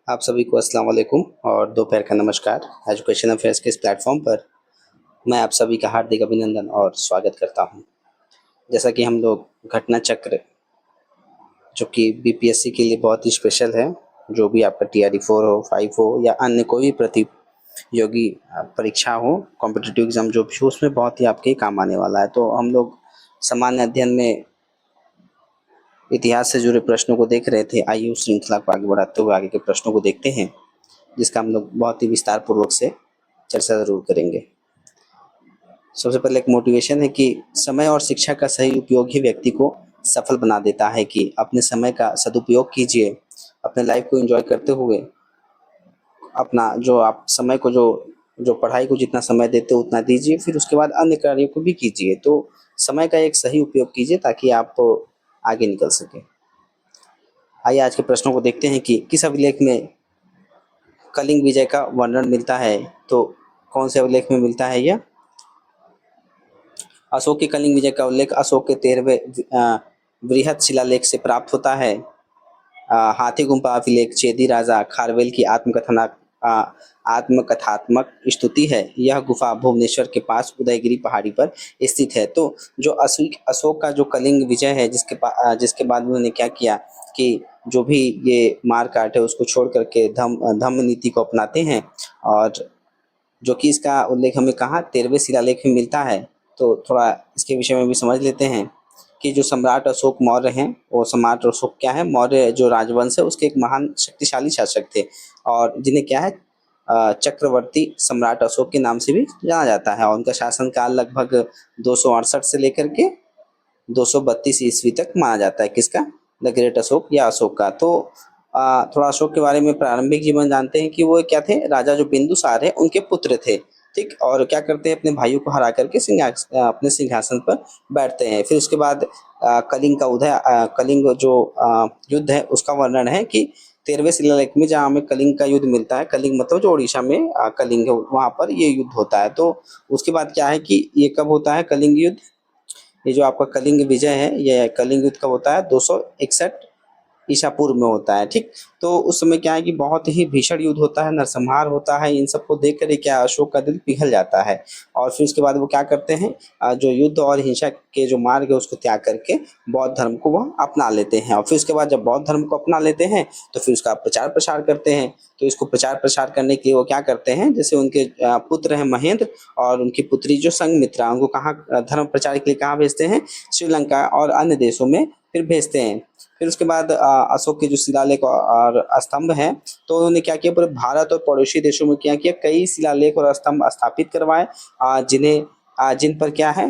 आप सभी को अस्सलाम वालेकुम और दोपहर का नमस्कार। एजुकेशन अफेयर्स के इस प्लेटफॉर्म पर मैं आप सभी का हार्दिक अभिनंदन और स्वागत करता हूं। जैसा कि हम लोग घटना चक्र, जो कि बीपीएससी के लिए बहुत ही स्पेशल है, जो भी आपका टीआरई 4 हो, 5 हो या अन्य कोई भी प्रतियोगी परीक्षा हो, कॉम्पिटिटिव एग्जाम जो भी हो, उसमें बहुत ही आपके काम आने वाला है। तो हम लोग सामान्य अध्ययन में इतिहास से जुड़े प्रश्नों को देख रहे थे। आइए उस श्रृंखला को आगे बढ़ाते हुए आगे के प्रश्नों को देखते हैं, जिसका हम लोग बहुत ही विस्तार पूर्वक से चर्चा ज़रूर करेंगे। सबसे पहले एक मोटिवेशन है कि समय और शिक्षा का सही उपयोग ही व्यक्ति को सफल बना देता है। कि अपने समय का सदुपयोग कीजिए, अपने लाइफ को एंजॉय करते हुए अपना जो आप समय को जो जो पढ़ाई को जितना समय देते हो उतना दीजिए, फिर उसके बाद अन्य कार्यों को भी कीजिए। तो समय का एक सही उपयोग कीजिए ताकि आप आगे निकल सके। आइए आज के प्रश्नों को देखते हैं कि किस अभिलेख में कलिंग विजय का वर्णन मिलता है। तो कौन से अभिलेख में मिलता है यह? अशोक के कलिंग विजय का उल्लेख अशोक के 13वें बृहत शिलालेख से प्राप्त होता है। हाथी गुम्फा अभिलेख चेदी राजा खारवेल की आत्मकथात्मक स्तुति है। यह गुफा भुवनेश्वर के पास उदयगिरी पहाड़ी पर स्थित है। तो जो अशोक का जो कलिंग विजय है, जिसके बाद उन्होंने क्या किया कि जो भी ये मार काट है उसको छोड़ करके धम्म नीति को अपनाते हैं, और जो कि इसका उल्लेख हमें कहाँ 13वें शिलालेख में मिलता है। तो थोड़ा इसके विषय में भी समझ लेते हैं कि जो सम्राट अशोक मौर्य हैं, वो सम्राट अशोक क्या है, मौर्य जो राजवंश है उसके एक महान शक्तिशाली शासक थे, और जिन्हें क्या है चक्रवर्ती सम्राट अशोक के नाम से भी जाना जाता है। और उनका शासनकाल लगभग 268 से लेकर के 232 ईस्वी तक माना जाता है। किसका? द ग्रेट अशोक या अशोक का। तो थोड़ा अशोक के बारे में प्रारंभिक जीवन जानते हैं कि वो क्या थे। राजा जो बिंदुसार है उनके पुत्र थे, ठीक। और क्या करते हैं, अपने भाइयों को हरा करके अपने सिंहासन पर बैठते हैं। फिर उसके बाद कलिंग का उदय, कलिंग जो युद्ध है उसका वर्णन है कि 13वें शिलालेख में जहाँ हमें कलिंग का युद्ध मिलता है। कलिंग मतलब जो उड़ीसा में कलिंग है, वहाँ पर ये युद्ध होता है। तो उसके बाद क्या है कि ये कब होता है कलिंग युद्ध? ये जो आपका कलिंग विजय है, ये कलिंग युद्ध कब होता है? 261 ईसा पूर्व में होता है, ठीक। तो उस समय क्या है कि बहुत ही भीषण युद्ध होता है, नरसंहार होता है। इन सबको देख कर क्या अशोक का दिल पिघल जाता है। और फिर उसके बाद वो क्या करते हैं, जो युद्ध और हिंसा के जो मार्ग है उसको त्याग करके बौद्ध धर्म को वह अपना लेते हैं। और फिर उसके बाद जब बौद्ध धर्म को अपना लेते हैं तो फिर उसका प्रचार प्रसार करते हैं। तो इसको प्रचार प्रसार करने के लिए वो क्या करते हैं, जैसे उनके पुत्र हैं महेंद्र और उनकी पुत्री जो संघमित्रा, उनको कहाँ धर्म प्रचार के लिए कहाँ भेजते हैं? श्रीलंका और अन्य देशों में फिर भेजते हैं। फिर उसके बाद अशोक के जो शिलालेख और स्तंभ हैं, तो उन्होंने क्या किया, पूरे भारत और पड़ोसी देशों में क्या किया, कई शिलालेख और स्तंभ स्थापित करवाए, जिन पर क्या है,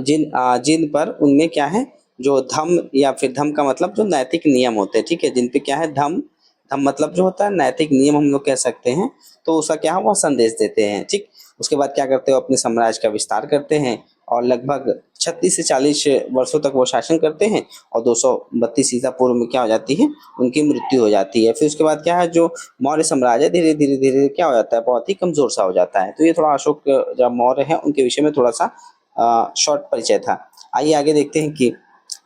जिन पर उनमें क्या है, जो धम्म या फिर धम्म का मतलब जो नैतिक नियम होते हैं, ठीक है। जिन पे क्या है धम्म, धम्म मतलब जो होता है नैतिक नियम हम लोग कह सकते हैं। तो उसका क्या है, वह संदेश देते हैं, ठीक। उसके बाद क्या करते हो, अपने साम्राज्य का विस्तार करते हैं और लगभग 36 से 40 वर्षों तक वो शासन करते हैं। और 232 ईसा पूर्व में क्या हो जाती है, उनकी मृत्यु हो जाती है। फिर उसके बाद क्या है, जो मौर्य साम्राज्य धीरे धीरे धीरे क्या हो जाता है, बहुत ही कमजोर सा हो जाता है। तो ये थोड़ा अशोक जो मौर्य है उनके विषय में थोड़ा सा शॉर्ट परिचय था। आइए आगे देखते हैं कि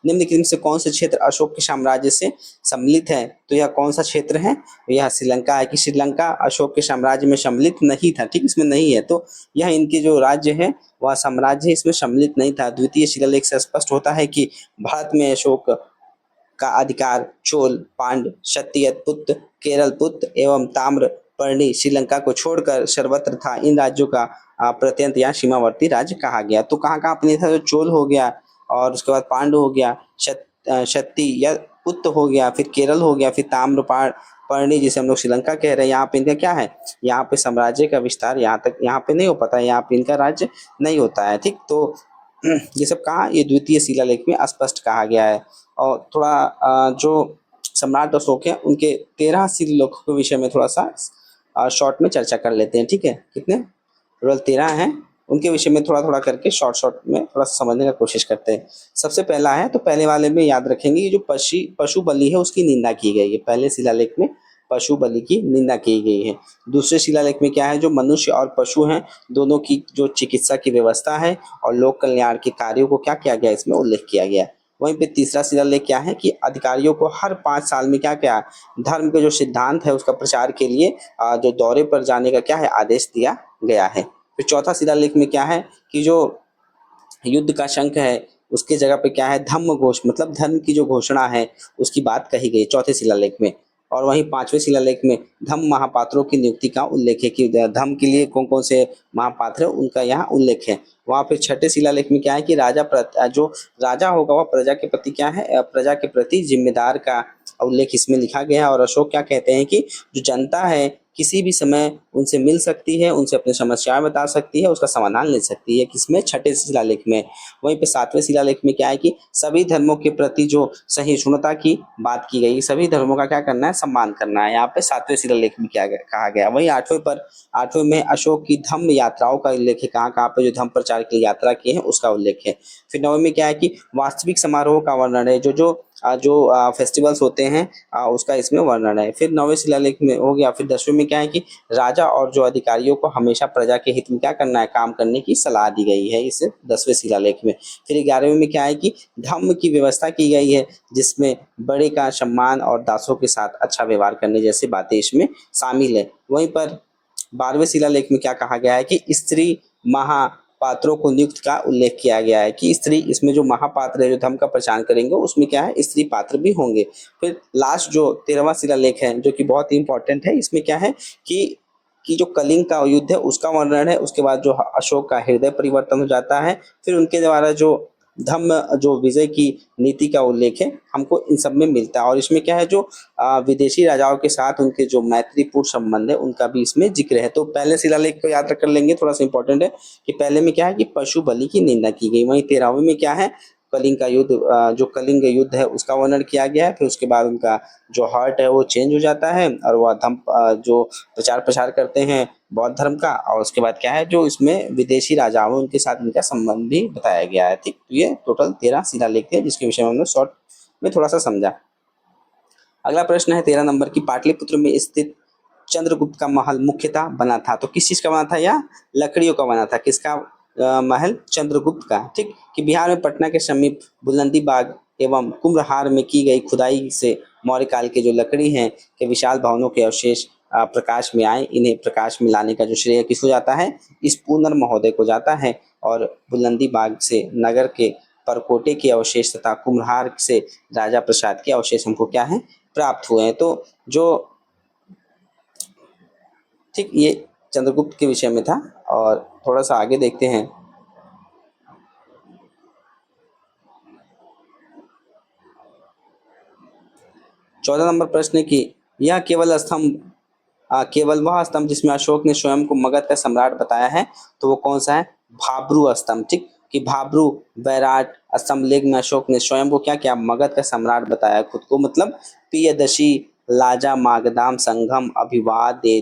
निम्नलिखित में से कौन से क्षेत्र अशोक के साम्राज्य से सम्मिलित है। तो यह कौन सा क्षेत्र है? यह श्रीलंका है। कि श्रीलंका अशोक के साम्राज्य में सम्मिलित नहीं था, ठीक, इसमें नहीं है। तो यह इनके जो राज्य है वह साम्राज्य इसमें सम्मिलित नहीं था। द्वितीय शिलालेख से स्पष्ट होता है कि भारत में अशोक का अधिकार चोल, पांड, क्षत्रिय पुत्र, केरल पुत्र एवं ताम्रपर्णी श्रीलंका को छोड़कर सर्वत्र था। इन राज्यों का प्रत्यंत या सीमावर्ती राज्य कहा गया। तो कहाँ कहाँ अपने था, जो चोल हो गया, और उसके बाद पांडु हो गया, क्षत्रिय या पुत्र हो गया, फिर केरल हो गया, फिर ताम्रपर्णी जिसे हम लोग श्रीलंका कह रहे हैं। यहाँ पे इनका क्या है, यहाँ पे साम्राज्य का विस्तार यहाँ पे नहीं हो पाता है, यहाँ पे इनका राज्य नहीं होता है, ठीक। तो ये सब कहाँ, ये द्वितीय शिलालेख में स्पष्ट कहा गया है। और थोड़ा जो सम्राट अशोक है उनके 13 शिलालेखों के विषय में थोड़ा सा शॉर्ट में चर्चा कर लेते हैं, ठीक है। कितने? टोटल 13 हैं। उनके विषय में थोड़ा थोड़ा करके शॉर्ट में थोड़ा सा समझने का कोशिश करते हैं। सबसे पहला है, तो पहले वाले में याद रखेंगे, ये जो पशु बलि है उसकी निंदा की गई है। पहले शिलालेख में पशु बलि की निंदा की गई है। दूसरे शिलालेख में क्या है, जो मनुष्य और पशु हैं दोनों की जो चिकित्सा की व्यवस्था है और लोक कल्याण के कार्यों को क्या किया गया, इसमें उल्लेख किया गया है। वहीं पे तीसरा शिलालेख क्या है कि अधिकारियों को हर 5 साल में क्या क्या धर्म के जो सिद्धांत है उसका प्रचार के लिए जो दौरे पर जाने का क्या है आदेश दिया गया है। फिर चौथा शिलालेख में क्या है कि जो युद्ध का शंख है उसके जगह पे क्या है धम्म घोष मतलब धर्म की जो घोषणा है उसकी बात कही गई चौथे शिलालेख में। और वहीं पांचवें शिलालेख में धम्म महापात्रों की नियुक्ति का उल्लेख है कि धम्म के लिए कौन कौन से महापात्र है उनका यहाँ उल्लेख है। वहाँ पे छठे शिलालेख में क्या है कि जो राजा होगा वह प्रजा के प्रति क्या है प्रजा के प्रति जिम्मेदार का उल्लेख इसमें लिखा गया है। और अशोक क्या कहते हैं कि जो जनता है किसी भी समय उनसे मिल सकती है, उनसे अपनी समस्याएं बता सकती है, उसका समाधान ले सकती है, किसमें छठे शिलालेख में। वहीं पे सातवें शिलालेख में क्या है कि सभी धर्मों के प्रति जो सहिष्णुता की बात की गई, सभी धर्मों का क्या करना है सम्मान करना है, यहाँ पे सातवें शिलालेख में क्या कहा गया। वहीं आठवें में अशोक की धम्म यात्राओं का उल्लेख है, कहाँ कहाँ पे जो धम्म प्रचार की यात्रा की है उसका उल्लेख है। फिर नौवें में क्या है कि वास्तविक समारोह का वर्णन है, जो फेस्टिवल्स होते हैं उसका इसमें वर्णन है। फिर नौवें शिलालेख में हो गया। फिर 10वें में क्या है कि राजा और जो अधिकारियों को हमेशा प्रजा के हित में क्या करना है काम करने की सलाह दी गई है इस 10वें शिलालेख में। फिर 11वें में क्या है कि धम्म की व्यवस्था की गई है जिसमें बड़े का सम्मान और दासों के साथ अच्छा व्यवहार करने जैसी बातें इसमें शामिल है। वहीं पर 12वें शिलालेख में क्या कहा गया है कि स्त्री महापात्रों को नियुक्त का उल्लेख किया गया है कि स्त्री इसमें जो महापात्र है जो धर्म का प्रचार करेंगे उसमें क्या है स्त्री पात्र भी होंगे। फिर लास्ट जो 13वां शिलालेख है जो कि बहुत ही इंपॉर्टेंट है, इसमें क्या है कि जो कलिंग का युद्ध है उसका वर्णन है। उसके बाद जो अशोक का हृदय परिवर्तन हो जाता है, फिर उनके द्वारा जो धम्म जो विजय की नीति का उल्लेख है हमको इन सब में मिलता है। और इसमें क्या है जो विदेशी राजाओं के साथ उनके जो मैत्रीपूर्ण संबंध है उनका भी इसमें जिक्र है। तो पहले शिलालेख को याद कर लेंगे, थोड़ा सा इंपॉर्टेंट है कि पहले में क्या है कि पशु बलि की निंदा की गई। वहीं 13वें में क्या है कलिंग का युद्ध जो कलिंग युद्ध है उसका वर्णन किया गया है। फिर उसके बाद उनका जो हार्ट है वो चेंज हो जाता है और वह धम्म जो प्रचार प्रसार करते हैं बौद्ध धर्म का। और उसके बाद क्या है जो इसमें विदेशी राजाओं उनके साथ इनका संबंध भी बताया गया है। ठीक, तो ये टोटल 13 शिलालेख थे जिसके विषय में हमने शॉर्ट में थोड़ा सा समझा। अगला प्रश्न है 13 नंबर की, पाटलिपुत्र में स्थित चंद्रगुप्त का महल मुख्यतः बना था, तो किस चीज का बना था या लकड़ियों का बना था, किसका महल चंद्रगुप्त का। ठीक, कि बिहार में पटना के समीप बुलंदी बाग एवं कुम्भहार में की गई खुदाई से मौर्य काल के जो लकड़ी हैं के विशाल भवनों के अवशेष प्रकाश में आए। इन्हें प्रकाश में लाने का जो श्रेय किसको जाता है, इस पूनर महोदय को जाता है। और बुलंदी बाग से नगर के परकोटे के अवशेष तथा कुम्भहार से राजा प्रसाद के अवशेष हमको क्या है प्राप्त हुए हैं। तो जो ठीक ये चंद्रगुप्त के विषय में था। और थोड़ा सा आगे देखते हैं। 14 नंबर प्रश्न की यह केवल वह स्तंभ जिसमें अशोक ने स्वयं को मगध का सम्राट बताया है, तो वो कौन सा है, भाब्रू स्तंभ। ठीक, कि भाब्रू बैराट स्तंभ लेख में अशोक ने स्वयं को क्या किया मगध का सम्राट बताया खुद को, मतलब पियदशी लाजा मागधाम संघम अभिवादे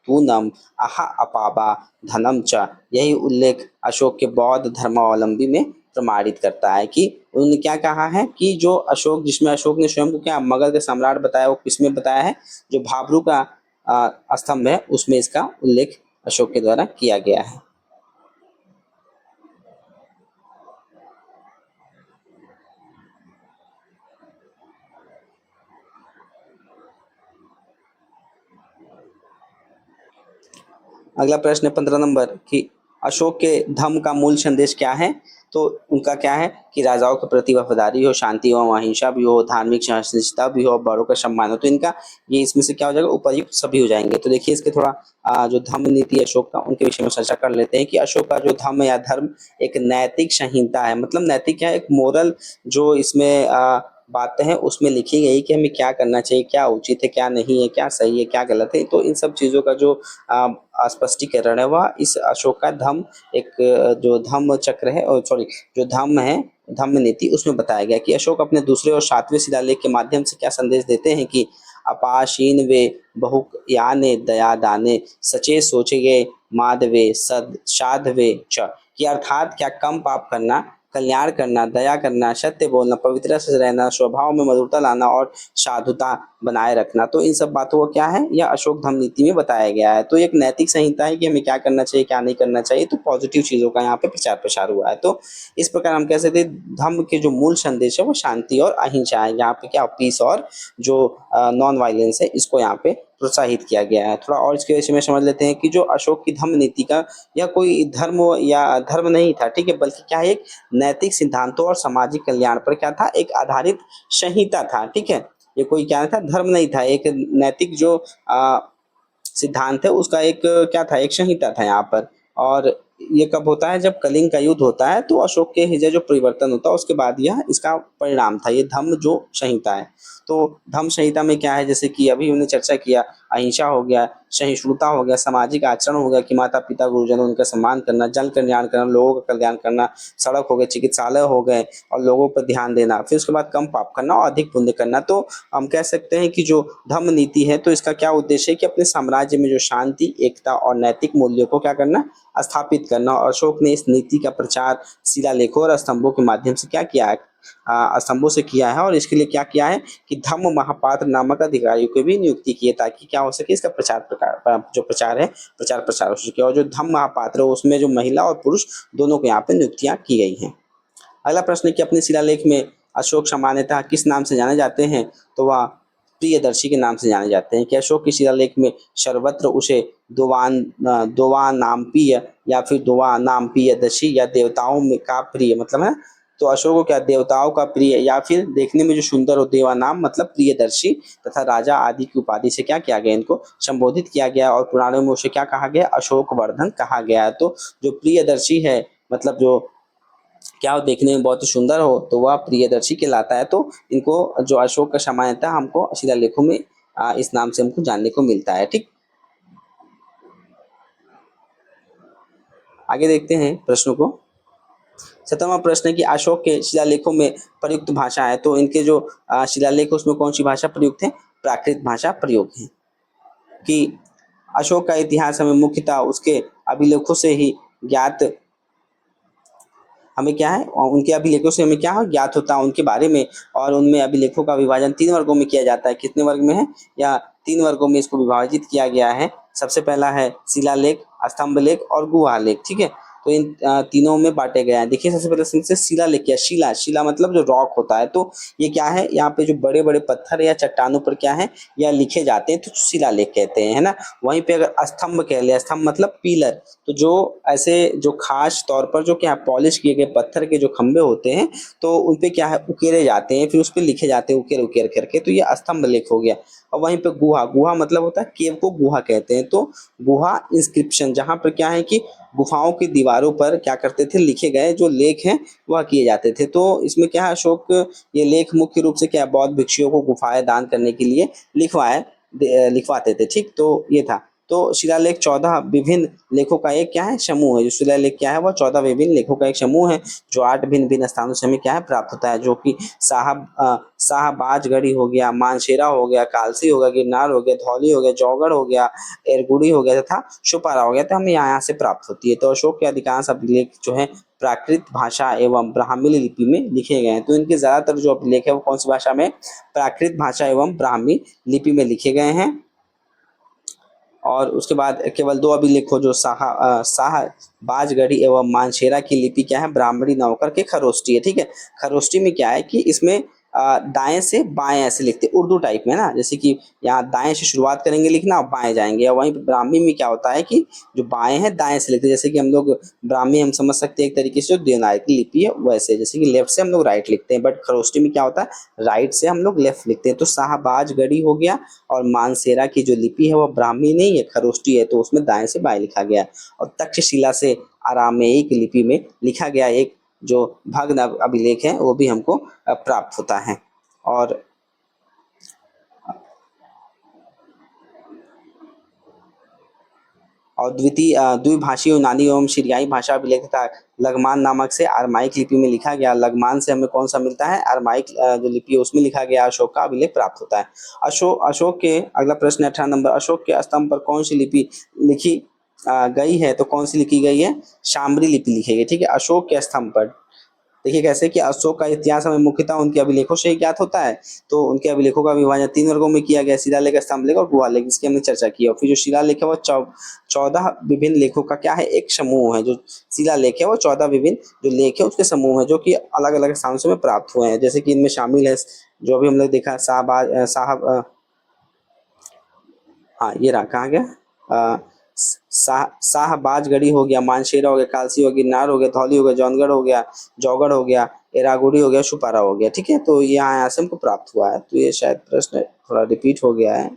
तूनम आहा अपाबा धनम च, यही उल्लेख अशोक के बौद्ध धर्मावलंबी में प्रमाणित करता है कि उन्होंने क्या कहा है कि जो अशोक जिसमें अशोक ने स्वयं को क्या मगध का सम्राट बताया वो किसमें बताया है, जो भाब्रू का स्तंभ है उसमें इसका उल्लेख अशोक के द्वारा किया गया है। अगला प्रश्न है 15 नंबर कि अशोक के धम्म का मूल संदेश क्या है, तो उनका क्या है कि राजाओं के प्रति वफादारी हो, शांति हो, अहिंसा भी हो, धार्मिक सहिष्णुता भी हो, बड़ों का सम्मान हो। तो इनका ये इसमें से क्या हो जाएगा उपयुक्त सभी हो जाएंगे। तो देखिए इसके थोड़ा जो धम्म नीति अशोक का उनके विषय में चर्चा कर लेते हैं कि अशोक का जो धम्म या धर्म एक नैतिक संहिता है, मतलब नैतिक क्या है एक मोरल जो इसमें बातें हैं उसमें लिखी गई कि हमें क्या करना चाहिए, क्या उचित है, क्या नहीं है, क्या सही है, क्या गलत है। तो इन सब चीज़ों का जो स्पष्टीकरण है वह इस अशोक का धम्म एक जो धम्म चक्र है और सॉरी जो धम्म है धम्म नीति उसमें बताया गया कि अशोक अपने दूसरे और सातवें शिलालेख के माध्यम से क्या संदेश देते हैं कि अपाशीन वे बहुयाने दया दाने सचे सोचे माधवे सद साधवे च, कि अर्थात क्या कम पाप करना कल्याण करना, दया करना, सत्य बोलना, पवित्रता से रहना, स्वभाव में मधुरता लाना और साधुता बनाए रखना। तो इन सब बातों को क्या है, यह अशोक धम्म नीति में बताया गया है। तो एक नैतिक संहिता है कि हमें क्या करना चाहिए, क्या नहीं करना चाहिए। तो पॉजिटिव चीज़ों का यहाँ पे प्रचार प्रसार हुआ है। तो इस प्रकार हम कह सकते हैं धम्म के जो मूल संदेश है वो शांति और अहिंसा है। यहाँ पे क्या पीस और जो नॉन वायलेंस है इसको यहाँ पे प्रोत्साहित किया गया है। थोड़ा और इसके विषय में समझ लेते हैं कि जो अशोक की धम्म नीति का यह कोई धर्म या धर्म नहीं था, ठीक है, बल्कि क्या है एक नैतिक सिद्धांतों और सामाजिक कल्याण पर क्या था, एक आधारित संहिता था, ठीक है। ये कोई क्या था, धर्म नहीं था, एक नैतिक जो सिद्धांत है उसका एक क्या था, एक संहिता था यहाँ पर। और ये कब होता है, जब कलिंग का युद्ध होता है तो अशोक के हृदय जो परिवर्तन होता है उसके बाद यह इसका परिणाम था, ये धम्म जो संहिता है। तो धम्म संहिता में क्या है, जैसे कि अभी हमने चर्चा किया, अहिंसा हो गया, सहिष्णुता हो गया, सामाजिक आचरण हो गया कि माता पिता गुरुजनों उनका सम्मान करना, जल कल्याण करना, लोगों का कल्याण करना, सड़क हो गए, चिकित्सालय हो गए और लोगों पर ध्यान देना, फिर उसके बाद कम पाप करना और अधिक पुण्य करना। तो हम कह सकते हैं कि जो धम्म नीति है तो इसका क्या उद्देश्य है कि अपने साम्राज्य में जो शांति, एकता और नैतिक मूल्यों को क्या करना, स्थापित करना। और अशोक ने इस नीति का प्रचार शिलालेखों और स्तंभों के माध्यम से क्या किया है, स्तंभों से किया है। और इसके लिए क्या किया है कि धम्म महापात्र नामक अधिकारियों की भी नियुक्ति की है, ताकि क्या हो सके, इसका जो प्रचार है प्रचार प्रसार हो सके। और जो धम्म महापात्र है उसमें जो महिला और पुरुष दोनों को यहाँ पे नियुक्तियां की गई हैं। अगला प्रश्न है कि अपने शिलालेख में अशोक सामान्यतः किस नाम से जाने जाते हैं, तो वह प्रियदर्शी के नाम से जाने जाते हैं। कि अशोक के शिलालेख में सर्वत्र उसे दोवा नामप्रिय या फिर दोवा नामप्रिय दशी या देवताओं में का प्रिय मतलब है। तो अशोक को क्या देवताओं का प्रिय या फिर देखने में जो सुंदर हो देवा नाम मतलब प्रियदर्शी तथा राजा आदि की उपाधि से क्या किया गया, इनको संबोधित किया गया। और पुराणों में उसे क्या कहा गया, अशोक वर्धन कहा गया। तो जो प्रियदर्शी है मतलब जो क्या हो देखने में बहुत ही सुंदर हो तो वह प्रियदर्शी कहलाता है। तो इनको जो अशोक का सामान्यतः हमको शिलालेखों में इस नाम से हमको जानने को मिलता है। ठीक, आगे देखते हैं प्रश्नों को। 7वां प्रश्न है कि अशोक के शिलालेखों में प्रयुक्त भाषा है। तो इनके जो शिलालेख उसमें कौन सी भाषा प्रयुक्त है, प्राकृत भाषा प्रयोग है। कि अशोक का इतिहास हमें मुख्यतः उसके अभिलेखों से ही ज्ञात, हमें क्या है उनके अभिलेखों से हमें क्या है ज्ञात होता है उनके बारे में। और उनमें अभिलेखों का विभाजन 3 वर्गों में किया जाता है। कितने वर्ग में है, या 3 वर्गों में इसको विभाजित किया गया है। सबसे पहला है शिलालेख, स्तंभ लेख और गुहा लेख, ठीक है। तो इन तीनों में बांटे गए हैं। देखिए सबसे पहले से शिलालेख क्या, शिला शिला मतलब जो रॉक होता है। तो ये क्या है, यहाँ पे जो बड़े बड़े पत्थर या चट्टानों पर क्या है या लिखे जाते हैं तो शिलालेख कहते हैं, है ना। वहीं पे अगर स्तंभ कह ले, स्तंभ मतलब पिलर, तो जो ऐसे जो खास तौर पर जो क्या पॉलिश किए गए पत्थर के जो खंभे होते हैं तो उन पे क्या है उकेरे जाते हैं, फिर उस पे लिखे जाते हैं उकेर उकेर करके। तो ये स्तंभ लेख हो गया। और वहीं पे गुहा, गुहा मतलब होता है केव को गुहा कहते हैं। तो गुहा इंस्क्रिप्शन, जहाँ पर क्या है कि गुफाओं की दीवारों पर क्या करते थे, लिखे गए जो लेख हैं वह किए जाते थे। तो इसमें क्या है अशोक ये लेख मुख्य रूप से क्या बौद्ध भिक्षुओं को गुफाएं दान करने के लिए लिखवाते थे। ठीक, तो ये था। तो शिलालेख 14 विभिन्न लेखों का एक क्या है समूह है। जो शिलालेख क्या है वह 14 विभिन्न लेखों का एक समूह है जो 8 भिन्न भिन्न स्थानों से हमें क्या है प्राप्त होता है। जो कि शाहबाजगढ़ी हो गया, मानसेरा हो गया, कालसी हो गया, गिरनार हो गया, धौली हो गया, जौगढ़ हो गया, एरगुड़ी हो गया तथा सुपारा हो गया। तो हमें यहाँ से प्राप्त होती है। तो अशोक के अधिकांश अभिलेख जो है प्राकृत भाषा एवं ब्राह्मी लिपि में लिखे गए हैं। तो इनके ज्यादातर जो अभिलेख है वो कौन सी भाषा में, प्राकृत भाषा एवं ब्राह्मी लिपि में लिखे गए हैं। और उसके बाद केवल 2 अभिलेखों जो शाहबाजगढ़ी एवं मानसेरा की लिपि क्या है ब्राह्मणी नौकर के खरोष्टी है। ठीक है, खरोष्टी में क्या है कि इसमें दाएं से बाएं ऐसे लिखते हैं उर्दू टाइप में ना, जैसे कि यहाँ दाएं से शुरुआत करेंगे लिखना और बाएं जाएंगे। और वहीं पे ब्राह्मी में क्या होता है कि जो बाएं हैं दाएं से लिखते हैं। जैसे कि हम लोग ब्राह्मी हम समझ सकते हैं एक तरीके से जो देवनागरी लिपि है वैसे, जैसे कि लेफ्ट से हम लोग राइट लिखते हैं, बट खरोष्टी में क्या होता है राइट से हम लोग लेफ्ट लिखते हैं। तो शाहबाजगढ़ी हो गया और मानसेरा की जो लिपि है वो ब्राह्मी नहीं है खरोष्टी है, तो उसमें दाएं से बाएं लिखा गया। और तक्षशिला से अरामेयिक लिपि में लिखा गया एक जो भग्न अभिलेख है वो भी हमको प्राप्त होता है। और द्विभाषी यूनानी एवं सीरियाई भाषा अभिलेख था लगमान नामक से अरमाइक लिपि में लिखा गया। लगमान से हमें कौन सा मिलता है, अरमाइक जो लिपि है उसमें लिखा गया अशोक का अभिलेख प्राप्त होता है। अशोक के अगला प्रश्न 18 नंबर, अशोक के स्तंभ पर कौन सी लिपि लिखी गई है, तो कौन सी लिखी गई है, शामरी लिपि लिखी गई। ठीक है, अशोक के स्तंभ पर देखिए कैसे कि अशोक का इतिहास हमें मुख्यतः उनके अभिलेखों से ही ज्ञात होता है। तो उनके अभिलेखों का विभाजन 3 वर्गों में किया गया, शिलालेख, स्तंभलेख और गुहालेख, जिसकी हमने चर्चा की। और फिर जो शिलालेख है वो 14 विभिन्न लेखों का क्या है, एक समूह है। जो शिलालेख है वो 14 विभिन्न जो लेख है उसके समूह है, जो कि अलग-अलग स्थानों से हमें प्राप्त हुए हैं। जैसे कि इनमें शामिल है जो अभी हम लोग देखा हाँ, ये रहा, कहाँ गया? शाहबाजगढ़ी हो गया, मानसेरा हो गया, कालसी हो गया, गिरनार हो गया, धौली हो गया, जौनगढ़ हो गया, जौगढ़ हो गया, एरागुड़ी हो गया, सुपारा हो गया। ठीक है, तो यहाँ से हमको प्राप्त हुआ है। तो ये शायद प्रश्न थोड़ा रिपीट हो गया है।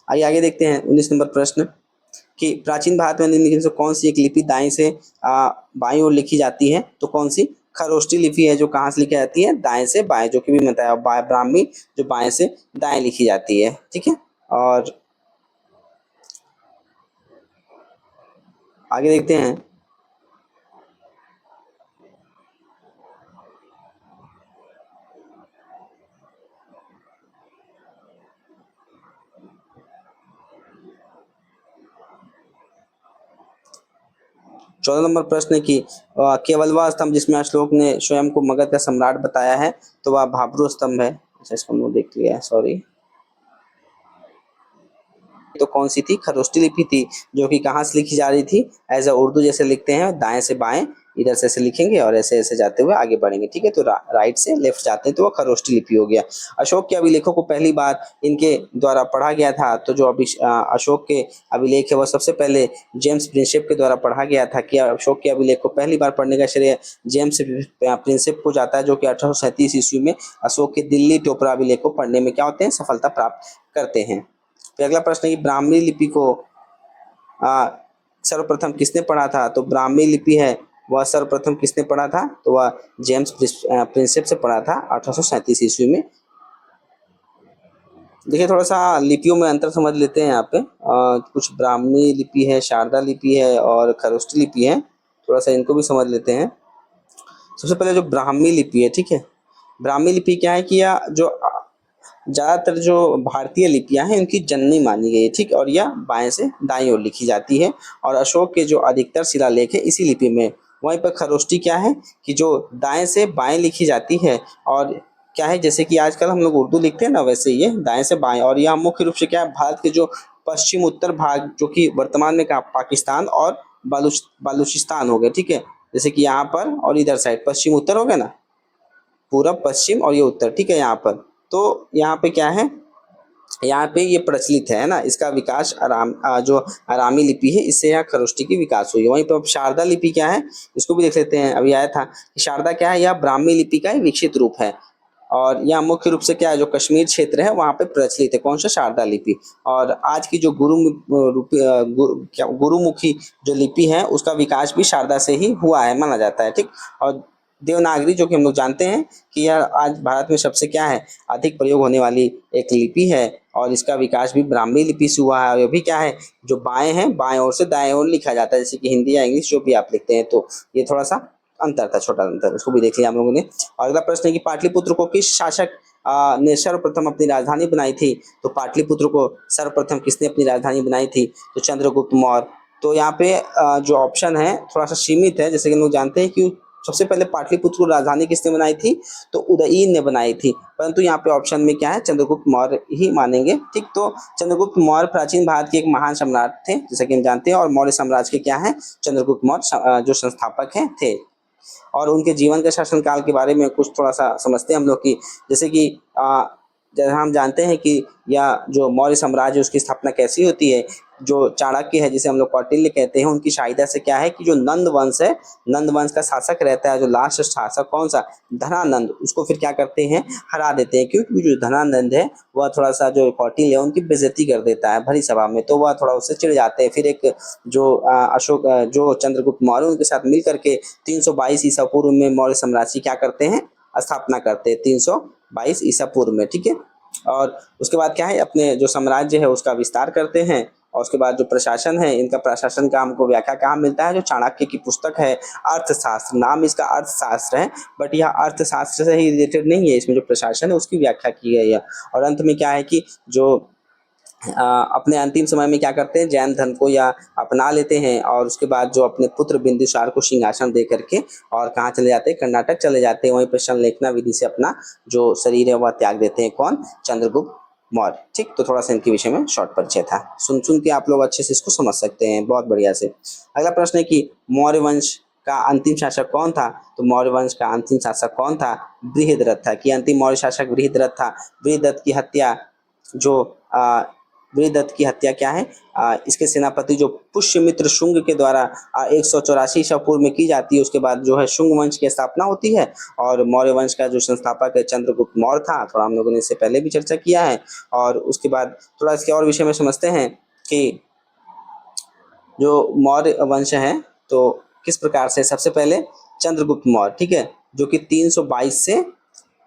आइए आगे देखते हैं 19 नंबर प्रश्न कि प्राचीन भारत में निम्नलिखित में से कौन सी एक लिपि दाएं से बाईं ओर लिखी जाती है? तो कौन सी? खरोष्टी लिपि है, जो कहाँ से लिखी जाती है? दाएं से बाएं, जो कि भी बताया, ब्राह्मी जो बाएं से दाएं लिखी जाती है। ठीक है, और आगे देखते हैं। 14 नंबर प्रश्न है कि केवल वह स्तंभ जिसमें अशोक ने स्वयं को मगध का सम्राट बताया है, तो वह भाब्रू स्तंभ है। अच्छा, इसको हमने देख लिया है, सॉरी। तो कौन सी थी? खरोष्टी लिपि थी, जो कि कहाँ से लिखी जा रही थी? एज अ उर्दू जैसे लिखते हैं, दाएं से बाएं, इधर से ऐसे लिखेंगे और ऐसे ऐसे जाते हुए आगे बढ़ेंगे। ठीक है, तो राइट से लेफ्ट जाते हैं तो वह खरोष्टी लिपि हो गया। अशोक के अभिलेखों को पहली बार इनके द्वारा पढ़ा गया था। तो जो अशोक के अभिलेख है वह सबसे पहले जेम्स प्रिंसेप के द्वारा पढ़ा गया था। कि अशोक के अभिलेख को पहली बार पढ़ने का श्रेय जेम्स प्रिंसेप को जाता है, जो कि 1837 ईस्वी में अशोक के दिल्ली टोपरा अभिलेख को पढ़ने में क्या होते हैं? सफलता प्राप्त करते हैं। फिर अगला प्रश्न है कि ब्राह्मी लिपि को आ, सर्वप्रथम किसने पढ़ा था? तो ब्राह्मी लिपि है वह सर्वप्रथम किसने पढ़ा था? तो वह जेम्स प्रिंसेप से पढ़ा था 1837 ईस्वी में। देखिए थोड़ा सा लिपियों में अंतर समझ लेते हैं यहाँ पे। कुछ ब्राह्मी लिपि है, शारदा लिपि है और खरोष्टी लिपि है। थोड़ा सा इनको भी समझ लेते हैं। सबसे पहले जो ब्राह्मी लिपि है, ठीक है, ब्राह्मी लिपि क्या है कि यह जो ज़्यादातर जो भारतीय लिपियां हैं उनकी जननी मानी गई है। ठीक, और यह बाएं से दाईं ओर लिखी जाती है। और अशोक के जो अधिकतर शिलालेख है इसी लिपि में। वहीं पर खरोष्टी क्या है कि जो दाएं से बाएं लिखी जाती है। और क्या है, जैसे कि आजकल हम लोग उर्दू लिखते हैं ना, वैसे ये दाएं से बाएं। और यह मुख्य रूप से क्या है, भारत के जो पश्चिम उत्तर भाग, जो कि वर्तमान में पाकिस्तान और बलूचिस्तान हो गए। ठीक है, जैसे कि यहाँ पर और इधर साइड पश्चिम उत्तर हो गया ना, पूरब पश्चिम और ये उत्तर। ठीक है, यहाँ पर तो यहाँ पे क्या है, यहाँ पे ये प्रचलित है ना। इसका विकास जो आरामी लिपि है, इससे यहाँ खरोष्टी की विकास हुई है। वहीं पर शारदा लिपि क्या है, इसको भी देख लेते हैं। अभी आया था कि शारदा क्या है, यह ब्राह्मी लिपि का एक विकसित रूप है। और यह मुख्य रूप से क्या है, जो कश्मीर क्षेत्र है वहाँ पे प्रचलित है। कौन सा? शारदा लिपि। और आज की जो गुरुमुखी जो लिपि है उसका विकास भी शारदा से ही हुआ है, माना जाता है। ठीक, और देवनागरी जो कि हम लोग जानते हैं कि यह आज भारत में सबसे क्या है, अधिक प्रयोग होने वाली एक लिपि है। और इसका विकास भी ब्राह्मी लिपि से हुआ है। और ये भी क्या है, जो बाएं हैं, बाएं ओर से दाएं ओर लिखा जाता है, जैसे कि हिंदी या इंग्लिश जो भी आप लिखते हैं। तो ये थोड़ा सा अंतर था, छोटा अंतर, उसको भी देख लिया हम लोगों ने। और अगला प्रश्न है कि पाटलिपुत्र को किस शासक ने सर्वप्रथम अपनी राजधानी बनाई थी? तो पाटलिपुत्र को सर्वप्रथम किसने अपनी राजधानी बनाई थी? तो चंद्रगुप्त मौर्य। तो यहाँ पे जो ऑप्शन है थोड़ा सा सीमित है। जैसे कि हम लोग जानते हैं कि सबसे पहले पाटलिपुत्र को राजधानी किसने बनाई थी? तो उदयीन ने बनाई थी। परंतु यहाँ पे ऑप्शन में क्या है, चंद्रगुप्त मौर्य ही मानेंगे। ठीक, तो चंद्रगुप्त मौर्य प्राचीन भारत के एक महान सम्राट थे, जैसे कि हम जानते हैं। और मौर्य साम्राज्य के क्या है, चंद्रगुप्त मौर्य जो संस्थापक हैं थे। और उनके जीवन के शासनकाल के बारे में कुछ थोड़ा सा समझते हैं हम लोग की। जैसे कि जैसे हम जानते हैं कि यह जो मौर्य साम्राज्य उसकी स्थापना कैसी होती है। जो चाणक्य है, जिसे हम लोग कौटिल्य कहते हैं, उनकी सहायता से क्या है कि जो नंद वंश है, नंद वंश का शासक रहता है, जो लास्ट शासक कौन सा, धनानंद, उसको फिर क्या करते हैं, हरा देते हैं। क्योंकि जो धनानंद है वह थोड़ा सा जो कौटिल्य है उनकी बेइज्जती कर देता है भरी सभा में, तो वह थोड़ा उससे चिढ़ जाते हैं। फिर एक जो जो चंद्रगुप्त मौर्य उनके साथ मिल करके 322 ईसा पूर्व में मौर्य साम्राज्य की क्या करते हैं, स्थापना करते हैं, 322 ईसा पूर्व में। ठीक है, और उसके बाद क्या है, अपने जो साम्राज्य है उसका विस्तार करते हैं। और उसके बाद जो प्रशासन है, इनका प्रशासन का हमको व्याख्या कहाँ मिलता है, जो चाणक्य की पुस्तक है अर्थशास्त्र, नाम इसका अर्थशास्त्र है, बट यह अर्थशास्त्र से ही रिलेटेड नहीं है। इसमें जो प्रशासन है उसकी व्याख्या की गई है। और अंत में क्या है कि जो अपने अंतिम समय में क्या करते हैं, जैन धर्म को या अपना लेते हैं और उसके बाद जो अपने पुत्र बिंदुसार को सिंहासन दे करके और कहाँ चले जाते हैं, कर्नाटक चले जाते हैं। वहीं पर संलेखना विधि से अपना जो शरीर है वह त्याग देते हैं। कौन? चंद्रगुप्त मौर्य। ठीक, तो थोड़ा सा इनके विषय में शॉर्ट परिचय था। सुन सुन के आप लोग अच्छे से इसको समझ सकते हैं, बहुत बढ़िया से। अगला प्रश्न है कि मौर्य वंश का अंतिम शासक कौन था? तो मौर्य वंश का अंतिम शासक कौन था? बृहद्रथ था। कि अंतिम मौर्य शासक बृहद्रथ था। बृहद्रथ की हत्या जो बृहदत्त की हत्या क्या है, इसके सेनापति जो पुष्यमित्र शुंग के द्वारा 184 ईसा पूर्व में की जाती है। उसके बाद जो है शुंग वंश की स्थापना होती है और मौर्य वंश का जो संस्थापक है चंद्रगुप्त मौर्य था। थोड़ा हम लोगों ने इससे पहले भी चर्चा किया है। और उसके बाद थोड़ा इसके और विषय में समझते हैं कि जो मौर्य वंश है तो किस प्रकार से। सबसे पहले चंद्रगुप्त मौर्य, ठीक है, जो कि 322 से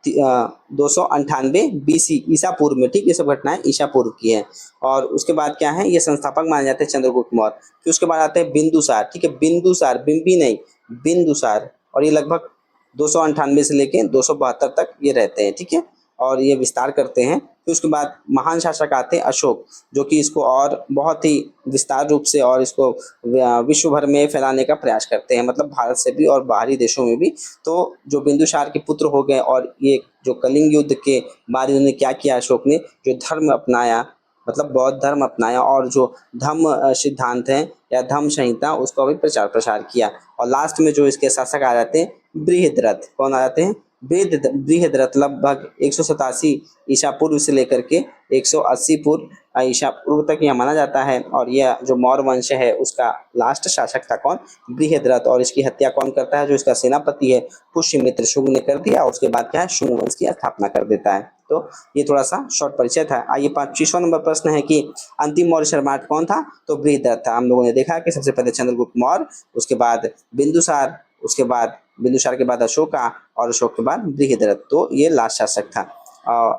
298 BC ईसा पूर्व में, ठीक, ये सब घटनाएं ईसा पूर्व की है। और उसके बाद क्या है, ये संस्थापक माने जाते हैं चंद्रगुप्त मौर्य। फिर उसके बाद आते हैं बिंदुसार, ठीक है, बिंदुसार, बिंबी नहीं, बिंदुसार। और ये लगभग 298 से लेके 272 तक ये रहते हैं, ठीक है, और ये विस्तार करते हैं। फिर उसके बाद महान शासक आते हैं अशोक, जो कि इसको और बहुत ही विस्तार रूप से और इसको विश्व भर में फैलाने का प्रयास करते हैं, मतलब भारत से भी और बाहरी देशों में भी। तो जो बिंदुसार के पुत्र हो गए और ये जो कलिंग युद्ध के बाद इन्होंने क्या किया, अशोक ने जो धर्म अपनाया, मतलब बौद्ध धर्म अपनाया और जो धम्म सिद्धांत है या धम्म संहिता उसका भी प्रचार प्रसार किया। और लास्ट में जो इसके शासक आ जाते हैं बृहद्रथ। कौन आ जाते हैं? बृहद्रथ। लगभग 187 ईसा पूर्व से लेकर के 180 पूर्व ईसा पूर्व तक यह माना जाता है। और यह जो मौर्य वंश है उसका लास्ट शासक था कौन? बृहद्रथ। और इसकी हत्या कौन करता है? जो इसका सेनापति है पुष्यमित्र शुंग ने कर दिया। और उसके बाद क्या है, शुंग वंश की स्थापना कर देता है। तो ये थोड़ा सा शॉर्ट परिचय था। आइए 25वां नंबर प्रश्न है कि अंतिम मौर्य सम्राट कौन था? तो बृहद्रथ था। हम लोगों ने देखा कि सबसे पहले चंद्रगुप्त मौर्य, उसके बाद बिंदुसार, उसके बाद बिंदुसार के बाद अशोका और अशोक के बाद बृहद्रथ। तो ये लास्ट शासक था।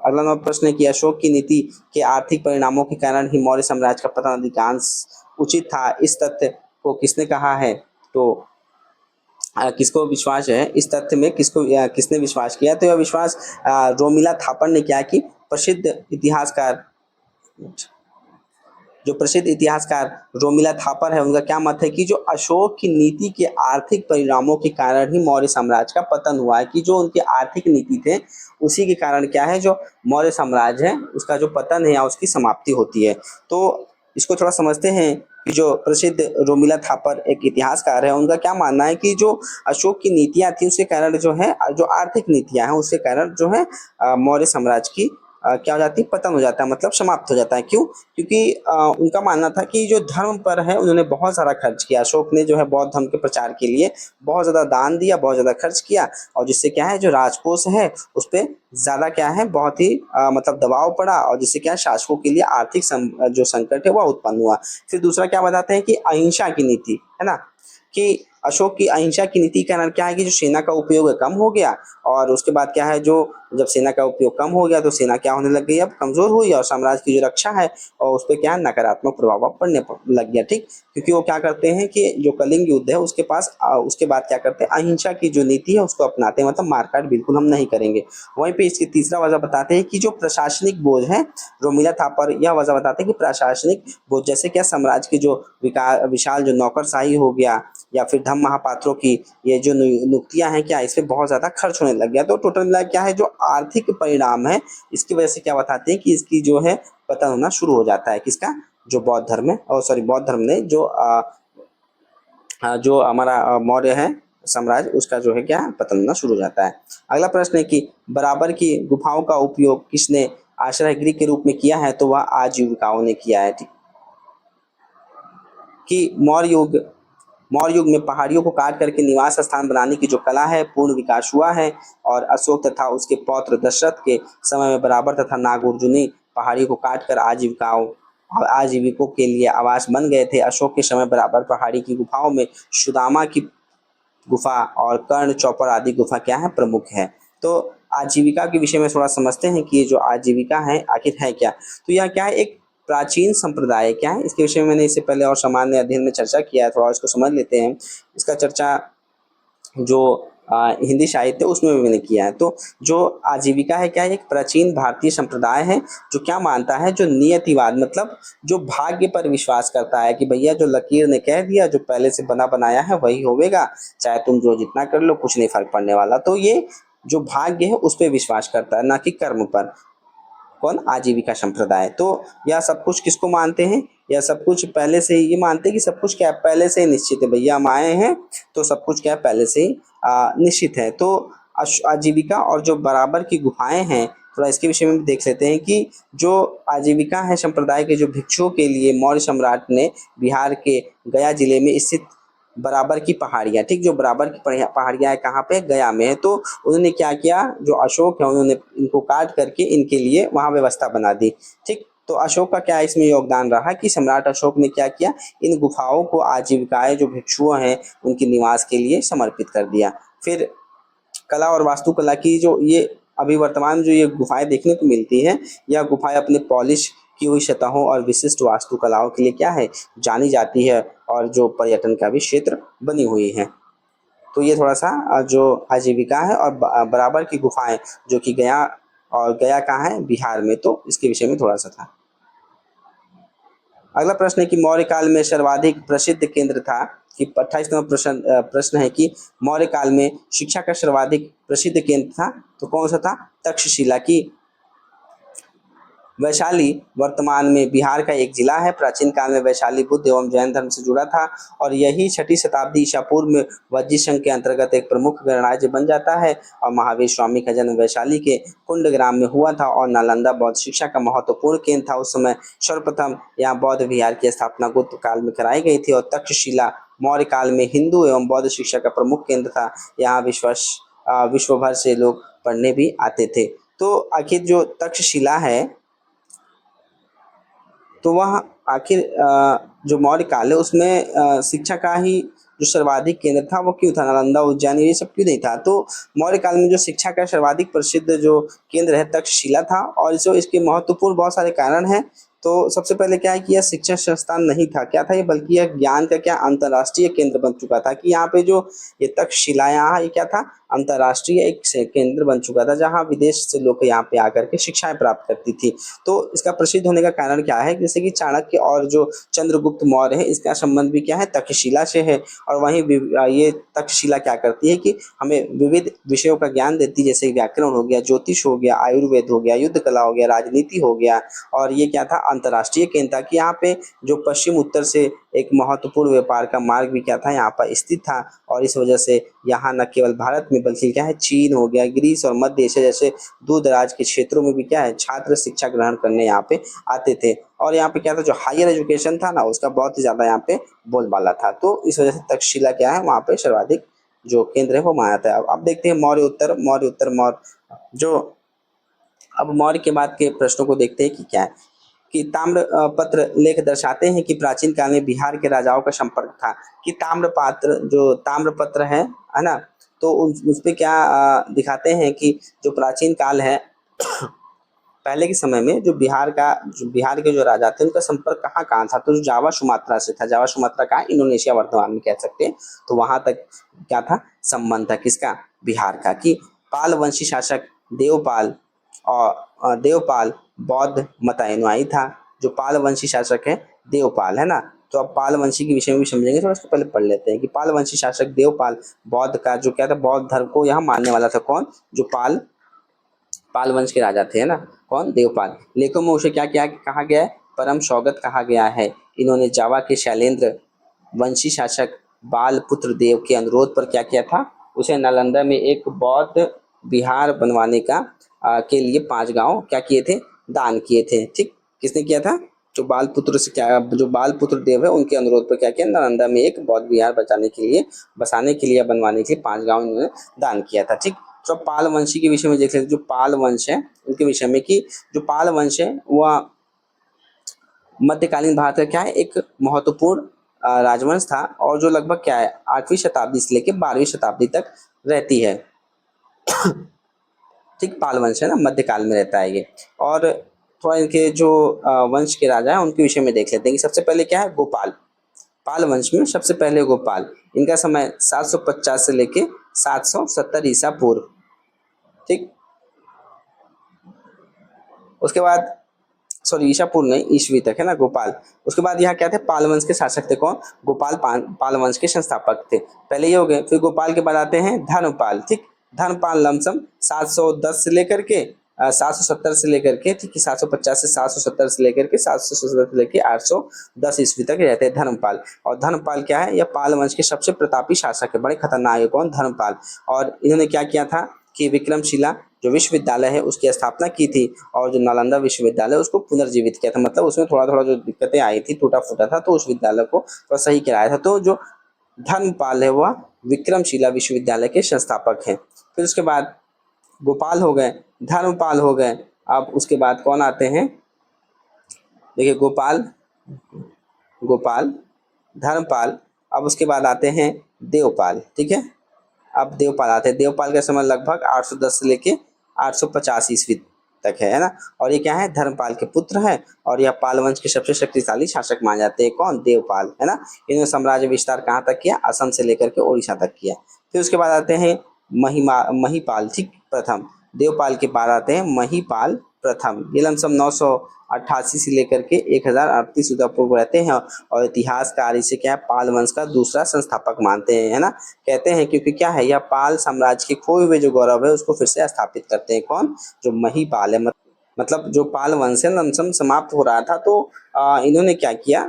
अगला नंबर प्रश्न है कि अशोक की नीति के आर्थिक परिणामों के कारण ही मौर्य साम्राज्य का पतन अधिकांश उचित था। इस तथ्य को किसने कहा है? तो किसको विश्वास है इस तथ्य में, किसको किसने विश्वास किया? तो यह विश्वास रोमिला थापर ने किया कि जो प्रसिद्ध इतिहासकार रोमिला थापर है उनका क्या मत है कि जो अशोक की नीति के आर्थिक परिणामों के कारण ही मौर्य साम्राज्य का पतन हुआ है। कि जो उनके आर्थिक नीति थे उसी के कारण क्या है, जो मौर्य साम्राज्य है उसका जो पतन है या उसकी समाप्ति होती है। तो इसको थोड़ा समझते हैं कि जो प्रसिद्ध रोमिला थापर एक इतिहासकार है उनका क्या मानना है कि जो अशोक की नीतियां थी उसके कारण जो है, जो आर्थिक नीतियां हैं उसके कारण जो है मौर्य साम्राज्य की क्या हो जाती है, पतन हो जाता है, मतलब समाप्त हो जाता है। क्यों? क्योंकि उनका मानना था कि जो धर्म पर है उन्होंने बहुत सारा खर्च किया। अशोक ने जो है बौद्ध धर्म के प्रचार के लिए बहुत ज़्यादा दान दिया, बहुत ज़्यादा खर्च किया। और जिससे क्या है, जो राजकोष है उस पर ज़्यादा क्या है, बहुत ही मतलब दबाव पड़ा। और जिससे क्या है, शासकों के लिए आर्थिक जो संकट है वह उत्पन्न हुआ। फिर दूसरा क्या बताते हैं कि अहिंसा की नीति है ना, कि अशोक की अहिंसा की नीति के कारण क्या है कि जो सेना का उपयोग है कम हो गया। और उसके बाद क्या है, जो जब सेना का उपयोग कम हो गया तो सेना क्या होने लग गई, अब कमजोर हुई और साम्राज्य की जो रक्षा है और उस पर क्या है, नकारात्मक प्रभाव पड़ने लग गया। ठीक, क्योंकि वो क्या करते हैं कि जो कलिंग युद्ध है उसके पास उसके बाद क्या करते हैं, अहिंसा की जो नीति है उसको अपनाते हैं, मतलब मारकाट बिल्कुल हम नहीं करेंगे। वहीं पे इसकी तीसरा वजह बताते हैं कि जो प्रशासनिक बोझ है, रोमिला थापर यह वजह बताते हैं कि प्रशासनिक बोझ, जैसे क्या साम्राज्य की जो विशाल जो नौकरशाही हो गया या फिर धम्म महापात्रों की ये जो नियुक्तियां हैं, क्या इसमें बहुत ज़्यादा खर्च होने लग गया। तो टोटल मिला क्या है, जो आर्थिक परिणाम है इसकी वजह से क्या बताते हैं कि इसकी जो है पतन होना शुरू हो जाता है। किसका? जो बौद्ध धर्म है, और सॉरी बौद्ध धर्म नहीं, जो हमारा मौर्य है साम्राज्य, उसका जो है क्या पतन होना शुरू हो जाता है। अगला प्रश्न है कि बराबर की गुफाओं का उपयोग किसने आश्रय गृह के रूप में किया है? तो वह आजीविकाओं ने किया है। ठीक, कि मौर्य युग में पहाड़ियों को काट करके निवास स्थान बनाने की जो कला है पूर्ण विकास हुआ है। और अशोक तथा उसके पौत्र दशरथ के समय में बराबर तथा नागार्जुनी पहाड़ियों को काटकर आजीविकों के लिए आवास बन गए थे। अशोक के समय बराबर पहाड़ी की गुफाओं में सुदामा की गुफा और कर्ण चौपर आदि गुफा क्या है, प्रमुख है। तो आजीविका के विषय में थोड़ा समझते हैं कि ये जो आजीविका है आखिर है क्या। तो यह क्या है, एक प्राचीन संप्रदाय क्या है, इसके विषय में मैंने इससे पहले और सामान्य अध्ययन में चर्चा किया है, थोड़ा इसको समझ लेते हैं। इसका चर्चा जो हिंदी साहित्य उसमें भी मैंने किया है। तो जो आजीविका है क्या है, एक प्राचीन भारतीय संप्रदाय है जो क्या मानता है, जो नियतिवाद मतलब जो भाग्य पर विश्वास करता है कि भैया जो लकीर ने कह दिया, जो पहले से बना बनाया है वही होवेगा, चाहे तुम जो जितना कर लो कुछ नहीं फर्क पड़ने वाला। तो ये जो भाग्य है उस पर विश्वास करता है, ना कि कर्म पर। कौन? आजीविका संप्रदाय। तो यह सब कुछ किसको मानते हैं? यह सब कुछ पहले से ही ये मानते हैं कि सब कुछ क्या है, पहले से ही निश्चित है। भैया हम आए हैं तो सब कुछ क्या है, पहले से ही निश्चित है। तो आजीविका और जो बराबर की गुफाएं हैं, थोड़ा इसके विषय में भी देख लेते हैं कि जो आजीविका है संप्रदाय के जो भिक्षुओं के लिए मौर्य सम्राट ने बिहार के गया जिले में स्थित बराबर की पहाड़ियाँ, ठीक, जो बराबर की पहाड़ियाँ है कहाँ पे? गया में है। तो उन्होंने क्या किया, जो अशोक है उन्होंने इनको काट करके इनके लिए वहाँ व्यवस्था बना दी, ठीक। तो अशोक का क्या इसमें योगदान रहा कि सम्राट अशोक ने क्या किया, इन गुफाओं को आजीविकाएं जो भिक्षुओं हैं उनके निवास के लिए समर्पित कर दिया। फिर कला और वास्तुकला की जो ये अभी वर्तमान में जो ये गुफाएं देखने को मिलती हैं, यह गुफाएं अपने पॉलिश की हुई सतहों और विशिष्ट वास्तुकलाओं के लिए क्या है, जानी जाती है, और जो पर्यटन का भी क्षेत्र बनी हुई है। तो ये थोड़ा सा जो आजीविका है और बराबर की गुफाएं जो कि गया, और गया कहाँ है? बिहार में। तो इसके विषय में थोड़ा सा था। अगला प्रश्न है कि मौर्य काल में सर्वाधिक प्रसिद्ध केंद्र था कि 28 नंबर प्रश्न है कि मौर्य काल में शिक्षा का सर्वाधिक प्रसिद्ध केंद्र था, तो कौन सा था? तक्षशिला की वैशाली वर्तमान में बिहार का एक जिला है। प्राचीन काल में वैशाली बुद्ध एवं जैन धर्म से जुड़ा था, और यही 6ठी शताब्दी ईसा पूर्व में वज्जी संघ के अंतर्गत एक प्रमुख गणराज्य बन जाता है। और महावीर स्वामी का जन्म वैशाली के कुंड ग्राम में हुआ था, और नालंदा बौद्ध शिक्षा का महत्वपूर्ण केंद्र था। उस समय सर्वप्रथम यहाँ बौद्ध विहार की स्थापना गुप्त काल में कराई गई थी, और तक्षशिला मौर्य काल में हिंदू एवं बौद्ध शिक्षा का प्रमुख केंद्र था। यहाँ विश्व भर से लोग पढ़ने भी आते थे। तो आखिर जो तक्षशिला है, तो वह आखिर जो मौर्य काल है उसमें शिक्षा का ही जो सर्वाधिक केंद्र था वो क्यों था? नालंदा, उज्जैन ये सब क्यों नहीं था? तो मौर्य काल में जो शिक्षा का सर्वाधिक प्रसिद्ध जो केंद्र है तक्षशिला था, और जो इसके महत्वपूर्ण बहुत सारे कारण हैं। तो सबसे पहले क्या है कि यह शिक्षण संस्थान नहीं था, क्या था ये, बल्कि यह ज्ञान का क्या अंतर्राष्ट्रीय केंद्र बन चुका था। कि यहाँ पे जो ये तक्षशिला यहाँ ये क्या था, अंतर्राष्ट्रीय एक केंद्र बन चुका था, जहाँ विदेश से लोग यहाँ पे आकर के शिक्षाएं प्राप्त करती थी। तो इसका प्रसिद्ध होने का कारण क्या है, जैसे कि चाणक्य और जो चंद्रगुप्त मौर्य है इसका संबंध भी क्या है, तक्षशिला से है। और वहीं ये तक्षशिला क्या करती है कि हमें विविध विषयों का ज्ञान देती है, जैसे व्याकरण हो गया, ज्योतिष हो गया, आयुर्वेद हो गया, युद्ध कला हो गया, राजनीति हो गया। और ये क्या था, अंतर्राष्ट्रीय केंद्र था कि यहाँ पे जो पश्चिम उत्तर से एक महत्वपूर्ण व्यापार का मार्ग भी क्या था, यहाँ पर स्थित था। और इस वजह से यहाँ न केवल भारत में बल्कि क्या है, चीन हो गया, ग्रीस और मध्य एशिया जैसे दूर दराज के क्षेत्रों में भी क्या है, छात्र शिक्षा ग्रहण करने यहाँ पे आते थे। और यहाँ पे क्या था, जो हायर एजुकेशन था ना उसका बहुत ही ज़्यादा यहाँ पे बोलबाला था। तो इस वजह से तक्षशिला क्या है, वहाँ पे सर्वाधिक जो केंद्र है वो माना था। अब देखते हैं मौर्य जो अब मौर्य के बाद के प्रश्नों को देखते हैं कि क्या है, कि ताम्र पत्र लेख दर्शाते हैं कि प्राचीन काल में बिहार के राजाओं का संपर्क था। कि ताम्र पत्र है ना, तो उस पे क्या दिखाते हैं कि जो प्राचीन काल है पहले के समय में जो बिहार के जो राजा थे उनका संपर्क कहाँ कहाँ था, तो जो जावा सुमात्रा से था। जावा सुमात्रा कहाँ, इंडोनेशिया वर्तमान में कह सकते हैं। तो वहां तक क्या था, संबंध था किसका, बिहार का। कि पाल वंशी शासक देवपाल देवपाल बौद्ध मतानुयायी था। जो पाल वंशी शासक है देवपाल, है ना। तो अब पाल वंशी के विषय में भी समझेंगे, थोड़ा उसको पहले पढ़ लेते हैं कि पाल वंशी शासक देवपाल बौद्ध का जो क्या था, बौद्ध धर्म को यहाँ मानने वाला था। कौन? जो पाल वंश के राजा थे, है ना। कौन? देवपाल। लेखों में उसे क्या क्या कहा गया है, परम सौगत कहा गया है। इन्होंने जावा के शैलेंद्र वंशी शासक बाल पुत्र देव के अनुरोध पर क्या किया था, उसे नालंदा में एक बौद्ध विहार बनवाने के लिए 5 गांव क्या किए थे, दान किए थे। ठीक, किसने किया था, जो बाल पुत्र देव है उनके अनुरोध पर क्या किया, नालंदा में एक बौद्ध विहार बसाने के लिए बनवाने के लिए 5 गांव इन्होंने दान किया था। ठीक, तो पाल वंशी के विषय में देख सकते हैं। जो पाल वंश है उनके विषय में, कि जो पाल वंश है वह मध्यकालीन भारत का क्या है, एक महत्वपूर्ण राजवंश था, और जो लगभग क्या है 8वीं शताब्दी से लेकर 12वीं शताब्दी तक रहती है। ठीक, पाल वंश है ना, मध्यकाल में रहता है ये। और थोड़ा इनके जो वंश के राजा हैं उनके विषय में देख लेते हैं कि सबसे पहले क्या है, गोपाल। पाल वंश में सबसे पहले गोपाल, इनका समय 750 से लेके 770 ईसा पूर्व। ठीक, उसके बाद सॉरी ईसा पूर्व नहीं, ईस्वी तक है ना गोपाल। उसके बाद यहाँ क्या थे, पाल वंश के शासक थे कौन, गोपाल पाल वंश के संस्थापक थे। पहले ये हो गए, फिर गोपाल के बाद आते हैं धर्मपाल। ठीक, धर्मपाल लमसम 710 से लेकर के 770 से लेकर के, ठीक है, 750 से 770 से लेकर के 770 से लेकर 810 ईस्वी तक रहते हैं धर्मपाल। और धर्मपाल क्या है, यह पाल वंश के सबसे प्रतापी शासक है, बड़े खतरनाक है कौन, धर्मपाल। और इन्होंने क्या किया था कि विक्रमशिला जो विश्वविद्यालय है उसकी स्थापना की थी, और जो नालंदा विश्वविद्यालय उसको पुनर्जीवित किया था। मतलब उसमें थोड़ा थोड़ा जो दिक्कतें आई थी, टूटा फूटा था, तो उस विद्यालय को थोड़ा सही कराया था। तो जो धर्मपाल है वह विक्रमशिला विश्वविद्यालय के संस्थापक हैं। फिर उसके बाद गोपाल हो गए, धर्मपाल हो गए। अब उसके बाद कौन आते हैं, देखिए गोपाल, गोपाल, धर्मपाल। अब उसके बाद आते हैं देवपाल। ठीक है, अब देवपाल आते हैं। देवपाल का समय लगभग 810 से लेके 850 ईस्वी तक है ना। और ये क्या है, धर्मपाल के पुत्र हैं, और यह पाल वंश के सबसे शक्तिशाली शासक माने जाते हैं कौन, देवपाल, है ना। इन्होंने साम्राज्य विस्तार कहाँ तक किया, असम से लेकर के उड़ीसा तक किया। फिर उसके बाद आते हैं महीपाल, ठीक, प्रथम। देवपाल के बाद आते हैं महीपाल प्रथम। ये लमसम 988 से लेकर के 1038 पूर्व रहते हैं, और इतिहासकार इसे क्या है, पाल वंश का दूसरा संस्थापक मानते हैं, है ना। कहते हैं क्योंकि क्या है, यह पाल साम्राज्य के खोए हुए जो गौरव है उसको फिर से स्थापित करते हैं कौन, जो महीपाल है। मतलब जो पाल वंश है लमसम समाप्त हो रहा था, तो इन्होंने क्या किया,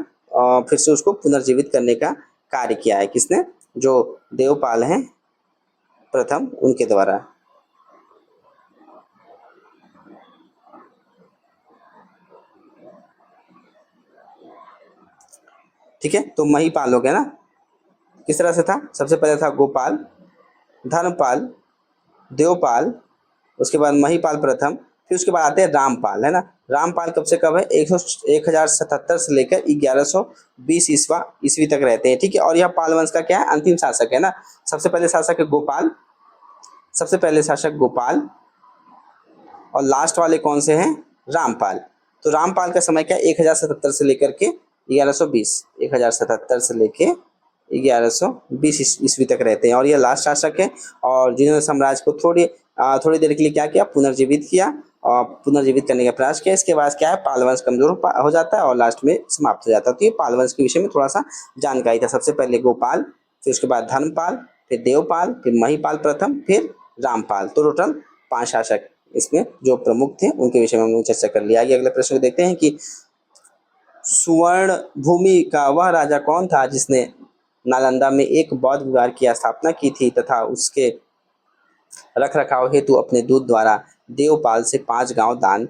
फिर से उसको पुनर्जीवित करने का कार्य किया है। किसने, जो देवपाल हैं प्रथम, उनके द्वारा। ठीक है, तो महीपाल हो गया ना। किस तरह से था, सबसे पहले था गोपाल, धर्मपाल, देवपाल, उसके बाद महीपाल प्रथम, फिर उसके बाद आते हैं रामपाल, है ना। रामपाल कब से कब है, 1077 से लेकर 1120 ईस्वी तक रहते हैं। ठीक है, और यह पाल वंश का क्या है, अंतिम शासक है ना। सबसे पहले शासक है गोपाल, सबसे पहले शासक गोपाल, और लास्ट वाले कौन से हैं, रामपाल। तो रामपाल का समय क्या है, 1077 से लेकर के 1120, 1077 से लेके 1120 ईस्वी तक रहते हैं, और ये लास्ट शासक है। और जिन्होंने साम्राज्य को थोड़ी देर के लिए क्या किया, पुनर्जीवित किया, और पुनर्जीवित करने का प्रयास किया। इसके बाद क्या है, पाल वंश कमजोर हो जाता है और लास्ट में समाप्त हो जाता है। तो ये पाल वंश के विषय में थोड़ा सा जानकारी था। सबसे पहले गोपाल, फिर उसके बाद धर्मपाल, फिर देवपाल, फिर महीपाल प्रथम, फिर रामपाल। तो टोटल 5 शासक इसमें जो प्रमुख थे उनके विषय में हम लोग चर्चा कर लिया। आगे अगले प्रश्न को देखते हैं कि सुवर्ण भूमि का वह राजा कौन था जिसने नालंदा में एक बौद्ध विहार की स्थापना की थी तथा उसके रख रखाव हेतु अपने दूत द्वारा देवपाल से 5 गांव दान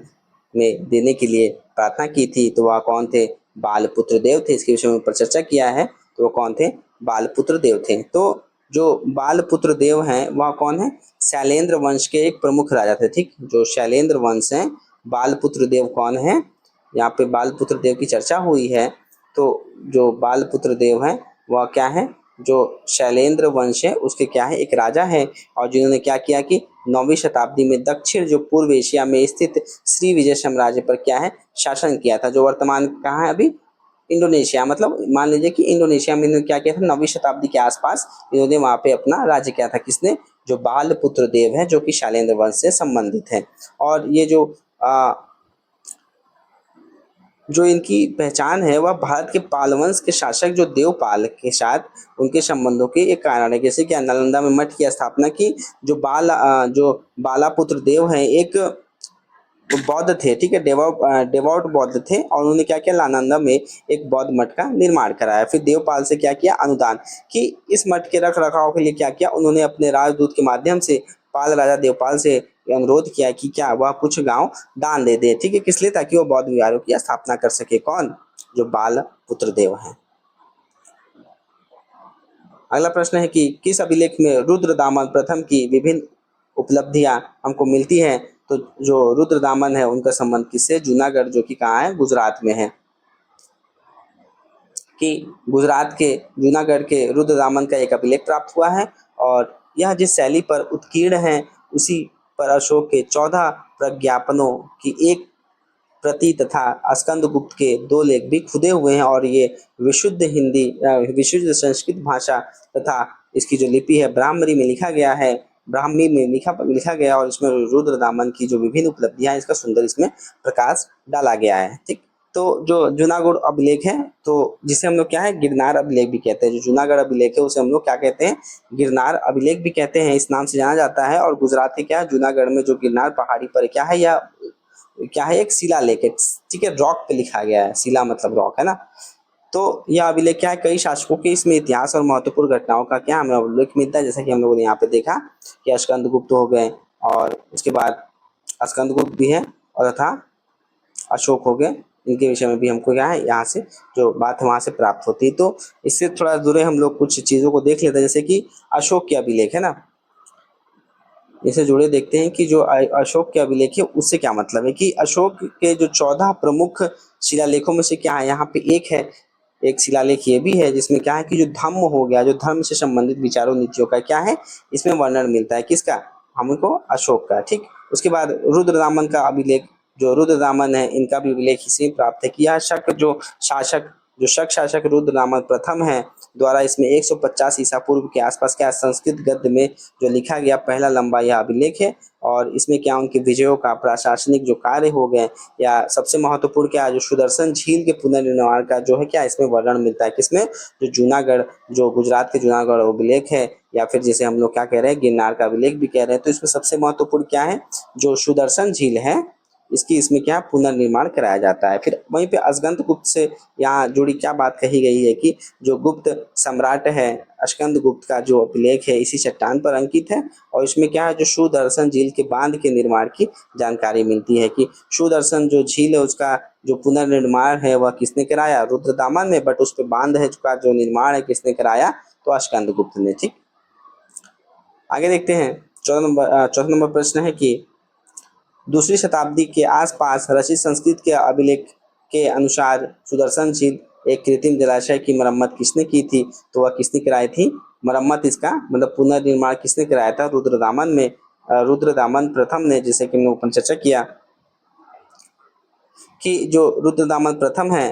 में देने के लिए प्रार्थना की थी। तो वह कौन थे, बालपुत्र देव थे। इसके विषय में ऊपर चर्चा किया है। तो वह कौन थे, बालपुत्र देव थे। तो जो बालपुत्र देव हैं वह कौन है, शैलेंद्र वंश के एक प्रमुख राजा थे। ठीक, जो शैलेंद्र वंश हैं, बालपुत्र देव कौन है, यहाँ पे बालपुत्र देव की चर्चा हुई है। तो जो बालपुत्र देव हैं वह क्या है, जो शैलेंद्र वंश है उसके क्या है, एक राजा है, और जिन्होंने क्या किया कि 9वीं शताब्दी में दक्षिण जो पूर्व एशिया में स्थित श्री विजय साम्राज्य पर क्या है, शासन किया था। जो वर्तमान कहाँ है अभी, इंडोनेशिया। मतलब मान लीजिए कि इंडोनेशिया में इन्होंने क्या किया था, 9वीं शताब्दी के आसपास इन्होंने वहाँ पे अपना राज्य किया था। किसने, जो बालपुत्र देव है, जो कि शैलेंद्र वंश से संबंधित है। और ये जो इनकी पहचान है वह भारत के पाल वंश के शासक जो देवपाल के साथ उनके संबंधों के एक कारण है। जैसे कि नालंदा में मठ की स्थापना की, जो बालापुत्र देव हैं एक बौद्ध थे। ठीक है, डेवोट बौद्ध थे, और उन्होंने क्या किया, नालंदा में एक बौद्ध मठ का निर्माण कराया। फिर देवपाल से क्या किया, अनुदान, कि इस मठ के रख रखाव के लिए क्या किया, उन्होंने अपने राजदूत के माध्यम से पाल राजा देवपाल से अनुरोध किया कि क्या वह कुछ गांव दान दे दे। ठीक है, किस लिए, ताकि वो बौद्ध विहारों की स्थापना कर सके। कौन, जो बाल पुत्र देव हैं। अगला प्रश्न है कि किस अभिलेख में रुद्रदामन प्रथम की विभिन्न उपलब्धियां हमको मिलती हैं। तो जो रुद्रदामन है उनका संबंध किससे, जूनागढ़, जो कि कहाँ है, गुजरात में है। कि गुजरात के जूनागढ़ के रुद्रदामन का एक अभिलेख प्राप्त हुआ है, और यह जिस शैली पर उत्कीर्ण है उसी पर अशोक के 14 प्रज्ञापनों की एक प्रति तथा स्कंदगुप्त के 2 लेख भी खुदे हुए हैं। और ये विशुद्ध हिंदी, विशुद्ध संस्कृत भाषा तथा इसकी जो लिपि है ब्राह्मणी में लिखा गया है, ब्राह्मी में लिखा गया और इसमें रुद्रदामन की जो विभिन्न उपलब्धियां हैं इसका सुंदर इसमें प्रकाश डाला गया है। ठीक, तो जो जूनागढ़ अभिलेख है, तो जिसे हम लोग क्या है गिरनार अभिलेख भी कहते हैं। जो जूनागढ़ अभिलेख है उसे हम लोग क्या कहते हैं, गिरनार अभिलेख भी कहते हैं, इस नाम से जाना जाता है। और गुजरात के क्या जूनागढ़ में जो गिरनार पहाड़ी पर क्या है, या क्या है एक शिलालेख है। ठीक है, रॉक पे लिखा गया है, शिला मतलब रॉक है ना। तो यह अभिलेख क्या है, कई शासकों के इसमें इतिहास और महत्वपूर्ण घटनाओं का क्या हमें अभिलेख मिलता है। जैसे कि हम लोगों ने यहाँ पे देखा कि स्कंदगुप्त हो गए, और उसके बाद स्कंदगुप्त भी है, और तथा अशोक हो गए। इनके विषय में भी हमको क्या है यहाँ से जो बात है वहां से प्राप्त होती है। तो इससे थोड़ा दूर हम लोग कुछ चीजों को देख लेते हैं, जैसे कि अशोक के अभिलेख है ना, इससे जुड़े देखते हैं कि जो अशोक के अभिलेख है उससे क्या मतलब है। कि अशोक के जो 14 प्रमुख शिलालेखों में से क्या है, यहाँ पे एक शिलालेख ये भी है जिसमें क्या है कि जो धम्म हो गया, जो धर्म से संबंधित विचारों नीतियों का क्या है इसमें वर्णन मिलता है। किसका, हमको अशोक का। ठीक, उसके बाद रुद्रदामन का अभिलेख, जो रुद्रदामन है इनका भी अभिलेख इसी प्राप्त है कि यह शक शासक रुद्रदामन प्रथम है द्वारा इसमें 150 ईसा पूर्व के आसपास क्या संस्कृत गद्य में जो लिखा गया पहला लंबा यह अभिलेख है। और इसमें क्या उनके विजयों का प्रशासनिक जो कार्य हो गए, या सबसे महत्वपूर्ण क्या है जो सुदर्शन झील के पुनर्निर्माण का जो है क्या इसमें वर्णन मिलता है। किसमें, जो जूनागढ़, जो गुजरात के जूनागढ़ अभिलेख है, या फिर जैसे हम लोग क्या कह रहे हैं गिरनार का अभिलेख भी कह रहे हैं। तो इसमें सबसे महत्वपूर्ण क्या है, जो सुदर्शन झील है इसकी इसमें क्या पुनर्निर्माण कराया जाता है। फिर वहीं पे अस्कंद गुप्त से यहाँ जुड़ी क्या बात कही गई है कि जो गुप्त सम्राट है अस्कंद गुप्त का जो अभिलेख है इसी चट्टान पर अंकित है। और इसमें क्या है जो सुदर्शन झील के बांध के निर्माण की जानकारी मिलती है कि सुदर्शन जो झील है उसका जो पुनर्निर्माण है वह किसने कराया, रुद्रदामन ने। बट उस पर बांध है का जो निर्माण है किसने कराया, तो अस्कंद गुप्त ने। ठीक, आगे देखते हैं। चौथा नंबर प्रश्न है कि दूसरी शताब्दी के आसपास रचित संस्कृत के अभिलेख के अनुसार सुदर्शन झील एक कृत्रिम जलाशय की मरम्मत किसने की थी, तो वह किसने कराई थी मरम्मत, इसका मतलब पुनर्निर्माण किसने कराया था, रुद्रदामन में, रुद्रदामन प्रथम ने। जैसे कि हमने ऊपर चर्चा किया कि जो रुद्रदामन प्रथम है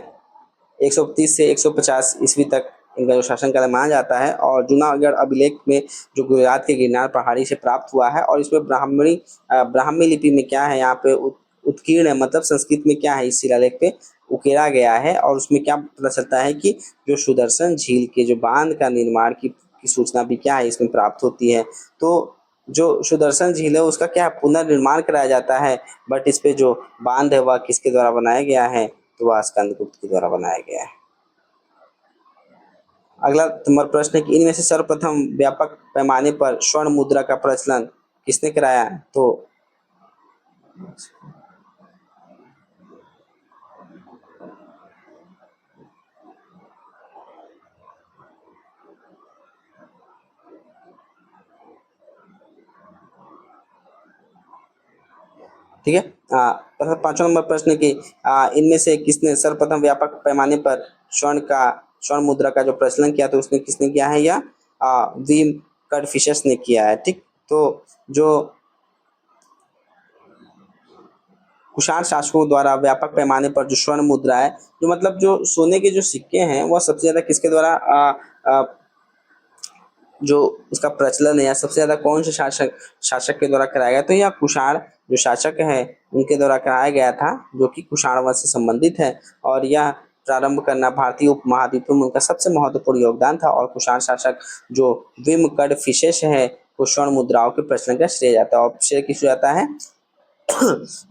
130 से 150 ईस्वी तक इनका जो शासनकाल माना जाता है। और जूनागढ़ अभिलेख में जो गुजरात के गिरनार पहाड़ी से प्राप्त हुआ है, और इसमें ब्राह्मी लिपि में क्या है यहाँ पे उत्कीर्ण है, मतलब संस्कृत में क्या है इस शिलालेख पे उकेरा गया है। और उसमें क्या पता चलता है कि जो सुदर्शन झील के जो बांध का निर्माण की सूचना भी क्या है इसमें प्राप्त होती है। तो जो सुदर्शन झील है उसका क्या पुनर्निर्माण कराया जाता है। बट इस पे जो बांध है वह किसके द्वारा बनाया गया है, तो वह स्कंदगुप्त के द्वारा बनाया गया है। अगला तुम्हारा प्रश्न है कि इनमें से सर्वप्रथम व्यापक पैमाने पर स्वर्ण मुद्रा का प्रचलन किसने कराया, तो ठीक है। पांचवा नंबर प्रश्न की इनमें से किसने सर्वप्रथम व्यापक पैमाने पर स्वर्ण मुद्रा का जो प्रचलन किया तो उसने किसने किया है, या विम कड़फिशस ने किया है। ठीक, तो जो कुषाण शासकों द्वारा व्यापक पैमाने पर जो स्वर्ण मुद्रा है, जो मतलब जो सोने के जो सिक्के हैं वह सबसे ज्यादा किसके द्वारा जो उसका प्रचलन है, या सबसे ज्यादा कौन से शासक के द्वारा कराया गया, तो यह कुषाण जो शासक है उनके द्वारा कराया गया था, जो कि कुषाण वंश से संबंधित है। और यह प्रारंभ करना भारतीय उपमहाद्वीप में उनका सबसे महत्वपूर्ण योगदान था। और कुषाण शासक जो विम कड़फिशेस है को स्वर्ण मुद्राओं के प्रचलन का श्रेय जाता है, और श्रेय किसको जाता है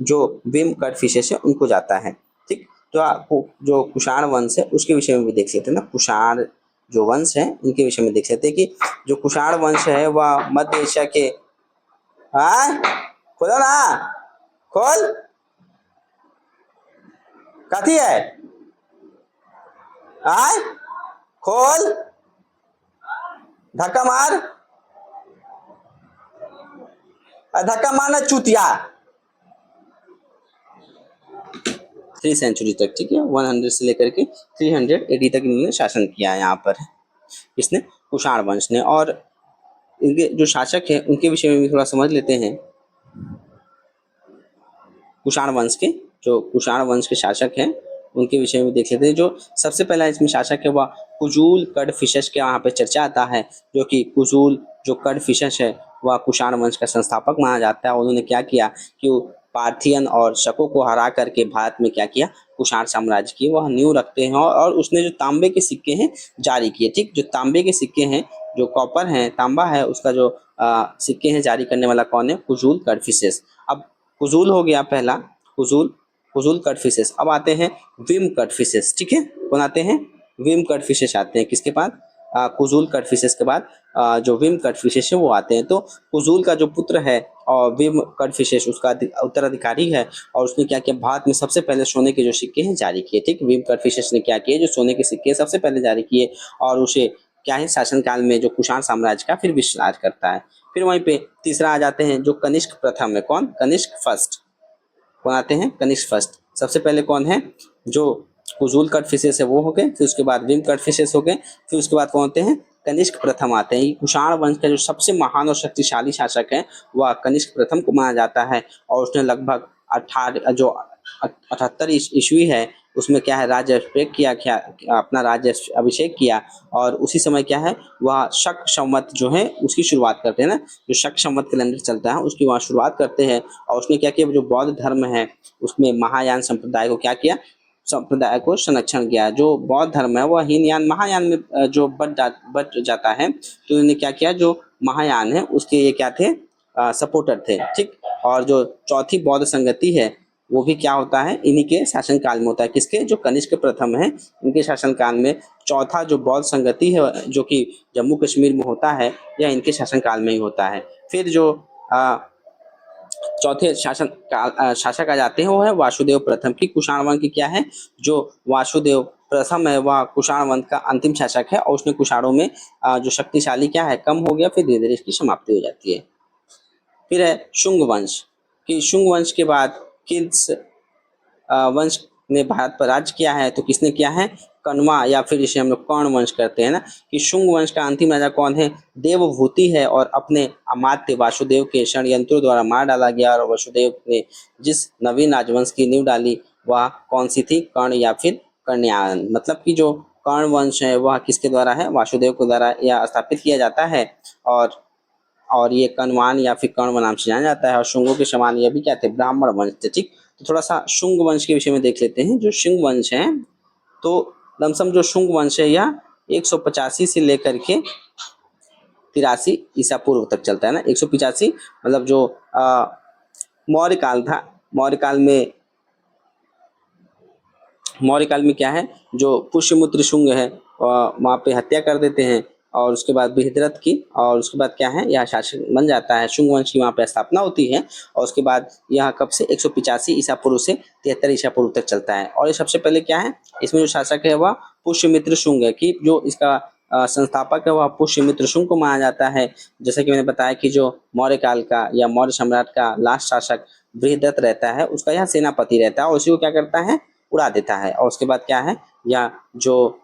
जो विम कड़फिशेस है उनको जाता है। ठीक, तो जो कुषाण वंश है उसके विषय में भी देख लेते हैं ना। कुषाण जो वंश है उनके विषय में देख लेते हैं कि जो कुषाण वंश है वह मध्य एशिया के, हाँ खोलो ना, खोल, कथी है, हाँ खोल, धक्का मार, धक्का मारना चूतिया। 3 सेंचुरी तक, ठीक है, 100 से लेकर के 300 AD तक इन्होंने शासन किया है यहाँ पर, इसने कुषाण वंश ने। और इनके जो शासक हैं उनके विषय में भी थोड़ा समझ लेते हैं। कुषाण वंश के जो कुषाण वंश के शासक हैं उनके विषय में देख लेते हैं। जो सबसे पहला इसमें शासक है वह कुजूल कड़फिशस के यहाँ पे चर्चा आता है, जो कि कुजूल जो कड़फिशस है वह कुषाण वंश का संस्थापक माना जाता है। उन्होंने क्या किया कि वो पार्थियन और शकों को हरा करके भारत में क्या किया, कुषाण साम्राज्य की वह नींव रखते हैं। और उसने जो तांबे के सिक्के हैं जारी किए। ठीक, जो तांबे के सिक्के हैं, जो कॉपर है, तांबा है, उसका जो सिक्के हैं जारी करने वाला कौन है, कुजूल कड़फिशस। अब कुजूल हो गया पहला, कुजूल कुजूल कटफिशेस। अब आते हैं विम कटफिशेस। ठीक है, कौन आते हैं, विम कटफिशेस आते हैं किसके बाद, कुजूल कटफिशेस के बाद जो विम कटफिशेस है वो आते हैं। तो कुजूल का जो पुत्र है और विम कटफिशेस उसका उत्तराधिकारी है, और उसने क्या किया, भारत में सबसे पहले सोने के जो सिक्के हैं जारी किए। ठीक, विम कटफिशेस ने क्या किए, जो सोने के सिक्के सबसे पहले जारी किए, और उसे क्या है शासनकाल में जो कुषाण साम्राज्य का फिर विस्तार करता है। फिर वहीं पे तीसरा आ जाते हैं जो कनिष्क प्रथम है, कौन, कनिष्क फर्स्ट। कौन आते हैं, कनिष्क फर्स्ट। सबसे पहले कौन है, जो कुजूल कट फिशेस है वो हो गए, फिर उसके बाद विम कट फिशेस हो गए, फिर उसके बाद कौन होते हैं, कनिष्क प्रथम आते हैं। ये कुषाण वंश का जो सबसे महान और शक्तिशाली शासक है वह कनिष्क प्रथम को माना जाता है। और उसने लगभग 78 ईस्वी है उसमें क्या है, राज्य अभिषेक किया, क्या अपना राज्य अभिषेक किया। और उसी समय क्या है, वह शक संवत जो है उसकी शुरुआत करते हैं ना, जो शक संवत कैलेंडर चलता है उसकी वहाँ शुरुआत करते हैं। और उसने क्या किया, जो बौद्ध धर्म है उसमें महायान संप्रदाय को क्या किया, संप्रदाय को संरक्षण किया। जो बौद्ध धर्म है वह हीनयान महायान में जो बट जाता है, तो उन्होंने क्या किया, जो महायान है उसके ये क्या थे, सपोर्टर थे। ठीक, और जो चौथी बौद्ध संगति है वो भी क्या होता है, इन्हीं के शासनकाल में होता है। किसके, जो कनिष्क प्रथम है इनके शासनकाल में चौथा जो बौद्ध संगति है जो कि जम्मू कश्मीर में होता है, यह इनके शासनकाल में ही होता है। फिर जो चौथे शासक आ जाते हैं वो है वासुदेव प्रथम की। कुषाण वंश की क्या है, जो वासुदेव प्रथम है वह कुषाण वंश का अंतिम शासक है, और उसने कुषाणों में जो शक्तिशाली क्या है कम हो गया, फिर धीरे धीरे इसकी समाप्ति हो जाती है। फिर है शुंग वंश कि शुंग वंश के बाद किस वंश ने भारत पर राज्य किया है, तो किसने किया है, कण्वा, या फिर इसे हम लोग कर्ण वंश कहते हैं ना, कि शुंग वंश का अंतिम राजा कौन है, देवभूति है, और अपने अमात्य वासुदेव के षड्यंत्रों द्वारा मार डाला गया। और वासुदेव ने जिस नवीन राजवंश की नींव डाली वह कौन सी थी, कर्ण या फिर कण्यायन। मतलब कि जो कर्ण वंश है वह किसके द्वारा है, वासुदेव के द्वारा यह स्थापित किया जाता है। और ये कण्वान या फिर कण्व नाम से जाना जाता है। और शुंगों के समान ये भी क्या थे, ब्राह्मण वंश थे। ठीक, तो थोड़ा सा शुंग वंश के विषय में देख लेते हैं। जो शुंग वंश है, तो लमसम जो शुंग वंश है यह 185 से लेकर के 83 ईसा पूर्व तक चलता है ना। 185 मतलब जो मौर्य काल था, मौर्य काल में क्या है, जो पुष्यमित्र शुंग है वहाँ पे हत्या कर देते हैं, और उसके बाद बृहद्रथ की, और उसके बाद क्या है, यह शासक बन जाता है। शुंग वंश की वहाँ पे स्थापना होती है। और उसके बाद यह कब से 185 ईसा पूर्व से 73 ईसा पूर्व तक चलता है। और ये सबसे पहले क्या है, इसमें जो शासक है वह पुष्यमित्र शुंग है, कि जो इसका संस्थापक है वह पुष्यमित्र शुंग को माना जाता है। जैसे कि मैंने बताया कि जो मौर्य काल का या मौर्य सम्राट का लास्ट शासक बृहद्रथ रहता है, उसका यह सेनापति रहता है, और उसी को क्या करता है, उड़ा देता है। और उसके बाद क्या है, या जो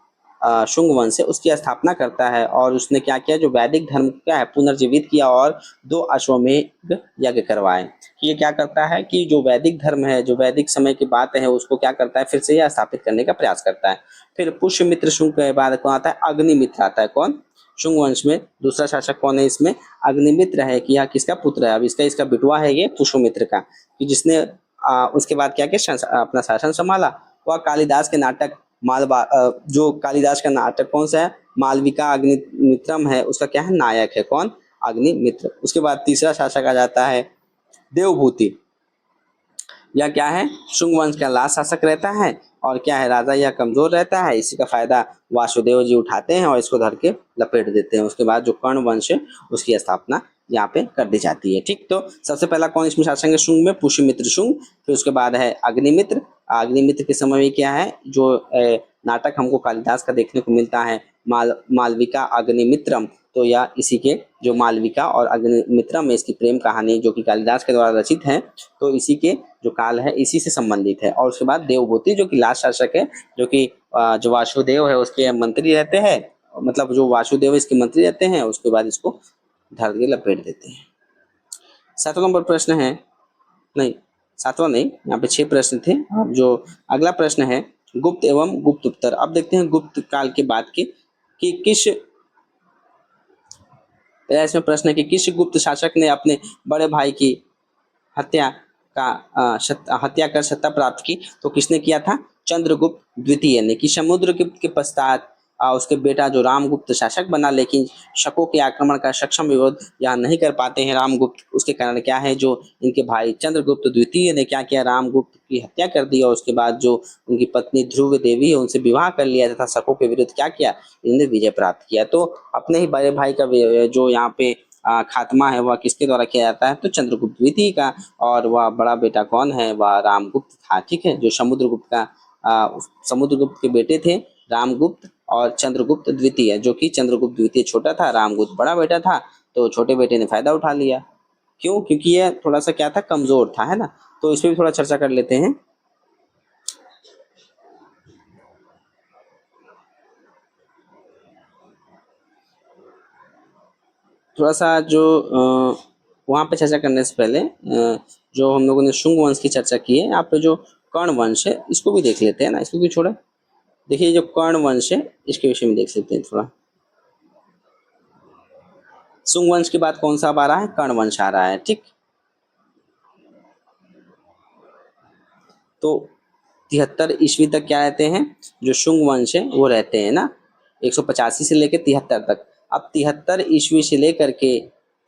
शुंग वंश है उसकी स्थापना करता है। और उसने क्या किया, जो वैदिक धर्म क्या है पुनर्जीवित किया, और 2 अश्वमेध यज्ञ करवाए। ये क्या करता है कि जो वैदिक धर्म है, जो वैदिक समय की बात है, उसको क्या करता है, फिर से यह स्थापित करने का प्रयास करता है। फिर पुष्यमित्र शुंग के बाद कौन आता है, अग्निमित्र आता है। कौन, शुंग वंश में दूसरा शासक कौन है, इसमें अग्निमित्र है, कि यह किसका पुत्र है, अब इसका बिटवा है ये पुष्यमित्र का, कि जिसने उसके बाद क्या किया, अपना शासन संभाला। वह कालिदास के नाटक जो कालिदास का नाटक कौन सा है, मालविका अग्निमित्रम है, उसका क्या है, नायक है। कौन, अग्निमित्र। उसके बाद तीसरा शासक आ जाता है देवभूति। यह क्या है, शुंग वंश का लास्ट शासक रहता है, और क्या है, राजा यह कमजोर रहता है, इसी का फायदा वासुदेव जी उठाते हैं और इसको धर के लपेट देते हैं। उसके बाद जो कर्ण वंश है उसकी स्थापना यहाँ पे कर दी जाती है। ठीक, तो सबसे पहला कौन इसमें शासक है, शुंग में पुष्यमित्र शुंग। फिर उसके बाद है अग्निमित्र। अग्निमित्र के समय में क्या है, जो नाटक हमको कालिदास का देखने को मिलता है, मालविका अग्निमित्रम, तो यह इसी के जो मालविका और अग्निमित्रम है इसकी प्रेम कहानी जो कि कालिदास के द्वारा रचित है, तो इसी के जो काल है इसी से संबंधित है। और उसके बाद देवभूति जो कि लास्ट शासक है, जो कि जो वासुदेव है उसके मंत्री रहते हैं, मतलब जो वासुदेव इसके मंत्री रहते हैं, उसके बाद इसको धर के लपेट देते हैं। 7वां नंबर प्रश्न है, नहीं 7वां नहीं, यहाँ पे 6 प्रश्न थे। अब जो अगला प्रश्न है गुप्त एवं गुप्तोत्तर। अब देखते हैं गुप्त काल के बाद के कि किस, पहला इसमें प्रश्न है कि किस गुप्त शासक ने अपने बड़े भाई की हत्या हत्या कर सत्ता प्राप्त की? तो किसने किया था? चंद्रगुप्त द्वितीय ने। कि समुद्रगुप्त के पश्चात उसके बेटा जो रामगुप्त शासक बना, लेकिन शकों के आक्रमण का सक्षम विरोध यहाँ नहीं कर पाते हैं रामगुप्त। उसके कारण क्या है, जो इनके भाई चंद्रगुप्त द्वितीय ने क्या किया, रामगुप्त की हत्या कर दी और उसके बाद जो उनकी पत्नी ध्रुव देवी है उनसे विवाह कर लिया तथा शकों के विरुद्ध क्या किया, इन्होंने विजय प्राप्त किया। तो अपने ही बड़े भाई का जो यहाँ पे खात्मा है वह किसके द्वारा किया जाता है? तो चंद्रगुप्त द्वितीय का। और वह बड़ा बेटा कौन है? वह रामगुप्त था। ठीक है, जो समुद्रगुप्त का समुद्रगुप्त के बेटे थे रामगुप्त और चंद्रगुप्त द्वितीय, जो कि चंद्रगुप्त द्वितीय छोटा था, रामगुप्त बड़ा बेटा था। तो छोटे बेटे ने फायदा उठा लिया। क्यों? क्योंकि यह थोड़ा सा क्या था, कमजोर था, है ना। तो इसमें भी थोड़ा चर्चा कर लेते हैं। थोड़ा सा जो वहाँ पे चर्चा करने से पहले जो हम लोगों ने शुंग वंश की चर्चा की है, यहाँ पे जो कर्ण वंश है इसको भी देख लेते हैं ना, इसको भी छोड़ा। देखिए जो कर्ण वंश है इसके विषय में देख लेते हैं थोड़ा। शुंग वंश के बाद कौन सा अब आ रहा है? कर्ण वंश आ रहा है। ठीक, तो 73 ईस्वी तक क्या रहते हैं, जो शुंग वंश है वो रहते हैं ना, 185 से लेकर 73 तक। अब 73 ईस्वी से लेकर के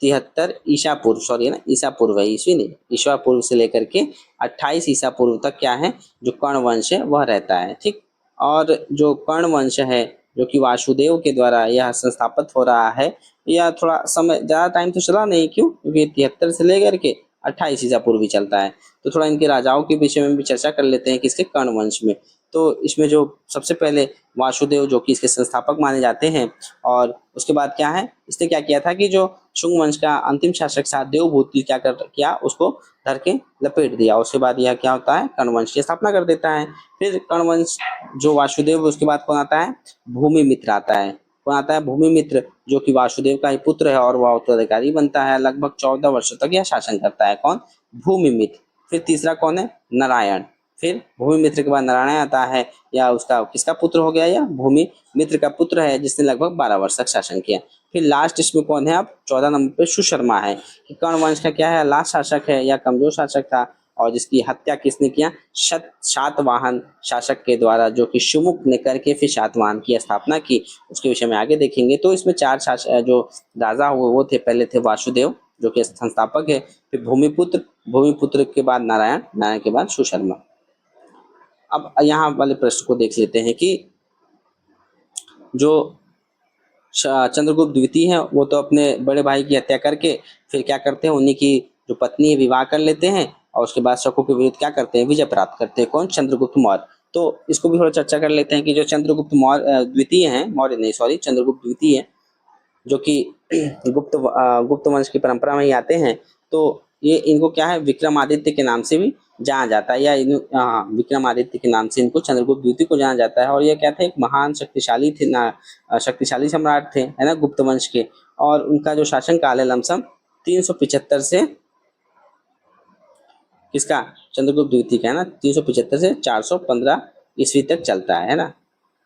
73 ईसा पूर्व, सॉरी है ना, ईसा पूर्व है, ईस्वी नहीं, ईसा पूर्व से लेकर के 28 ईसा पूर्व तक क्या है, जो कर्ण वंश है वह रहता है। ठीक, और जो कर्ण वंश है जो कि वासुदेव के द्वारा यह संस्थापित हो रहा है, यह थोड़ा समय ज़्यादा टाइम तो चला नहीं। क्यों? क्योंकि 73 से लेकर के 28 ईसा पूर्व ही चलता है। तो थोड़ा इनके राजाओं के विषय में भी चर्चा कर लेते हैं, किसके? कर्ण वंश में। तो इसमें जो सबसे पहले वासुदेव जो कि इसके संस्थापक माने जाते हैं, और उसके बाद क्या है, इसने क्या किया था कि जो शुंग वंश का अंतिम शासक था देवभूति क्या कर किया, उसको धर के लपेट दिया। उसके बाद यह क्या होता है, कर्ण वंश की स्थापना कर देता है। फिर कर्ण वंश जो वासुदेव, उसके बाद कौन आता है? भूमिमित्र आता है। कौन आता है? भूमिमित्र, जो कि वासुदेव का ही पुत्र है और वह उत्तराधिकारी बनता है। लगभग 14 वर्षों तक यह शासन करता है। कौन? भूमिमित्र। फिर तीसरा कौन है? नारायण। फिर भूमि मित्र के बाद नारायण आता है, या उसका किसका पुत्र हो गया, या भूमि मित्र का पुत्र है, जिसने लगभग 12 वर्ष तक शासन किया। फिर लास्ट इसमें कौन है? अब 14 नंबर पे सुशर्मा है, कि कर्ण वंश का क्या है, लास्ट शासक है या कमजोर शासक था, और जिसकी हत्या किसने किया? शातवाहन शासक के द्वारा, जो कि सुमुख ने करके फिर शातवाहन की स्थापना की। उसके विषय में आगे देखेंगे। तो इसमें चार शासक जो राजा हुए वो थे, पहले थे वासुदेव जो कि संस्थापक है, फिर भूमिपुत्र, भूमिपुत्र के बाद नारायण, नारायण के बाद सुशर्मा। अब यहाँ वाले प्रश्न को देख लेते हैं कि जो चंद्रगुप्त द्वितीय है वो तो अपने बड़े भाई की हत्या करके फिर क्या करते हैं, उन्हीं की जो पत्नी है विवाह कर लेते हैं, और उसके बाद शकों के विरुद्ध क्या करते हैं, विजय प्राप्त करते हैं। कौन? चंद्रगुप्त मौर्य। तो इसको भी थोड़ा चर्चा कर लेते हैं कि जो चंद्रगुप्त मौर्य द्वितीय है, मौर्य नहीं सॉरी, चंद्रगुप्त द्वितीय है, जो कि गुप्त वंश की परंपरा में ही आते हैं। तो ये इनको क्या है, विक्रमादित्य के नाम से भी जाना जाता है, या हाँ, विक्रमादित्य के नाम से इनको चंद्रगुप्त द्वितीय को जाना जाता है। और ये क्या थे, एक महान शक्तिशाली थे ना, शक्तिशाली सम्राट थे, है ना, गुप्त वंश के। और उनका जो शासन काल है लमसम 375 से किसका? चंद्रगुप्त द्वितीय का, है ना, 375 से 415 ईस्वी तक चलता है ना।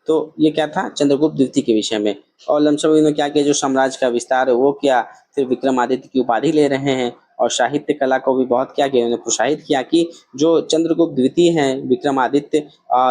तो ये क्या था, चंद्रगुप्त द्वितीय के विषय में। और लमसम इन्होंने क्या किया, जो साम्राज्य का विस्तार है वो किया। फिर विक्रमादित्य की उपाधि ले रहे हैं, और साहित्य कला को भी बहुत क्या किया, उन्होंने प्रोत्साहित किया। कि जो चंद्रगुप्त द्वितीय हैं, विक्रमादित्य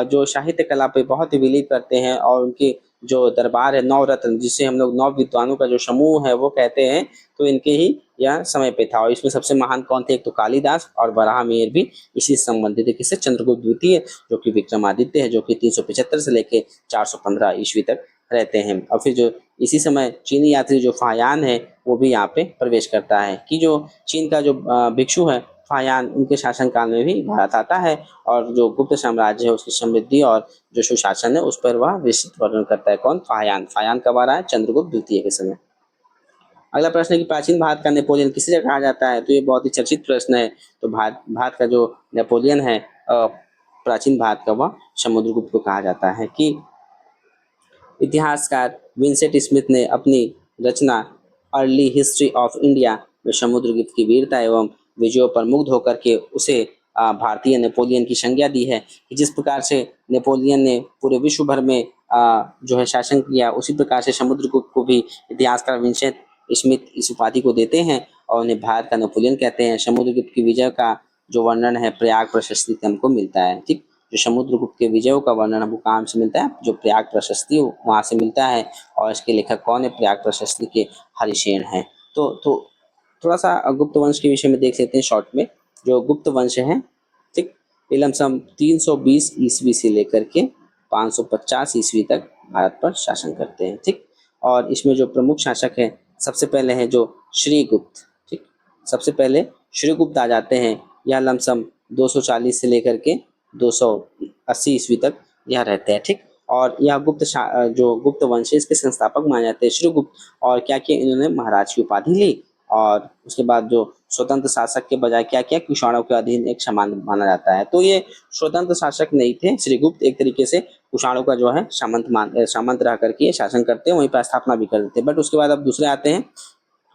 जो साहित्य कला पे बहुत ही बिलीव करते हैं, और उनके जो दरबार है नौ रत्न, जिसे हम लोग नौ विद्वानों का जो समूह है वो कहते हैं, तो इनके ही यह समय पे था। और इसमें सबसे महान कौन थे? एक तो कालिदास, और वराहमिहिर भी इसी से संबंधित है। किससे? चंद्रगुप्त द्वितीय, जो कि विक्रमादित्य है, जो कि 375 से लेके 415 ईस्वी तक रहते हैं। और फिर जो इसी समय चीनी यात्री जो फायान है वो भी यहाँ पे प्रवेश करता है। कि जो चीन का जो भिक्षु है फायान, उनके शासनकाल में भी भारत आता है, और जो गुप्त साम्राज्य है उसकी समृद्धि और जो सुशासन है उस पर वह विस्तृत वर्णन करता है। कौन? फायान। फायान कब आ रहा है? चंद्रगुप्त द्वितीय के समय। अगला प्रश्न है कि प्राचीन भारत का नेपोलियन किसे कहा जाता है? तो ये बहुत ही चर्चित प्रश्न है। तो भारत का जो नेपोलियन है प्राचीन भारत का, वह समुद्रगुप्त को कहा जाता है। कि इतिहासकार विंसेंट स्मिथ ने अपनी रचना अर्ली हिस्ट्री ऑफ इंडिया में समुद्रगुप्त की वीरता एवं विजयों पर मुग्ध होकर के उसे भारतीय नेपोलियन की संज्ञा दी है कि जिस प्रकार से नेपोलियन ने पूरे विश्व भर में जो है शासन किया, उसी प्रकार से समुद्रगुप्त को भी इतिहासकार विंसेंट स्मिथ इस उपाधि को देते हैं और उन्हें भारत का नेपोलियन कहते हैं। समुद्रगुप्त की विजय का जो वर्णन है प्रयाग प्रशस्ति से हमको मिलता है। ठीक, जो समुद्रगुप्त के विजयों का वर्णन हमको कहाँ से मिलता है? जो प्रयाग प्रशस्ति वहाँ से मिलता है। और इसके लेखक कौन है? प्रयाग प्रशस्ति के हरिसेन हैं। तो थोड़ा सा गुप्त वंश के विषय में देख लेते हैं शॉर्ट में। जो गुप्त वंश है, ठीक, ये लमसम 320 ईस्वी से लेकर के 550 ईस्वी तक भारत पर शासन करते हैं। ठीक, और इसमें जो प्रमुख शासक है, सबसे पहले है जो श्रीगुप्त। ठीक, सबसे पहले श्रीगुप्त आ जाते हैं। यह लमसम 240 से लेकर के 280 ईस्वी तक यह रहते हैं। ठीक, और यह जो गुप्त वंश है इसके संस्थापक माने जाते हैं श्रीगुप्त। और क्या किया इन्होंने? महाराज की उपाधि ली। और उसके बाद जो स्वतंत्र शासक के बजाय क्या किया? कुषाणों के अधीन एक सामंत माना जाता है। तो ये स्वतंत्र शासक नहीं थे श्रीगुप्त, एक तरीके से कुषाणों का जो है सामंत रह करके शासन करते हैं, वहीं पर स्थापना भी कर देते हैं। बट उसके बाद अब दूसरे आते हैं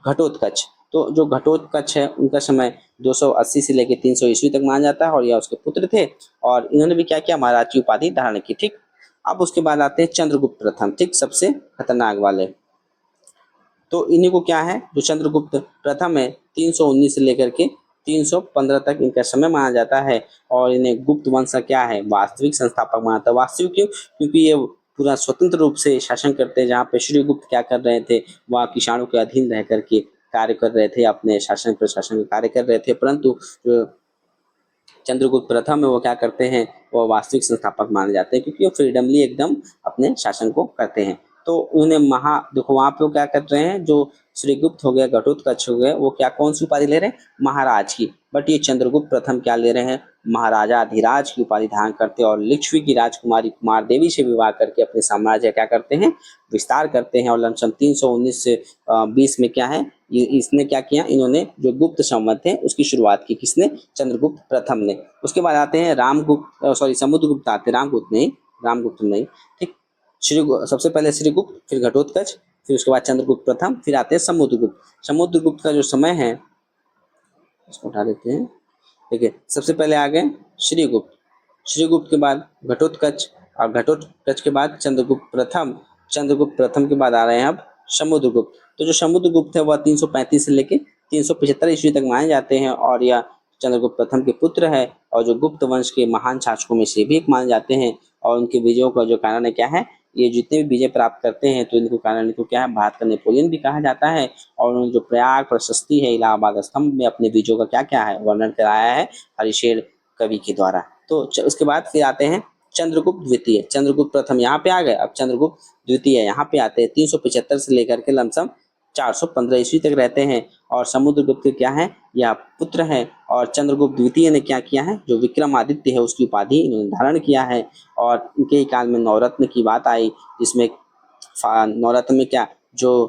घटोत्कच। तो जो घटोत्कच है उनका समय 280 से लेकर 300 ईस्वी तक माना जाता है और यह उसके पुत्र थे और इन्होंने भी क्या किया? महाराज की उपाधि धारण की। ठीक, अब उसके बाद आते हैं चंद्रगुप्त प्रथम। ठीक, सबसे खतरनाक वाले। तो इन्हीं को क्या है? जो चंद्रगुप्त प्रथम है 319 से लेकर के 315 तक इनका समय माना जाता है और इन्हें गुप्त वंश का क्या है? वास्तविक संस्थापक माना जाता है। वास्तविक क्यों? क्योंकि ये पूरा स्वतंत्र रूप से शासन करते हैं। जहाँ पे श्रीगुप्त क्या कर रहे थे? वह किसानों के अधीन रह करके कार्य कर रहे थे, अपने शासन प्रशासन का कार्य कर रहे थे। परंतु जो चंद्रगुप्त प्रथम है वो क्या करते हैं? वो वास्तविक संस्थापक माने जाते हैं क्योंकि वो फ्रीडमली एकदम अपने शासन को करते हैं। तो उन्हें देखो वहाँ पे वो क्या कर रहे हैं? जो श्रीगुप्त हो गया, घटोत्कच हो गए, वो क्या कौन सी उपाधि ले रहे हैं? महाराज की। बट ये चंद्रगुप्त प्रथम क्या ले रहे हैं? महाराजा अधिराज की उपाधि धारण करते हैं और लिच्छवी की राजकुमारी कुमार देवी से विवाह करके अपने साम्राज्य क्या करते हैं? विस्तार करते हैं। और लमसम 319 से 20 में क्या है? इसने क्या किया? इन्होंने जो गुप्त संवत है उसकी शुरुआत की। किसने? चंद्रगुप्त प्रथम ने। उसके बाद आते हैं समुद्रगुप्त आते हैं, रामगुप्त नहीं। ठीक, सबसे पहले श्रीगुप्त, फिर घटोत्कच, फिर उसके बाद चंद्रगुप्त प्रथम, फिर आते हैं समुद्रगुप्त। समुद्रगुप्त का जो समय है इसको उठा देते हैं। ठीक है, सबसे पहले आ गए श्रीगुप्त, श्रीगुप्त के बाद घटोत्कच और घटोत्कच के बाद चंद्रगुप्त प्रथम, चंद्रगुप्त प्रथम के बाद आ रहे हैं अब समुद्रगुप्त। तो जो समुद्रगुप्त है वह 335 से लेके 375 ईस्वी तक माने जाते हैं और यह चंद्रगुप्त प्रथम के पुत्र है और जो गुप्त वंश के महान शासकों में से भी एक माने जाते हैं। और उनके विजयों का जो कारण है क्या है? ये जितने भी विजय प्राप्त करते हैं तो इनको कारण इनको क्या है? भारत का नेपोलियन भी कहा जाता है। और उन्होंने जो प्रयाग प्रशस्ति है इलाहाबाद स्तंभ में अपने विजयों का क्या क्या है? वर्णन कराया है हरिशेर कवि के द्वारा। तो उसके बाद फिर आते हैं चंद्रगुप्त द्वितीय। चंद्रगुप्त प्रथम यहाँ पे आ गए, अब चंद्रगुप्त द्वितीय यहाँ पे आते हैं। 375 से लेकर के लमसम 415 ईस्वी तक रहते हैं और समुद्रगुप्त क्या है? यह पुत्र है। और चंद्रगुप्त द्वितीय ने क्या किया है? जो विक्रमादित्य है उसकी उपाधि इन्होंने धारण किया है। और इनके ही काल में नवरत्न की बात आई, जिसमें नवरत्न में क्या? जो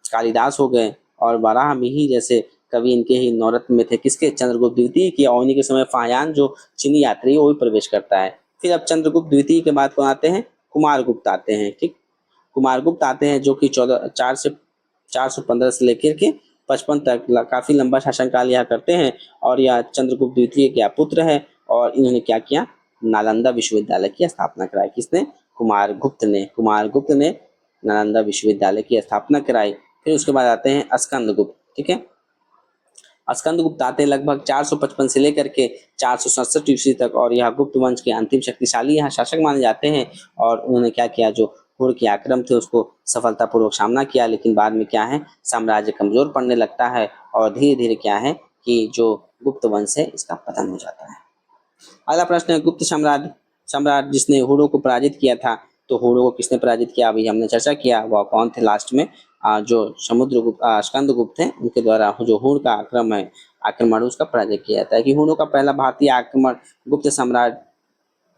कालिदास हो गए और वराहमिहिर जैसे कवि इनके ही नवरत्न में थे। किसके? चंद्रगुप्त द्वितीय के। और उन्हीं के समय फायान जो चीनी यात्री वो भी प्रवेश करता है। फिर अब चंद्रगुप्त द्वितीय के बाद कौन आते हैं? कुमारगुप्त आते हैं। ठीक, कुमारगुप्त आते हैं जो कि 415 से लेकर के 55 तक काफी लंबा शासनकाल यह करते हैं। और यह चंद्रगुप्त द्वितीय के पुत्र है और इन्होंने क्या किया? नालंदा विश्वविद्यालय की स्थापना कराई। किसने? कुमारगुप्त ने नालंदा विश्वविद्यालय की स्थापना कराई। फिर उसके बाद आते हैं स्कंदगुप्त। ठीक है, स्कंदगुप्त आते हैं लगभग 455 से लेकर के 467 ईस्वी तक और यह गुप्त वंश के अंतिम शक्तिशाली यहाँ शासक माने जाते हैं। और उन्होंने क्या किया? जो हुण के आक्रमण थे उसको सफलतापूर्वक सामना किया, लेकिन बाद में क्या है? साम्राज्य कमजोर पड़ने लगता है और धीरे धीरे क्या है कि जो गुप्त वंश है इसका पतन हो जाता है। अगला प्रश्न है गुप्त सम्राट जिसने हुणों को पराजित किया था। तो हुणों को किसने पराजित किया? अभी हमने चर्चा किया, वह कौन थे लास्ट में? जो स्कंदगुप्त हैं उनके द्वारा जो हुण का आक्रमण उसका पराजय किया जाता है। कि हुणों का पहला भारतीय आक्रमण गुप्त सम्राट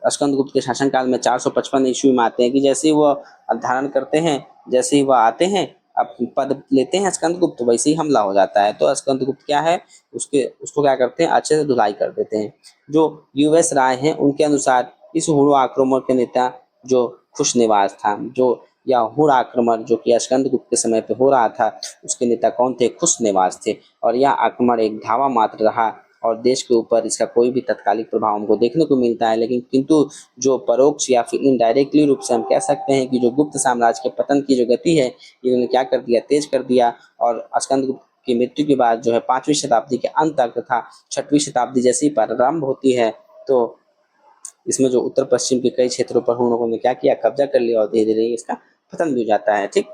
स्कंदगुप्त के शासनकाल में 455 ईस्वी में आते हैं। कि जैसे ही वह धारण करते हैं, जैसे ही वह आते हैं अब पद लेते हैं स्कंदगुप्त, वैसे ही हमला हो जाता है। तो स्कंदगुप्त क्या है? उसको क्या करते हैं? अच्छे से धुलाई कर देते हैं। जो यूएस राय हैं उनके अनुसार इस हुण आक्रमण के नेता जो खुशनिवास था, जो या हुण आक्रमण जो कि स्कंदगुप्त के समय पे हो रहा था उसके नेता कौन थे? खुशनिवास थे। और यह आक्रमण एक धावा मात्र रहा और देश के ऊपर इसका कोई भी तात्कालिक प्रभाव हमको देखने को मिलता है, लेकिन किंतु जो परोक्ष या फिर इनडायरेक्टली रूप से हम कह सकते हैं कि जो गुप्त साम्राज्य के पतन की जो गति है, इन्होंने क्या कर दिया, तेज कर दिया। और स्कंदगुप्त की मृत्यु के बाद जो है 5वीं शताब्दी के अंत तक तथा 6वीं शताब्दी जैसे ही प्रारंभ होती है, तो इसमें जो उत्तर पश्चिम के कई क्षेत्रों पर उन लोगों ने क्या किया, कब्जा कर लिया और धीरे धीरे इसका पतन भी हो जाता है। ठीक,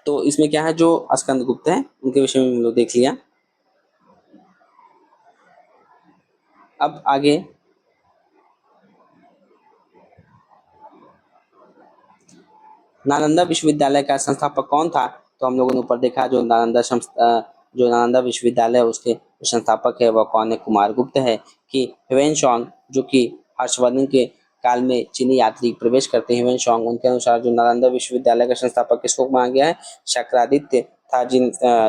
तो इसमें क्या है, जो स्कंदगुप्त है उनके विषय में हम लोग देख लिया। अब आगे नालंदा विश्वविद्यालय का संस्थापक कौन था, तो हम लोगों ने ऊपर देखा जो नालंदा विश्वविद्यालय उसके संस्थापक है वह कौन है, कुमारगुप्त है। कि ह्वेनसांग जो कि हर्षवर्धन के काल में चीनी यात्री प्रवेश करते हैं, ह्वेनसांग उनके अनुसार जो नालंदा विश्वविद्यालय का संस्थापक किसको माना गया है, शक्रादित्य था,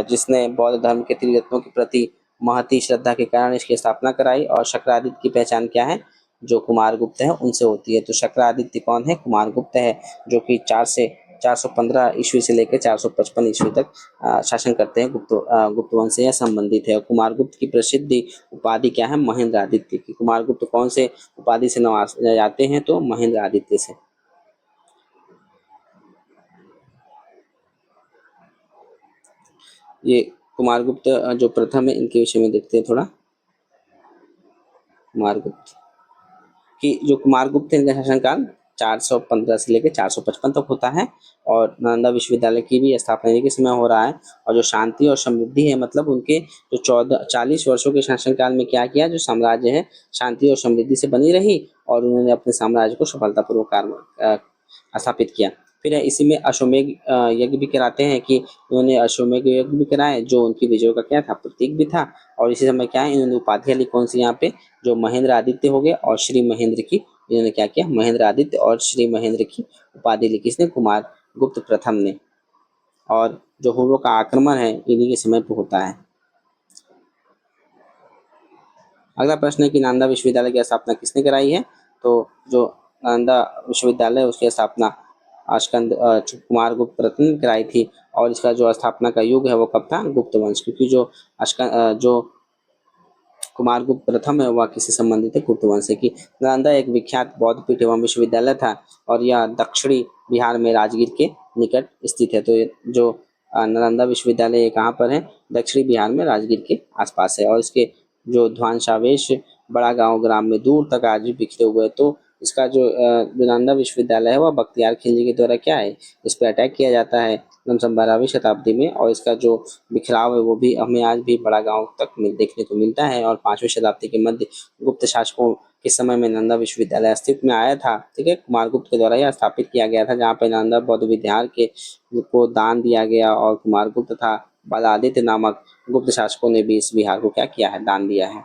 जिसने बौद्ध धर्म के त्रिरत्नों के प्रति महती श्रद्धा के कारण इसकी स्थापना कराई। और शक्रादित्य की पहचान क्या है, जो कुमारगुप्त है उनसे होती है। तो शक्रादित्य कौन है, कुमारगुप्त है, जो कि 415 ईस्वी से लेकर 455 ईस्वी तक शासन करते हैं, गुप्त वंश से संबंधित है। कुमारगुप्त की प्रसिद्ध उपाधि क्या है, महेंद्र आदित्य की। कुमारगुप्त कौन से उपाधि से नवाजे जाते हैं, तो महेंद्र आदित्य से। ये कुमारगुप्त जो प्रथम है इनके विषय में देखते हैं थोड़ा। कुमारगुप्त कि जो कुमारगुप्त है इनका शासनकाल 415 से लेकर 455 तक होता है। और नालंदा विश्वविद्यालय की भी स्थापना इन्हीं के समय हो रहा है। और जो शांति और समृद्धि है, मतलब उनके जो 40 वर्षों के शासनकाल में क्या किया, जो साम्राज्य है शांति और समृद्धि से बनी रही और उन्होंने अपने साम्राज्य को सफलतापूर्वक स्थापित किया। फिर इसी में अश्वमेध यज्ञ भी कराते हैं, कि उन्होंने अश्वमेध यज्ञ भी कराए जो उनकी विजयों का क्या था, प्रतीक भी था। और इसी समय क्या है, इन्होंने उपाधियां ली कौन सी यहाँ पे, जो महेंद्र आदित्य हो गए और श्री महेंद्र की, इन्होंने क्या किया, महेंद्र आदित्य और श्री महेंद्र की उपाधि ली किसने, कुमार गुप्त प्रथम ने। और जो हुर्रों का आक्रमण है इन्हीं के समय पर होता है। अगला प्रश्न है कि नालंदा विश्वविद्यालय की स्थापना किसने कराई है, तो जो नालंदा विश्वविद्यालय उसकी स्थापना कुमारगुप्त प्रथम ने कराई थी। और इसका जो स्थापना का युग है वो कब था, गुप्त वंश, क्योंकि जो कुमारगुप्त प्रथम है वह किससे संबंधित है, गुप्त वंश से। कि नालंदा एक विख्यात बौद्ध पीठ एवं विश्वविद्यालय था और यह दक्षिणी बिहार में राजगीर के निकट स्थित है। तो जो नालंदा विश्वविद्यालय ये कहाँ पर है, दक्षिणी बिहार में राजगीर के आसपास है। और इसके जो ध्वंसावशेष बड़ा गांव ग्राम में दूर तक आज भी बिखरे हुए हैं। तो इसका जो नालंदा विश्वविद्यालय है वह बख्तियार खिलजी के द्वारा क्या है, इस पर अटैक किया जाता है लमसम 12वीं शताब्दी में। और इसका जो बिखराव है वो भी हमें आज भी बड़ा गांव तक देखने को मिलता है। और 5वीं शताब्दी के मध्य गुप्त शासकों के समय में नालंदा विश्वविद्यालय अस्तित्व में आया था। ठीक है, कुमारगुप्त के द्वारा यह स्थापित किया गया था, जहाँ पे नालंदा बौद्ध विहार के को दान दिया गया। और कुमारगुप्त तथा बलादित्य नामक गुप्त शासकों ने भी इस विहार को क्या किया है, दान दिया है।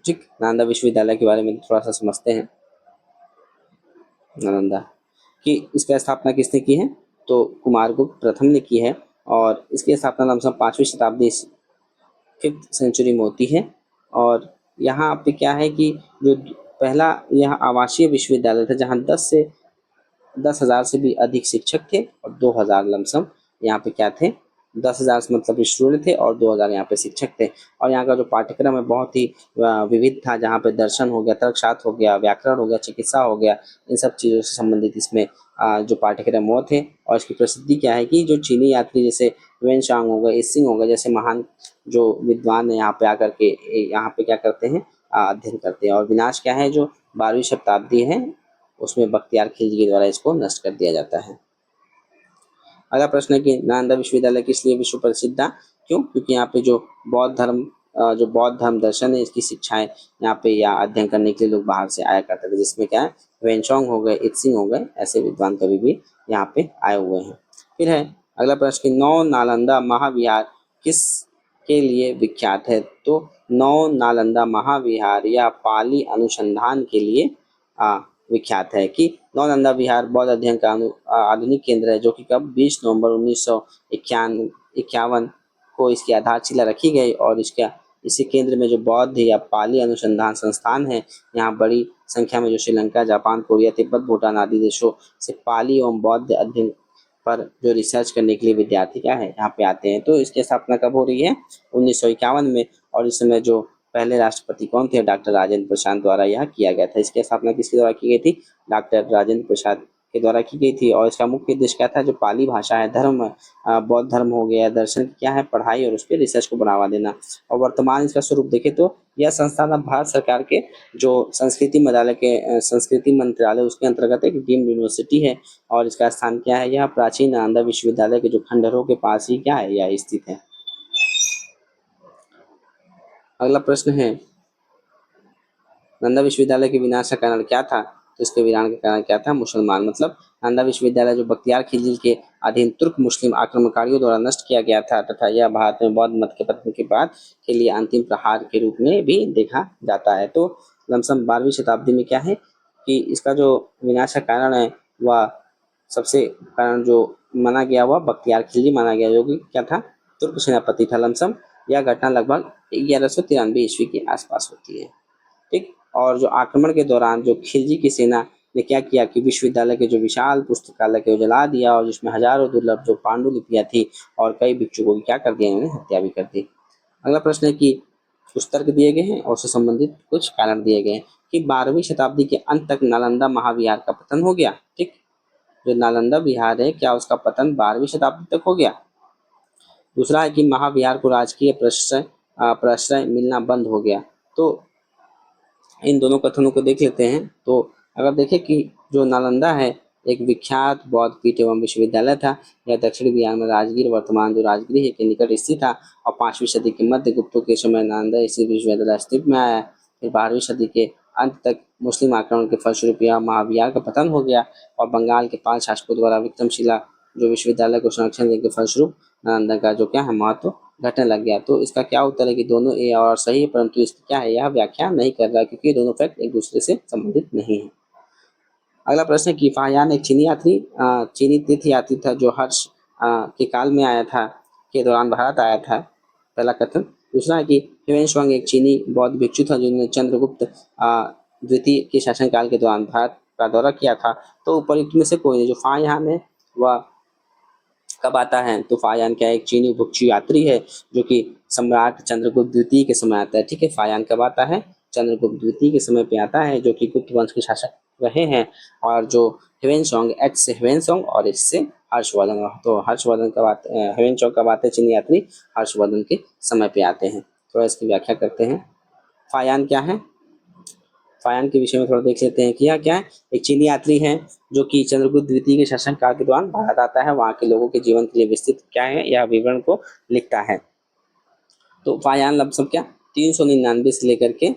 ठीक, नालंदा विश्वविद्यालय के बारे में थोड़ा सा समझते हैं। नालंदा की इसकी स्थापना किसने की है, तो कुमारगुप्त प्रथम ने की है। और इसकी स्थापना लमसम 5वीं शताब्दी 5th सेंचुरी में होती है। और यहाँ पे क्या है कि जो पहला यह आवासीय विश्वविद्यालय था, जहाँ 10,000 से भी अधिक शिक्षक थे और 2,000 लमसम यहाँ पे क्या थे, 10,000 मतलब स्टूडेंट थे और 2,000 यहाँ पे शिक्षक थे। और यहाँ का जो पाठ्यक्रम है बहुत ही विविध था, जहाँ पे दर्शन हो गया, तर्कशास्त्र हो गया, व्याकरण हो गया, चिकित्सा हो गया, इन सब चीज़ों से संबंधित इसमें जो पाठ्यक्रम वो थे। और इसकी प्रसिद्धि क्या है कि जो चीनी यात्री जैसे ह्वेनसांग हो गए, इसिंग हो गए, जैसे महान जो विद्वान है यहाँ पे आकर के यहाँ पे क्या करते हैं, अध्ययन करते हैं। और विनाश क्या है, जो 12वीं शताब्दी है उसमें बख्तियार खिलजी के द्वारा इसको नष्ट कर दिया जाता है। अगला प्रश्न है कि नालंदा विश्वविद्यालय किस लिए विश्व प्रसिद्ध था, क्यों, क्योंकि यहाँ पे जो बौद्ध धर्म दर्शन है इसकी शिक्षाएं यहाँ पे या अध्ययन करने के लिए लोग बाहर से आया करते थे, जिसमें क्या है ह्वेनसांग हो गए, इत्सिंग हो गए, ऐसे विद्वान कवि भी यहाँ पे आए हुए हैं। फिर है अगला प्रश्न कि नौ नालंदा महाविहार किस के लिए विख्यात है, तो नौ नालंदा महाविहार या पाली अनुसंधान के लिए विख्यात है। कि नालंदा विहार बौद्ध अध्ययन का आधुनिक केंद्र है, जो कि कब 20 नवंबर 1951 को इसकी आधारशिला रखी गई। और इसी केंद्र में जो बौद्ध या पाली अनुसंधान संस्थान है, यहाँ बड़ी संख्या में जो श्रीलंका, जापान, कोरिया, तिब्बत, भूटान आदि देशों से पाली एवं बौद्ध अध्ययन पर जो रिसर्च करने के लिए विद्यार्थी क्या है यहाँ पे आते हैं। तो इसकी स्थापना कब हो रही है? 1951 में। और इस समय जो पहले राष्ट्रपति कौन थे? डॉक्टर राजेंद्र प्रसाद द्वारा यह किया गया था। इसकी स्थापना किसके द्वारा की गई थी? डॉक्टर राजेंद्र प्रसाद के द्वारा की गई थी। और इसका मुख्य उद्देश्य क्या था? जो पाली भाषा है, धर्म, बौद्ध धर्म हो गया, दर्शन की क्या है? पढ़ाई और उस पर रिसर्च को बढ़ावा देना। और वर्तमान इसका स्वरूप देखें तो यह संस्थान अब भारत सरकार के जो संस्कृति मंत्रालय उसके अंतर्गत एक डीम्ड यूनिवर्सिटी है। और इसका स्थान क्या है? यह प्राचीन नालंदा विश्वविद्यालय के जो खंडहरों के पास ही क्या है? यह स्थित है। अगला प्रश्न है, नालंदा विश्वविद्यालय के विनाश का कारण क्या था? तो इसके विनाश का कारण क्या था? मुसलमान। मतलब नालंदा विश्वविद्यालय जो बख्तियार खिलजी के अधीन तुर्क मुस्लिम आक्रमणकारियों द्वारा नष्ट किया गया था तथा यह भारत में बौद्ध मत के पतन के बाद के लिए अंतिम प्रहार के रूप में भी देखा जाता है। तो लमसम 12वीं शताब्दी में क्या है कि इसका जो विनाश का कारण है वह सबसे कारण जो माना गया वह बख्तियार खिलजी माना गया, जो कि क्या था? तुर्क सेनापति था। लमसम यह घटना लगभग 1193 ईस्वी के आसपास होती है। ठीक। और जो आक्रमण के दौरान जो खिलजी की सेना ने क्या किया कि विश्वविद्यालय के जो विशाल पुस्तकालय को जला दिया और जिसमें हजारों दुर्लभ जो पांडुलिपियां थी और कई भिक्षुकों की क्या कर दिया? इन्होंने हत्या भी कर दी। अगला प्रश्न है कि कुछ तर्क दिए गए हैं और उससे संबंधित कुछ कारण दिए गए हैं कि 12वीं शताब्दी के अंत तक नालंदा महाविहार का पतन हो गया। ठीक। जो नालंदा विहार है क्या उसका पतन 12वीं शताब्दी तक हो गया? दूसरा है कि महाविहार को राजकीय प्रश्रय मिलना बंद हो गया। तो इन दोनों कथनों को देख लेते हैं। तो अगर देखें कि जो नालंदा है एक विख्यात बौद्ध पीठ एवं विश्वविद्यालय था। यह दक्षिण बिहार में राजगीर, वर्तमान जो राजगीर है के निकट स्थित था। और 5वीं सदी के मध्य गुप्तों के समय नालंदा स्थित विश्वविद्यालय अस्तित्व में आया। फिर 12वीं सदी के अंत तक मुस्लिम आक्रमण के फलस्वरूप यह महाविहार का पतन हो गया और बंगाल के 5 शासकों द्वारा विक्रमशिला जो विश्वविद्यालय को संरक्षण देने के फलस्वरूप नालंदा का जो क्या है महत्व घटने लग गया। तो इसका क्या उत्तर है कि दोनों ए और सही है, परंतु इसकी क्या है यह व्याख्या नहीं कर रहा क्योंकि ये दोनों फैक्ट एक दूसरे से संबंधित नहीं है। अगला प्रश्न है कि फाहियान एक चीनी तीर्थ यात्री था जो हर्ष के काल में आया था, के दौरान भारत आया था। पहला कथन। दूसरा है कि ह्वेन एक चीनी बौद्ध भिक्षु था जिन्होंने चंद्रगुप्त द्वितीय के शासनकाल के दौरान भारत का दौरा किया था। तो उपयुक्त में से कोई नहीं। जो फाहियान है वह कब आता है? तो फाहियान क्या एक चीनी भिक्षु यात्री है जो कि सम्राट चंद्रगुप्त द्वितीय के समय आता है। ठीक है। फाहियान कब आता है? चंद्रगुप्त द्वितीय के समय पे आता है, जो कि गुप्त वंश के शासक रहे हैं। और जो ह्वेनसोंग, एच से ह्वेनसोंग और एच से हर्षवर्धन। तो हर्षवर्धन कब आते हैं? ह्वेनसोंग कब आते हैं चीनी यात्री? हर्षवर्धन के समय पे आते हैं। थोड़ा इसकी व्याख्या करते हैं। फाहियान क्या है? फाहियान के विषय में थोड़ा देख लेते हैं कि यह क्या है। एक चीनी यात्री है जो कि चंद्रगुप्त द्वितीय के शासन काल के दौरान भारत आता है, वहाँ के लोगों के जीवन के लिए विस्तृत क्या है यह विवरण को लिखता है। तो फाहियान लमसम क्या 399 से लेकर के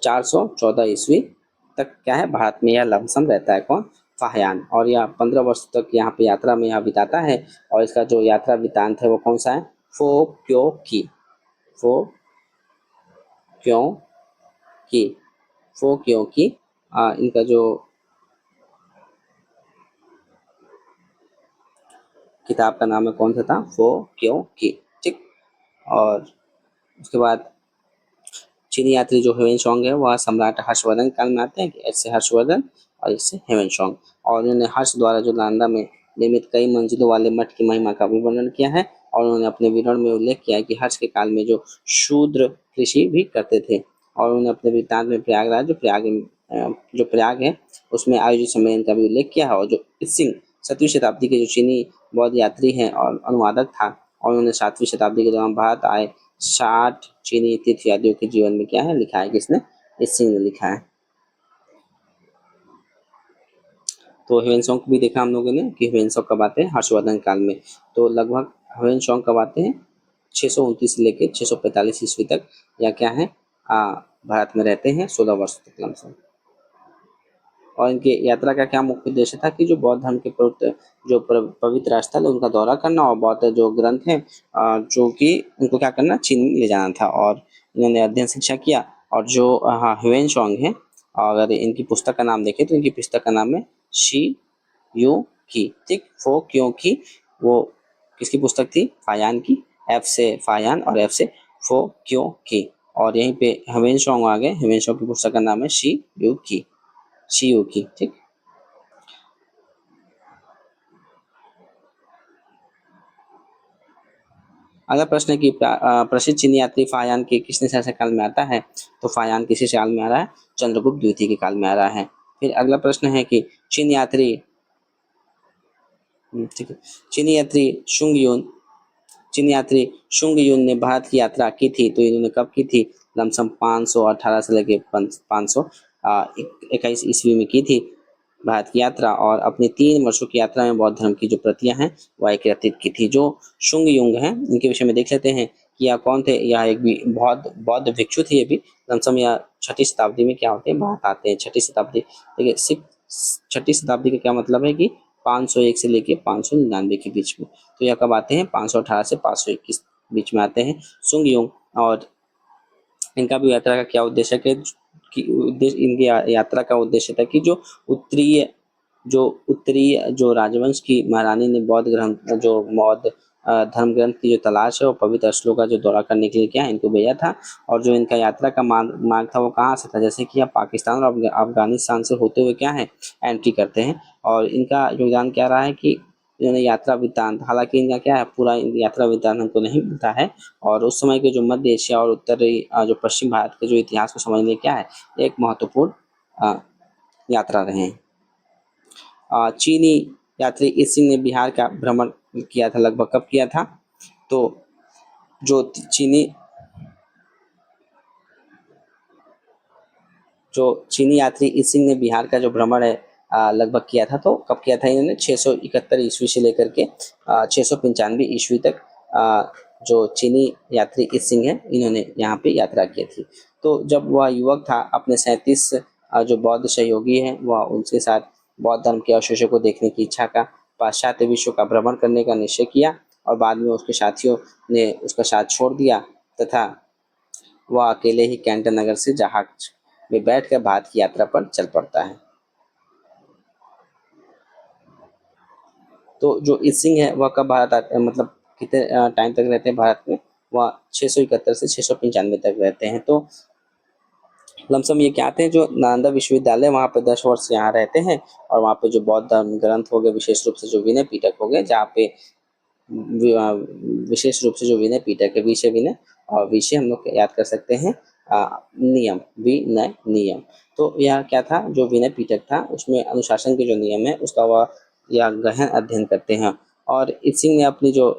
414 ईस्वी तक क्या है भारत में यह लमसम रहता है। कौन? फाहियान। और यह 15 वर्ष तक यहाँ पे यात्रा में यह बिताता है। और इसका जो यात्रा वृत्तांत है वो कौन सा है? फो क्यों की। फो क्यों की। फो क्यों की। इनका जो किताब का नाम है कौन सा था? फो क्यों की। ठीक। और उसके बाद चीनी यात्री जो ह्वेनसोंग है वह सम्राट हर्षवर्धन काल में आते हैं। ऐसे हर्षवर्धन और इससे ह्वेनसोंग। और उन्होंने हर्ष द्वारा जो नालंदा में निर्मित कई मंजिलों वाले मठ की महिमा का भी वर्णन किया है। और उन्होंने अपने विवरण में उल्लेख किया है कि हर्ष के काल में जो शूद्र कृषि भी करते थे। और उन्होंने अपने वृत्तांत में प्रयागराज जो प्रयाग है उसमें आयोजित सम्मेलन का भी उल्लेख किया है। और जो सिंह 7वीं शताब्दी के जो चीनी बौद्ध यात्री हैं और अनुवादक था, और उन्होंने 7वीं शताब्दी के दौरान भारत आए 60 चीनी तीर्थयात्रियों के जीवन में क्या है लिखा है? किसने? इस सिंह ने लिखा है। तो ह्वेनसोंग को भी देखा हम लोगों ने कि ह्वेनसोंग कब आते हैं? हर्षवर्धन काल में। तो लगभग ह्वेनसोंग कब आते हैं? 629 से लेकर 645 ईस्वी तक या क्या है भारत में रहते हैं 16 वर्ष तक लमसम। और इनकी यात्रा का क्या मुख्य उद्देश्य था कि जो बौद्ध धर्म के जो पवित्र स्थल है उनका दौरा करना और बौद्ध जो ग्रंथ हैं जो कि उनको क्या करना? चीन ले जाना था। और इन्होंने अध्ययन शिक्षा किया। और जो ह्वेनसोंग है, अगर इनकी पुस्तक का नाम देखें तो इनकी पुस्तक का नाम है शी यू की। ठीक। फो क्यों की वो किसकी पुस्तक थी? फाहियान की। एफ से फाहियान और एफ से फो क्यों की। और यहीं पे ह्वेनसोंग आ गए। ह्वेनसोंग की पुस्तक का नाम है शी यू की। शी यू की। ठीक। अगला प्रश्न है कि प्रसिद्ध चीनी यात्री फायान के किसने शासनकाल में आता है? तो फायान किसी काल में आ रहा है? चंद्रगुप्त द्वितीय के काल में आ रहा है। फिर अगला प्रश्न है कि चीनी यात्री ठीक है, चीनी यात्री शुंग युन ने भारत की यात्रा की थी, तो इन्होंने कब की थी? लमसम 518 से लेके 521 ईस्वी में की थी भारत की यात्रा, और अपनी 3 वर्षों की यात्रा में बौद्ध धर्म की जो प्रतियां हैं वह एकत्रित की थी। जो शुंग युंग हैं इनके विषय में देख लेते हैं कि यह कौन थे। यह एक भी बौद्ध बौद्ध भिक्षु थे। ये भी लमसम यह 6ठी शताब्दी में क्या होते हैं? भारत आते हैं। 6ठी शताब्दी, देखिए सिख 6ठी शताब्दी का क्या मतलब है कि 501 से लेके 599 के बीच में। तो यह कब आते हैं? 518 से 521 बीच में आते हैं सुंग युंग। और इनका भी यात्रा का क्या उद्देश्य है कि उद्देश्य इनकी यात्रा का उद्देश्य था कि जो उत्तरीय जो राजवंश की महारानी ने बौद्ध ग्रंथ जो बौद्ध धर्म ग्रंथ की जो तलाश है वो पवित्र स्थलों का जो दौरा करने के लिए क्या है इनको भेजा था। और जो इनका यात्रा का मार्ग था वो कहाँ से था? जैसे कि आप पाकिस्तान और अफगानिस्तान से होते हुए क्या है एंट्री करते हैं। और इनका योगदान क्या रहा है कि इन्होंने यात्रा वृत्तांत, हालांकि इनका क्या है पूरा यात्रा वृत्तांत हमको नहीं मिलता है। और उस समय के जो मध्य एशिया और उत्तरी जो पश्चिम भारत के जो इतिहास को समझने क्या है एक महत्वपूर्ण यात्रा रहे हैं। चीनी यात्री ईस्ट सिंह ने बिहार का भ्रमण किया था, लगभग कब किया था? तो जो चीनी यात्री ईस्ट सिंह ने बिहार का जो भ्रमण है लगभग किया था। तो कब किया था इन्होंने? 671 ईस्वी से लेकर के 695 ईस्वी तक जो चीनी यात्री ईस्ट सिंह है इन्होंने यहाँ पे यात्रा की थी। तो जब वह युवक था अपने 37 जो बौद्ध सहयोगी हैं वह उनके साथ बौद्ध धर्म के अवशेषों को देखने की इच्छा का पाश्चात्य विश्व का भ्रमण करने का निश्चय किया, और बाद में उसके साथियों ने उसका साथ छोड़ दिया तथा वह अकेले ही कैंटन नगर से जहाज में बैठकर भारत की यात्रा पर चल पड़ता है। तो जो ईस्ट सिंह है वह कब भारत आते हैं, मतलब कितने टाइम तक रहते हैं भारत में? वह 671 से 695 तक रहते हैं। तो लमसम ये क्या आते हैं जो नालंदा विश्वविद्यालय वहाँ पे 10 वर्ष यहाँ रहते हैं, और वहाँ पे जो बौद्ध धर्म ग्रंथ हो गए, विशेष रूप से जो विनय पिटक हो गए, जहाँ पे विशेष रूप से जो विनय पिटक है, विषय विनय और विषय हम लोग याद कर सकते हैं नियम, विनय नियम। तो यह क्या था? जो विनय पिटक था उसमें अनुशासन के जो नियम है उसका वह यह गहन अध्ययन करते हैं। और ईस्ट सिंह ने अपनी जो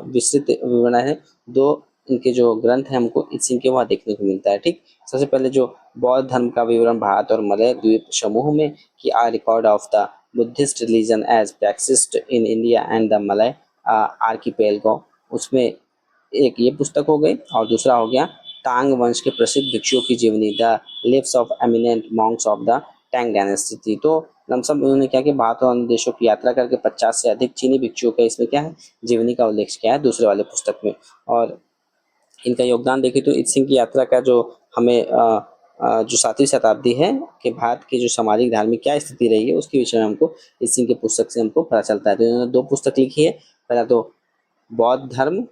विस्तृत विवरण है, 2 इनके जो ग्रंथ हैं हमको ईस्ट सिंह के वहाँ देखने को मिलता है। ठीक, सबसे पहले जो बौद्ध धर्म का विवरण भारत और मलय द्वीप समूह में कि a record of the Buddhist religion as practised in India and the Malay archipelago, उसमें एक ये पुस्तक हो गई, और दूसरा हो गया तांग वंश के प्रसिद्ध भिक्षुओं की जीवनी, the leaves of eminent Monks of the Tang dynasty. तो लमसम उन्होंने क्या कि भारत और अन्य देशों की यात्रा करके 50 से अधिक चीनी भिक्षुओं का इसमें क्या है जीवनी का उल्लेख किया है दूसरे वाले पुस्तक में। और इनका योगदान देखें तो ईस्ट सिंह की यात्रा का जो हमें जो 7वीं शताब्दी है कि भारत की जो सामाजिक धार्मिक क्या स्थिति रही है उसके विषय में हमको ईस्ट सिंह के पुस्तक से हमको पता चलता है। तो इन्होंने 2 पुस्तक लिखी है, पहला तो बौद्ध धर्म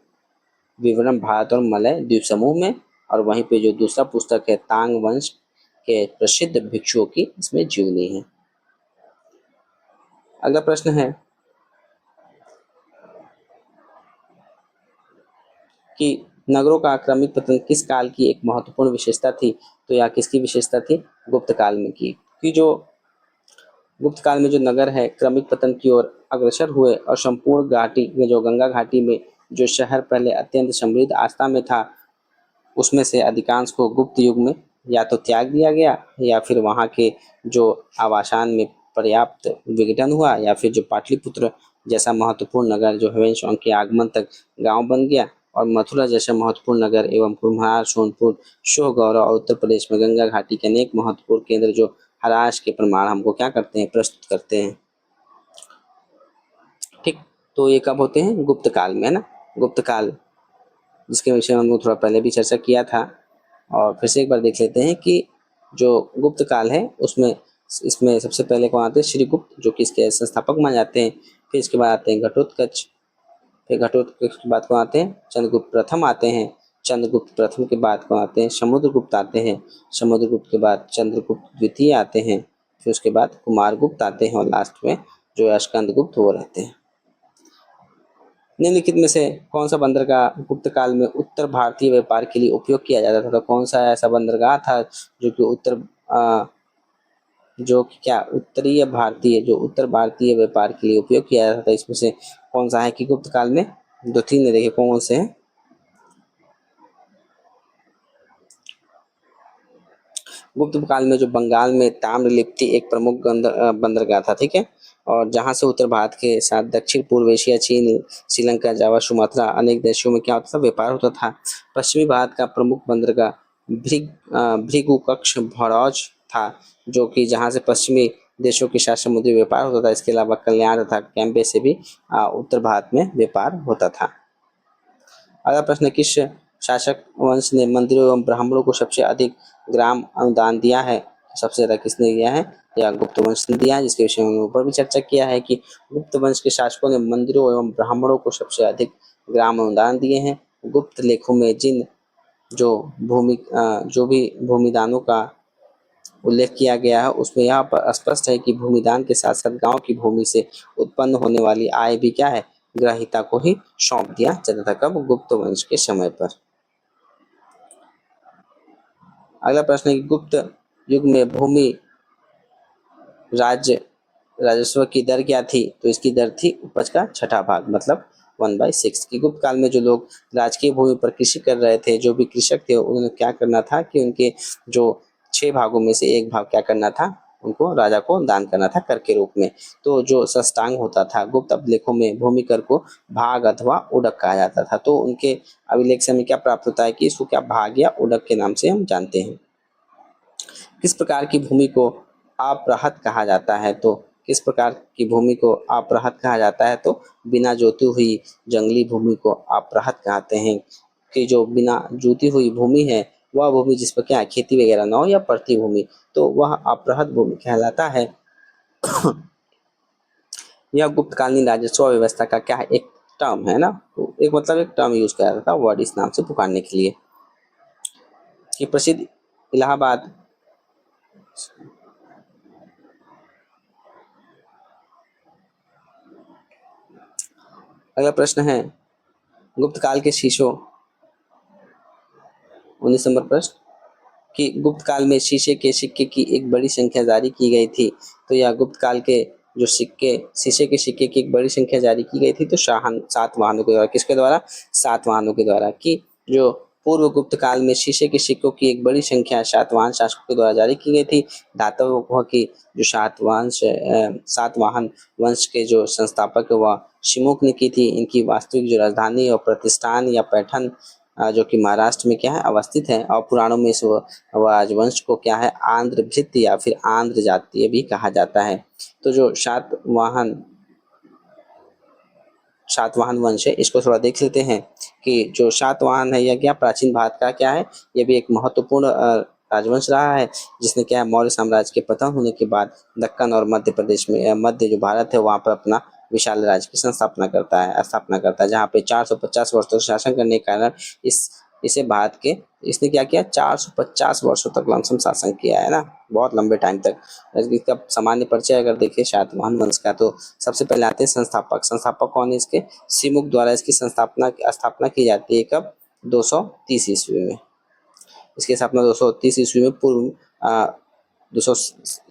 विवरण भारत और मलय द्वीप समूह में, और वहीं पे जो दूसरा पुस्तक है तांग वंश के प्रसिद्ध भिक्षुओं की इसमें जीवनी है। अगला प्रश्न है कि नगरों का क्रमिक पतन किस काल की एक महत्वपूर्ण विशेषता थी? तो यह किसकी विशेषता थी? गुप्त काल में की। कि जो गुप्त काल में जो नगर है क्रमिक पतन की ओर अग्रसर हुए, और संपूर्ण घाटी में जो गंगा घाटी में जो शहर पहले अत्यंत समृद्ध आस्था में था उसमें से अधिकांश को गुप्त युग में या तो त्याग दिया गया, या फिर वहाँ के जो आवासान में पर्याप्त विघटन हुआ, या फिर जो पाटलिपुत्र जैसा महत्वपूर्ण नगर जो हवेन के आगमन तक गांव बन गया, और मथुरा जैसा महत्वपूर्ण नगर एवं कुम्हार सोनपुर शोहगौर और उत्तर प्रदेश में गंगा घाटी के अनेक महत्वपूर्ण केंद्र जो हराश के प्रमाण हमको क्या करते हैं प्रस्तुत करते हैं। ठीक, तो ये कब होते हैं? गुप्त काल में, है ना, गुप्त काल, जिसके विषय में हमने थोड़ा पहले भी चर्चा किया था। और फिर से एक बार देख लेते हैं कि जो गुप्त काल है उसमें इसमें सबसे पहले कौन आते हैं? श्रीगुप्त, जो कि इसके संस्थापक माने जाते हैं। फिर इसके बाद आते हैं घटोत्कच, फिर घटोत्कच के बाद कौन आते हैं? चंद्रगुप्त प्रथम आते हैं। चंद्रगुप्त प्रथम के बाद कौन आते हैं? समुद्रगुप्त आते हैं। समुद्रगुप्त के बाद चंद्रगुप्त द्वितीय आते हैं। फिर उसके बाद कुमारगुप्त आते हैं, और लास्ट में जो स्कंदगुप्त वो रहते हैं। निम्नलिखित में से कौन सा बंदरगाह गुप्त काल में उत्तर भारतीय व्यापार के लिए उपयोग किया जाता था? तो कौन सा ऐसा बंदरगाह था जो कि उत्तर भारतीय व्यापार के लिए उपयोग किया जाता था? इसमें से कौन सा है कि गुप्त काल में? दो तीन में देखिए कौन से हैं। गुप्त काल में जो बंगाल में ताम्रलिप्ति एक प्रमुख बंदरगाह था, ठीक है, और जहां से उत्तर भारत के साथ दक्षिण पूर्व एशिया, चीन, श्रीलंका, जावा, सुमात्रा अनेक देशों में क्या होता था? व्यापार होता था। पश्चिमी भारत का प्रमुख बंदरगाह भृगुकक्ष भरौज था, जो कि जहां से पश्चिमी देशों के साथ समुद्री व्यापार होता था। इसके अलावा कल्याण तथा कैम्बे से भी उत्तर भारत में व्यापार होता था। अगला प्रश्न, किस शासक वंश ने मंदिरों एवं ब्राह्मणों को सबसे अधिक ग्राम अनुदान दिया है? सबसे ज्यादा किसने दिया है? या गुप्त वंश ने दिया है, जिसके विषय में ऊपर भी चर्चा किया है कि गुप्त वंश के शासकों ने मंदिरों एवं ब्राह्मणों को सबसे अधिक ग्राम अनुदान दिए हैं। गुप्त लेखों में जो भी भूमिदानों का उल्लेख किया गया है उसमें यह स्पष्ट है कि भूमिदान के साथ साथ गांव की भूमि से उत्पन्न होने वाली आय भी क्या है? ग्राहिता को ही सौंप दिया जाता था। कब? गुप्त वंश के समय पर। अगला प्रश्न है कि गुप्त युग में भूमि राज्य राजस्व की दर क्या थी? तो इसकी दर थी उपज का छठा भाग, मतलब 1/6 की। गुप्त काल में जो लोग राजकीय भूमि पर कृषि कर रहे थे, जो भी कृषक थे, उन्होंने क्या करना था कि उनके जो 6 भागों में से एक भाग क्या करना था? उनको राजा को दान करना था कर के रूप में। तो जो सष्टांग होता था, गुप्त अभिलेखों में भूमि कर को भाग अथवा उडक कहा जाता था। तो उनके अभिलेख से हमें क्या प्राप्त होता है कि इसको क्या भाग या उडक के नाम से हम जानते हैं। किस प्रकार की भूमि को अपरहत कहा जाता है? तो किस प्रकार की भूमि को अपरहत कहा जाता है? तो बिना जोती हुई जंगली भूमि को अपरहत कहते हैं। कि जो बिना जोती हुई भूमि है, वह भूमि जिस पर क्या है खेती वगैरह न हो, या पड़ती भूमि, तो वह अपरहत भूमि कहलाता है। यह गुप्तकालीन राजस्व व्यवस्था का क्या है? एक टर्म है ना, तो एक मतलब एक टर्म यूज किया जाता था वर्ड इस नाम से पुकारने के लिए। कि प्रसिद्ध इलाहाबाद अगला प्रश्न है, गुप्त काल के शीशों 19 नंबर प्रश्न कि गुप्त काल में शीशे के सिक्के की एक बड़ी संख्या जारी की गई थी। तो यह गुप्त काल के जो शीशे के सिक्के की एक बड़ी संख्या जारी की गई थी, तो सातवाहनों के द्वारा। किसके द्वारा? सातवाहनों के द्वारा। कि जो पूर्व गुप्त काल में शीशे के सिक्कों की एक बड़ी संख्या सातवाहन शासकों के द्वारा जारी की गई थी। दातव्य हुआ कि जो सातवाहन वंश के जो संस्थापक वह शिमुख ने की थी। इनकी वास्तविक जो राजधानी और प्रतिष्ठान या पैठन जो कि महाराष्ट्र में क्या है अवस्थित है। और पुराणों में इस राजवंश को क्या है आंध्र भृत्य या फिर आंध्र जातीय भी कहा जाता है। तो जो सातवाहन वंश है, इसको थोड़ा देख लेते हैं कि जो सातवाहन है यह क्या प्राचीन भारत का क्या है, यह भी एक महत्वपूर्ण राजवंश रहा है, जिसने क्या है मौर्य साम्राज्य के पतन होने के बाद दक्कन और मध्य प्रदेश में मध्य जो भारत है वहाँ पर अपना विशाल राज्य की स्थापना करता है, जहाँ पे 450 वर्ष तक शासन करने के कारण इसे भारत के इसने क्या किया 450 वर्षों तक लमसम शासन किया है ना, बहुत लंबे टाइम तक। इसका सामान्य परिचय अगर देखें सातवाहन वंश का, तो सबसे पहले आते हैं संस्थापक कौन है इसके? सिमुक द्वारा इसकी स्थापना की जाती है। कब? 230 ईस्वी में। इसकी स्थापना 230 ईस्वी में 200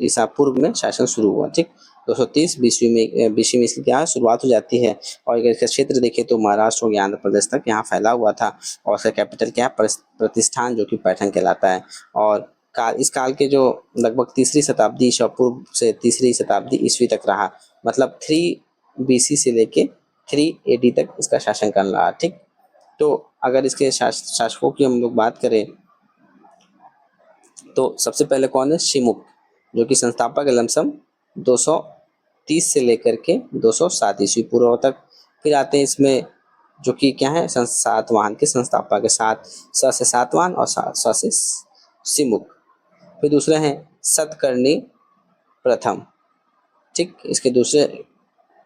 ईसा पूर्व में शासन शुरू हुआ। ठीक, 230 बीसी में इसकी क्या है शुरुआत हो जाती है। और अगर इसका क्षेत्र देखें तो महाराष्ट्र और आंध्र प्रदेश तक यहाँ फैला हुआ था। और इसका कैपिटल क्या है? प्रतिष्ठान, जो कि पैठण कहलाता है। और इस काल के जो लगभग तीसरी शताब्दी ईसा पूर्व से तीसरी शताब्दी ईस्वी तक रहा, मतलब 3 BC से लेके 3 AD तक इसका शासन कर रहा। ठीक, तो अगर इसके शासकों की हम लोग बात करें तो सबसे पहले कौन है? शिमुक, जो कि संस्थापक है लमसम 230 से लेकर के 207 ईस्वी पूर्व तक। फिर आते हैं इसमें जो कि क्या है सातवाहन के संस्थापक है, स से सातवाहन और स से शिमुक। फिर दूसरे हैं सतकर्णी प्रथम। ठीक, इसके दूसरे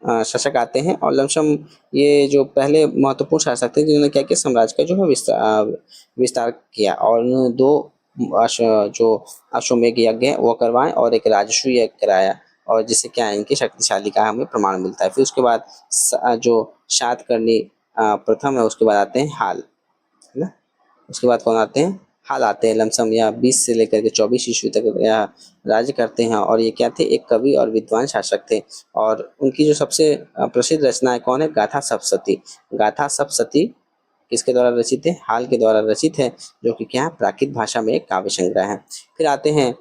शासक आते हैं। और लमसम ये जो पहले महत्वपूर्ण शासक थे जिन्होंने क्या किया साम्राज्य का जो है विस्तार किया। और उन्होंने 2 जो अश्वमेध यज्ञ है वो करवाए और एक राजसूय यज्ञ कराया। और जिससे क्या है इनकी शक्तिशाली का हमें प्रमाण मिलता है। फिर उसके बाद जो सातकर्णी प्रथम है, उसके बाद आते हैं हाल, है ना। उसके बाद कौन आते हैं, हाल आते हैं। लमसम या 20 से लेकर के 24 ईस्वी तक राज्य करते हैं और ये क्या थे, एक कवि और विद्वान शासक थे। और उनकी जो सबसे प्रसिद्ध रचना है कौन है, गाथा सप्तशती। गाथा सप्तशती किसके द्वारा रचित है, हाल के द्वारा रचित है, जो कि क्या है, प्राकृत भाषा में एक काव्य संग्रह है। फिर आते हैं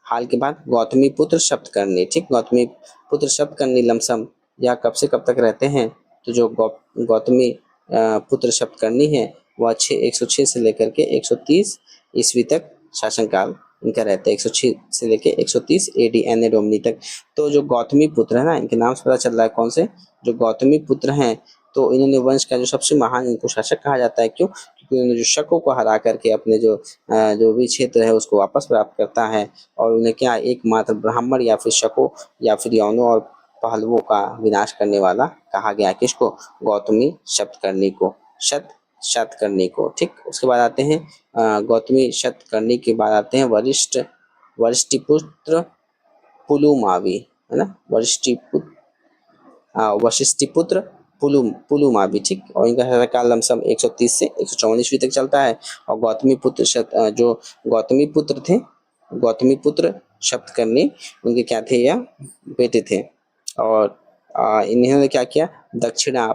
हाल के बाद गौतमी पुत्र सप्तकर्णी, ठीक। गौतमी पुत्र सप्तकर्णी लमसम या कब से कब तक रहते हैं, तो जो गौतमी पुत्र सप्तकर्णी है वह 106 से लेकर के 130 ईस्वी तक शासन काल इनका रहता है, 106 से लेकर 130 एडी एन ए डोमिनी तक। तो जो गौतमी पुत्र है ना, इनके नाम से पता चल रहा है कौन से, जो गौतमी पुत्र हैं, तो इन्होंने वंश का जो सबसे महान इनको शासक कहा जाता है। क्यों, क्योंकि उन्होंने जो शकों को हरा करके अपने जो भी क्षेत्र है उसको वापस प्राप्त करता है, और उन्हें क्या, एकमात्र ब्राह्मण या फिर शकों या फिर यवनों और पहलवों का विनाश करने वाला कहा गया। किसको, गौतमी सप्तकर्णी को, शतकर्णी को, ठीक। उसके बाद आते हैं गौतमी शतकर्णी के बाद आते हैं वशिष्ठिपुत्र पुलुमावी, है ना, वशिष्ठिपुत्र पुलुमावी, ठीक। और इनका शासनकाल लमसम 130 से 154 ईस्वी तक चलता है। और जो गौतमी पुत्र थे, गौतमी पुत्र शतकर्णी, उनके क्या थे, यह बेटे थे। और इन्होंने क्या किया, दक्षिणा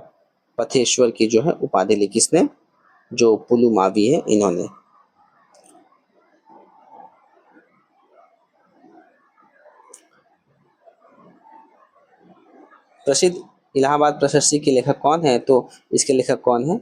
पथेश्वर की जो है उपाधि ली, किसने, जो पुलुमावी है इन्होंने। प्रसिद्ध इलाहाबाद प्रशस्ति के लेखक कौन है, तो इसके लेखक कौन है,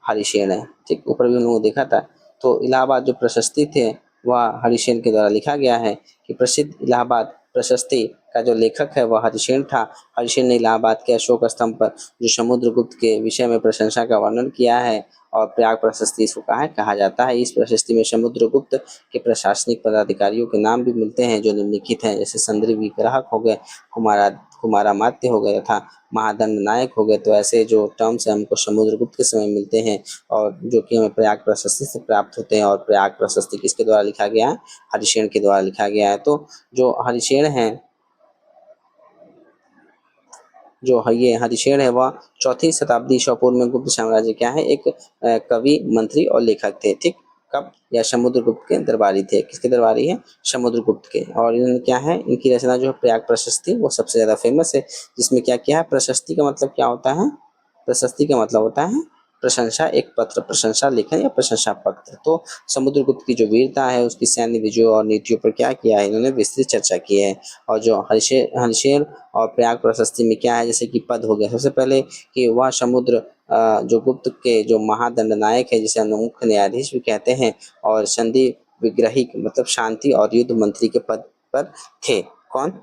हरिसेन है, ठीक। ऊपर भी हम लोगों ने देखा था। तो इलाहाबाद जो प्रशस्ति थे वह हरिसेन के द्वारा लिखा गया है, कि प्रसिद्ध इलाहाबाद प्रशस्ति का जो लेखक है वह हरिसेन था। हरिसेन ने इलाहाबाद के अशोक स्तंभ पर जो समुद्रगुप्त के विषय में प्रशंसा का वर्णन किया है, और प्रयाग प्रशस्ति इसको कहा जाता है। इस प्रशस्ति में समुद्रगुप्त के प्रशासनिक पदाधिकारियों के नाम भी मिलते हैं जो निम्नलिखित हैं, जैसे संदर्भ विग्राहक हो गए, कुमारामात्य हो गए तथा महादंड नायक हो गए। तो ऐसे जो टर्म्स हैं हमको समुद्रगुप्त के समय मिलते हैं, और जो कि हमें प्रयाग प्रशस्ति से प्राप्त होते हैं। और प्रयाग प्रशस्ति किसके द्वारा लिखा गया है, हरिसेन के द्वारा लिखा गया है। तो जो हरिसेन है, ये हरिसेन है वह 4वीं शताब्दी ईसा पूर्व में गुप्त साम्राज्य क्या है, एक कवि, मंत्री और लेखक थे, ठीक। कब, या समुद्रगुप्त के दरबारी थे। किसके दरबारी है, समुद्रगुप्त के। और इन्होंने क्या है, इनकी रचना जो है प्रयाग प्रशस्ति वो सबसे ज्यादा फेमस है, जिसमें क्या क्या है, प्रशस्ति का मतलब क्या होता है, प्रशस्ति का मतलब होता है प्रशंसा, एक पत्र, प्रशंसा लेखन या प्रशंसा पत्र। तो समुद्रगुप्त की जो वीरता है, उसकी सैन्य विजयों और नीतियों पर क्या किया है, इन्होंने विस्तृत चर्चा की है। और जो हरिशेर और प्रयाग प्रशस्ति में क्या है, जैसे कि पद हो गया सबसे पहले, कि वह समुद्र जो गुप्त के जो महादंड नायक है, जिसे हम मुख्य न्यायाधीश भी कहते हैं, और संधि विग्रही मतलब शांति और युद्ध मंत्री के पद पर थे। कौन,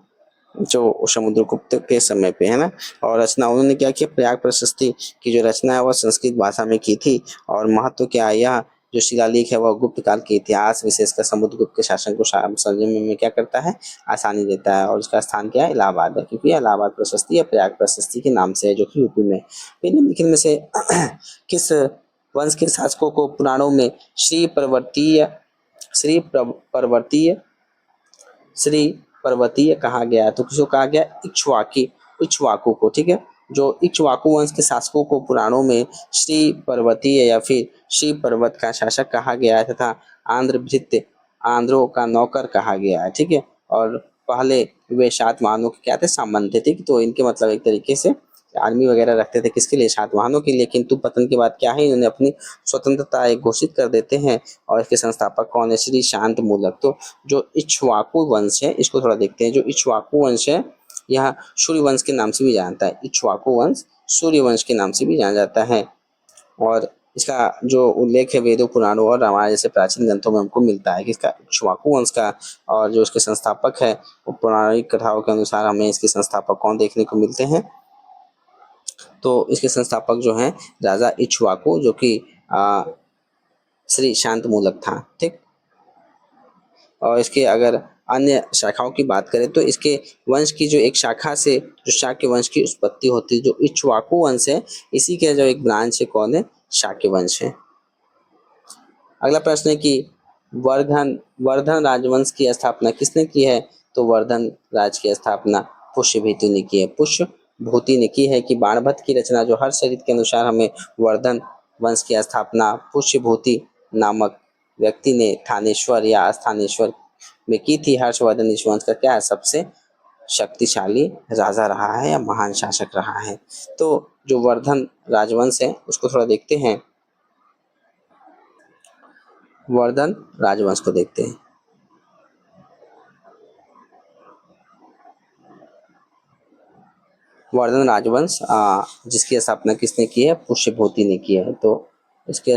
जो समुद्रगुप्त के समय पे, है ना। और रचना उन्होंने क्या किया, प्रयाग प्रशस्ति की जो रचना है वह संस्कृत भाषा में की थी। और महत्व क्या है, यह जो शिलालेख है वह गुप्त काल के इतिहास, विशेषकर समुद्रगुप्त के शासन को समझने में क्या करता है, आसानी देता है। और उसका स्थान क्या है, इलाहाबाद है, क्योंकि इलाहाबाद प्रशस्ति या प्रयाग प्रशस्ति के नाम से है, जो कि यूपी में। निम्नलिखित में से किस वंश के शासकों को पुराणों में श्री पर्वतीय कहा गया है, तो किसको कहा गया, इक्ष्वाकु को, ठीक है। जो इक्ष्वाकु वंश के शासकों को पुराणों में श्री पर्वतीय या फिर श्री पर्वत का शासक कहा गया है, तथा आंध्रभृत्य, आंध्रों का नौकर कहा गया है, ठीक है। और पहले वे सातवाहनों के क्या थे, संबंध थे, तो इनके मतलब एक तरीके से आर्मी वगैरह रखते थे, किसके लिए, सातवाहनों के लिए। किंतु पतन के बाद क्या है, इन्होंने अपनी स्वतंत्रता एक घोषित कर देते हैं। और इसके संस्थापक कौन है, श्री शांत मूलक। तो जो इक्ष्वाकु वंश है, इसको थोड़ा देखते हैं। जो इक्ष्वाकु वंश है, यह सूर्य वंश के नाम से भी जानता है। इक्ष्वाकु वंश सूर्य वंश के नाम से भी जाना जाता है। और इसका जो उल्लेख है वेदों, पुराणों और रामायण जैसे प्राचीन ग्रंथों में हमको मिलता है कि इसका इक्ष्वाकु वंश का, और जो इसके संस्थापक है, पौराणिक कथाओं के अनुसार हमें इसके संस्थापक कौन देखने को मिलते हैं, तो इसके संस्थापक जो हैं राजा इक्ष्वाकु, जो कि श्री शांत मूलक था, ठीक। और इसके अगर अन्य शाखाओं की बात करें, तो इसके वंश की जो एक शाखा से जो शाक्य वंश की उत्पत्ति होती है, जो इक्ष्वाकु वंश है, इसी के जो एक ब्रांच है कौन है, शाक्य वंश है। अगला प्रश्न है कि वर्धन राजवंश की स्थापना किसने की है, तो वर्धन राज की स्थापना पुष्यभूति ने की है। पुष्यभूति ने की है कि बाणभट्ट की रचना जो हर्षचरित के अनुसार हमें वर्धन वंश की स्थापना पुष्यभूति नामक व्यक्ति ने थानेश्वर या स्थानेश्वर में की थी। हर्षवर्धन इस वंश का क्या है, सबसे शक्तिशाली राजा रहा है या महान शासक रहा है। तो जो वर्धन राजवंश है उसको थोड़ा देखते हैं। वर्धन राजवंश को देखते हैं। वर्धन राजवंश जिसकी स्थापना किसने की है, पुष्यभूति ने की है। तो इसके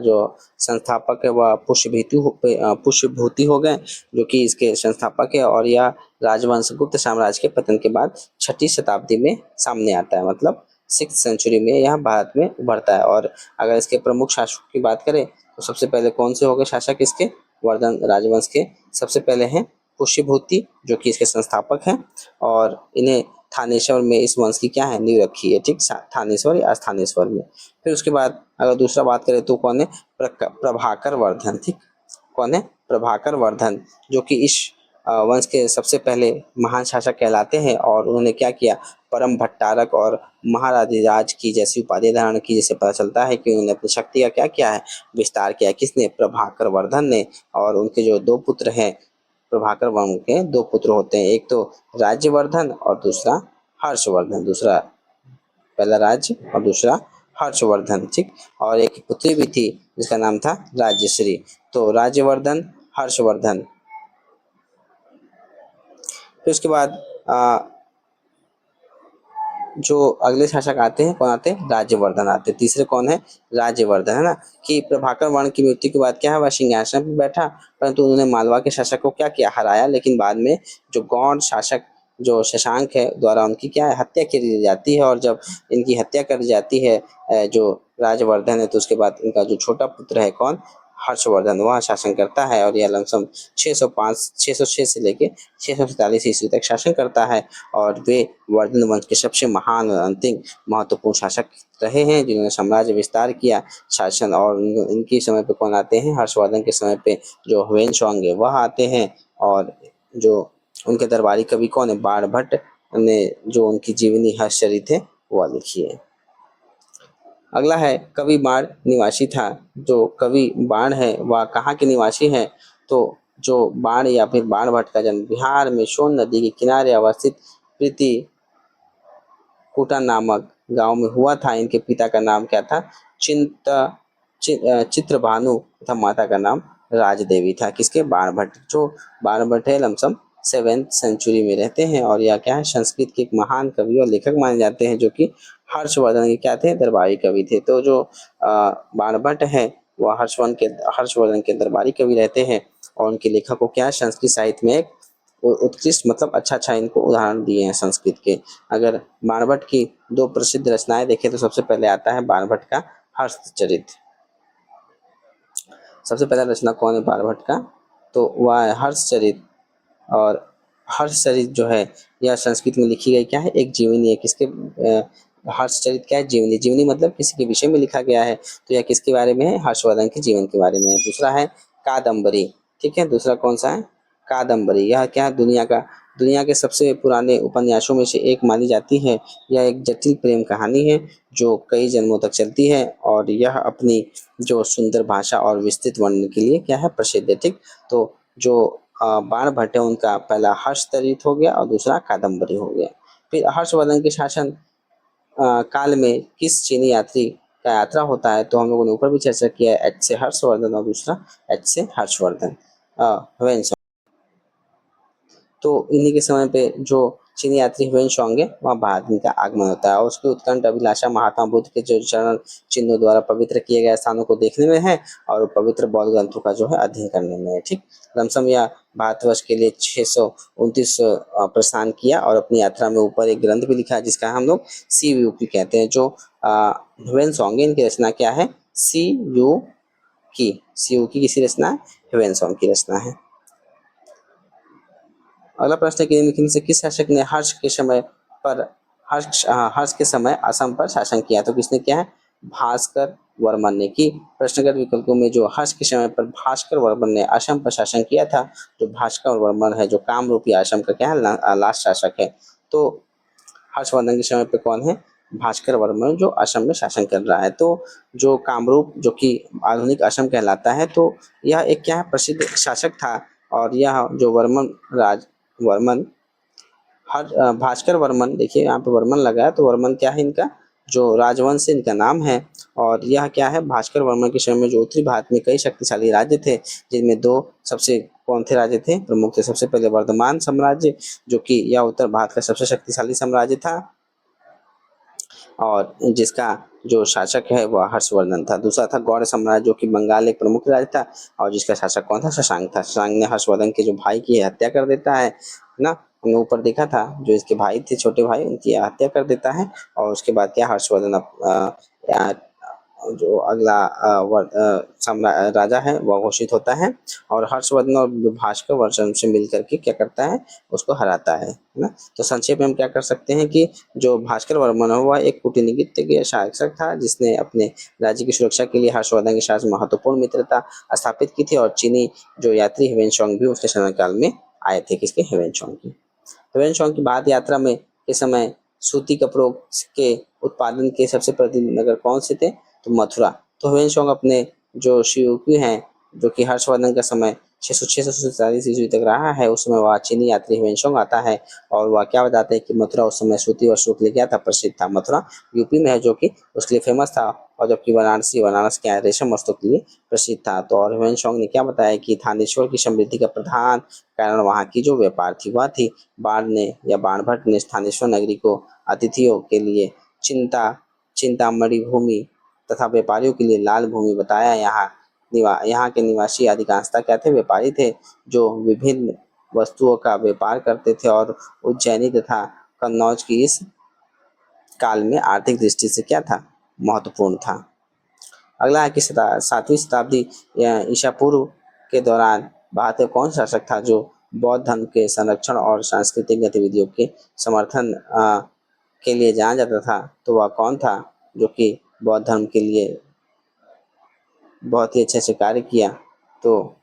जो संस्थापक है वह पुष्यभूति हो गए, जो कि इसके संस्थापक है। और यह राजवंश गुप्त साम्राज्य के पतन के बाद 6ठी शताब्दी में सामने आता है, मतलब 6th सेंचुरी में यह भारत में उभरता है। और अगर इसके प्रमुख शासकों की बात करें तो सबसे पहले कौन से हो गए शासक इसके, वर्धन राजवंश के? सबसे पहले हैं पुष्यभूति, जो कि इसके संस्थापक हैं, और इन्हें थानेश्वर में इस वंश की क्या है, नींव रखी है, ठीक, थानेश्वर या स्थानेश्वर में। फिर उसके बाद अगर दूसरा बात करें तो कौन है, प्रभाकर वर्धन, ठीक, कौन है, प्रभाकर वर्धन, जो कि इस वंश के सबसे पहले महान शासक कहलाते हैं। और उन्होंने क्या किया, परम भट्टारक और महाराधिराज की जैसी उपाधि धारण की, जिससे पता चलता है कि उन्होंने अपनी शक्ति का क्या किया है, विस्तार किया। किसने, प्रभाकर वर्धन ने। और उनके जो 2 पुत्र हैं, प्रभाकर वर्मा के 2 पुत्र होते हैं, एक तो राज्यवर्धन और दूसरा हर्षवर्धन। दूसरा, पहला राज्य और दूसरा हर्षवर्धन, ठीक। और एक पुत्री भी थी जिसका नाम था राज्यश्री। तो राज्यवर्धन, हर्षवर्धन। फिर उसके बाद जो अगले शासक आते हैं, कौन आते हैं, राज्यवर्धन आते हैं। तीसरे कौन है, राज्यवर्धन, है ना। कि प्रभाकर वर्ण की मृत्यु के बाद क्या है, वह सिंहासन पर बैठा, परंतु उन्होंने मालवा के शासक को क्या किया, हराया। लेकिन बाद में जो गौड़ शासक जो शशांक है द्वारा उनकी क्या है, हत्या कर दी जाती है। और जब इनकी हत्या कर दी जाती है जो राजवर्धन है, तो उसके बाद इनका जो छोटा पुत्र है, कौन, हर्षवर्धन, वह शासन करता है। और यह लमसम 606 से लेके 647 ईस्वी तक शासन करता है। और वे वर्धन वंश के सबसे महान और अंतिम महत्वपूर्ण शासक रहे हैं, जिन्होंने साम्राज्य विस्तार किया, शासन। और इनके समय पे कौन आते हैं, हर्षवर्धन के समय पे जो ह्वेन-त्सांग है वह आते हैं। और जो उनके दरबारी कवि कौन है, बाणभट्ट ने जो उनकी जीवनी हर्षचरित है वह लिखी है। अगला है कवि बाण निवासी था। जो कवि बाण है वह कहाँ के निवासी है, तो जो बाण या फिर बाणभट्ट का जन्म बिहार में सोन नदी के किनारे अवस्थित प्रीति कुटा नामक गांव में हुआ था। इनके पिता का नाम क्या था, चित्रभानु तथा माता का नाम राजदेवी था। किसके, बाणभट्ट। जो बाणभट्ट है लमसम 7th सेंचुरी में रहते हैं। और यह क्या है, संस्कृत के एक महान कवि और लेखक माने जाते हैं, जो कि हर्षवर्धन के क्या थे, दरबारी कवि थे। तो जो बाणभट्ट है वह हर्षवर्धन के दरबारी कवि रहते हैं। और उनके लेखक को क्या है, संस्कृत साहित्य में एक उत्कृष्ट, मतलब अच्छा इनको उदाहरण दिए हैं संस्कृत के। अगर बाणभट्ट की 2 प्रसिद्ध रचनाएं देखें तो सबसे पहले आता है बाणभट्ट का हर्षचरित। सबसे पहला रचना कौन है बाणभट्ट का, तो वह है हर्षचरित। और हर्षचरित जो है यह संस्कृत में लिखी गई क्या है, एक जीवनी है। किसके, हर्षचरित क्या है, जीवनी। जीवनी मतलब किसी के विषय में लिखा गया है। तो यह किसके बारे में है, हर्षवर्धन के जीवन के बारे में है। दूसरा है कादम्बरी, ठीक है। दूसरा कौन सा है, कादम्बरी। यह क्या है, दुनिया के सबसे पुराने उपन्यासों में से एक मानी जाती है। यह एक जटिल प्रेम कहानी है जो कई जन्मों तक चलती है। और यह अपनी जो सुंदर भाषा और विस्तृत वर्णन के लिए क्या है, प्रसिद्ध है, ठीक। तो जो बाणभट्ट है उनका पहला हर्षचरित हो गया और दूसरा कादम्बरी हो गया। फिर हर्षवर्धन के शासन काल में किस चीनी यात्री का यात्रा होता है, तो हम लोगों ने ऊपर भी चर्चा किया है, एच से हर्षवर्धन और दूसरा एच से हर्षवर्धन, ह्वेन-त्सांग। तो इन्हीं के समय पे जो चीनी यात्री ह्वेन-त्सांग है वहाँ भारत में इनका आगमन होता है। और उसकी उत्कंठ अभिलाषा महात्मा बुद्ध के जो चरण चिन्हों द्वारा पवित्र किए गए स्थानों को देखने में है, और पवित्र बौद्ध ग्रंथों का जो है अध्ययन करने में है, ठीक। लमसम यह भारतवर्ष के लिए 629 प्रस्थान किया। और अपनी यात्रा में ऊपर एक ग्रंथ भी लिखा है जिसका हम लोग सी यू की कहते हैं। जो ह्वेन-त्सांग है इनकी रचना क्या है, सी यू की किसी रचना है, ह्वेन-त्सांग की रचना है। अगला प्रश्न है कि निम्नलिखित में से किस शासक ने हर्ष के समय असम पर शासन किया, तो किसने किया है, भास्कर वर्मन ने की। प्रश्नगत विकल्पों में जो हर्ष के समय पर भास्कर वर्मन ने असम पर शासन किया था, जो भास्कर वर्मन है जो कामरूपी असम का क्या है, लास्ट शासक है। तो हर्षवर्धन के समय पे कौन है, भास्कर वर्मन जो असम में शासन कर रहा है। तो जो कामरूप जो कि आधुनिक असम कहलाता है, तो यह एक क्या है, प्रसिद्ध शासक था। और यह जो वर्मन भास्कर वर्मन, देखिए यहाँ पे वर्मन लगा है, तो वर्मन क्या है, इनका जो राजवंश से इनका नाम है। और यह क्या है, भास्कर वर्मन के समय में जो उत्तरी भारत में कई शक्तिशाली राज्य थे, जिनमें दो सबसे कौन थे राज्य थे, प्रमुख थे। सबसे पहले वर्धमान साम्राज्य, जो कि यह उत्तर भारत का सबसे शक्तिशाली साम्राज्य था और जिसका जो शासक है वह हर्षवर्धन था। दूसरा था गौड़ साम्राज्य, जो कि बंगाल एक प्रमुख राज्य था और जिसका शासक कौन था, शशांक था। शशांक ने हर्षवर्धन के जो भाई की हत्या कर देता है ना, हमने ऊपर देखा था, जो इसके भाई थे, छोटे भाई, उनकी हत्या कर देता है। और उसके बाद क्या, हर्षवर्धन जो अगला राजा है वह घोषित होता है और हर्षवर्धन और भास्कर वर्मन से मिलकर के क्या करता है, उसको हराता है ना। तो संक्षेप में हम क्या कर सकते हैं कि जो भास्कर वर्मन है वह एक कूटनीतिज्ञ शासक था, जिसने अपने राज्य की सुरक्षा के लिए हर्षवर्धन के साथ महत्वपूर्ण मित्रता स्थापित की थी। और चीनी जो यात्री ह्वेनसांग भी उसके शासनकाल में आए थे, किसके, ह्वेनसांग की। ह्वेनसांग की भारत यात्रा में के समय सूती कपड़ों के उत्पादन के सबसे प्रसिद्ध नगर कौन से थे, तो मथुरा। तो ह्वेनसांग अपने जो शियोपी हैं, जो कि हर्षवर्धन का समय 647 ईस्वी तक रहा है, उस समय वह चीनी यात्री ह्वेनसांग आता है और वह क्या बताते हैं कि मथुरा उस समय सूती वस्त्रों के लिए क्या था, प्रसिद्ध था। मथुरा यूपी में है, जो कि उसके लिए फेमस था। और जबकि बनारस क्या है, रेशम वस्त्रों के लिए प्रसिद्ध था। तो और ह्वेनसांग ने क्या बताया कि थानेश्वर की समृद्धि का प्रधान कारण वहाँ की जो व्यापार थी वह थी। बाणभट्ट ने थानेश्वर नगरी को अतिथियों के लिए चिंतामणि भूमि तथा व्यापारियों के लिए लाल भूमि बताया। यहाँ के निवासी अधिकांशतः क्या थे, व्यापारी थे, जो विभिन्न वस्तुओं का व्यापार करते थे और उज्जैनी तथा कन्नौज की इस काल में आर्थिक दृष्टि से क्या था, महत्वपूर्ण था। अगला है कि 7वीं शताब्दी ईसा पूर्व के दौरान भारत में कौन सा शासक था जो बौद्ध धर्म के संरक्षण और सांस्कृतिक गतिविधियों के समर्थन के लिए जाना जाता था। तो वह कौन था, जो कि बौद्ध धर्म के लिए बहुत ही अच्छे से कार्य किया। तो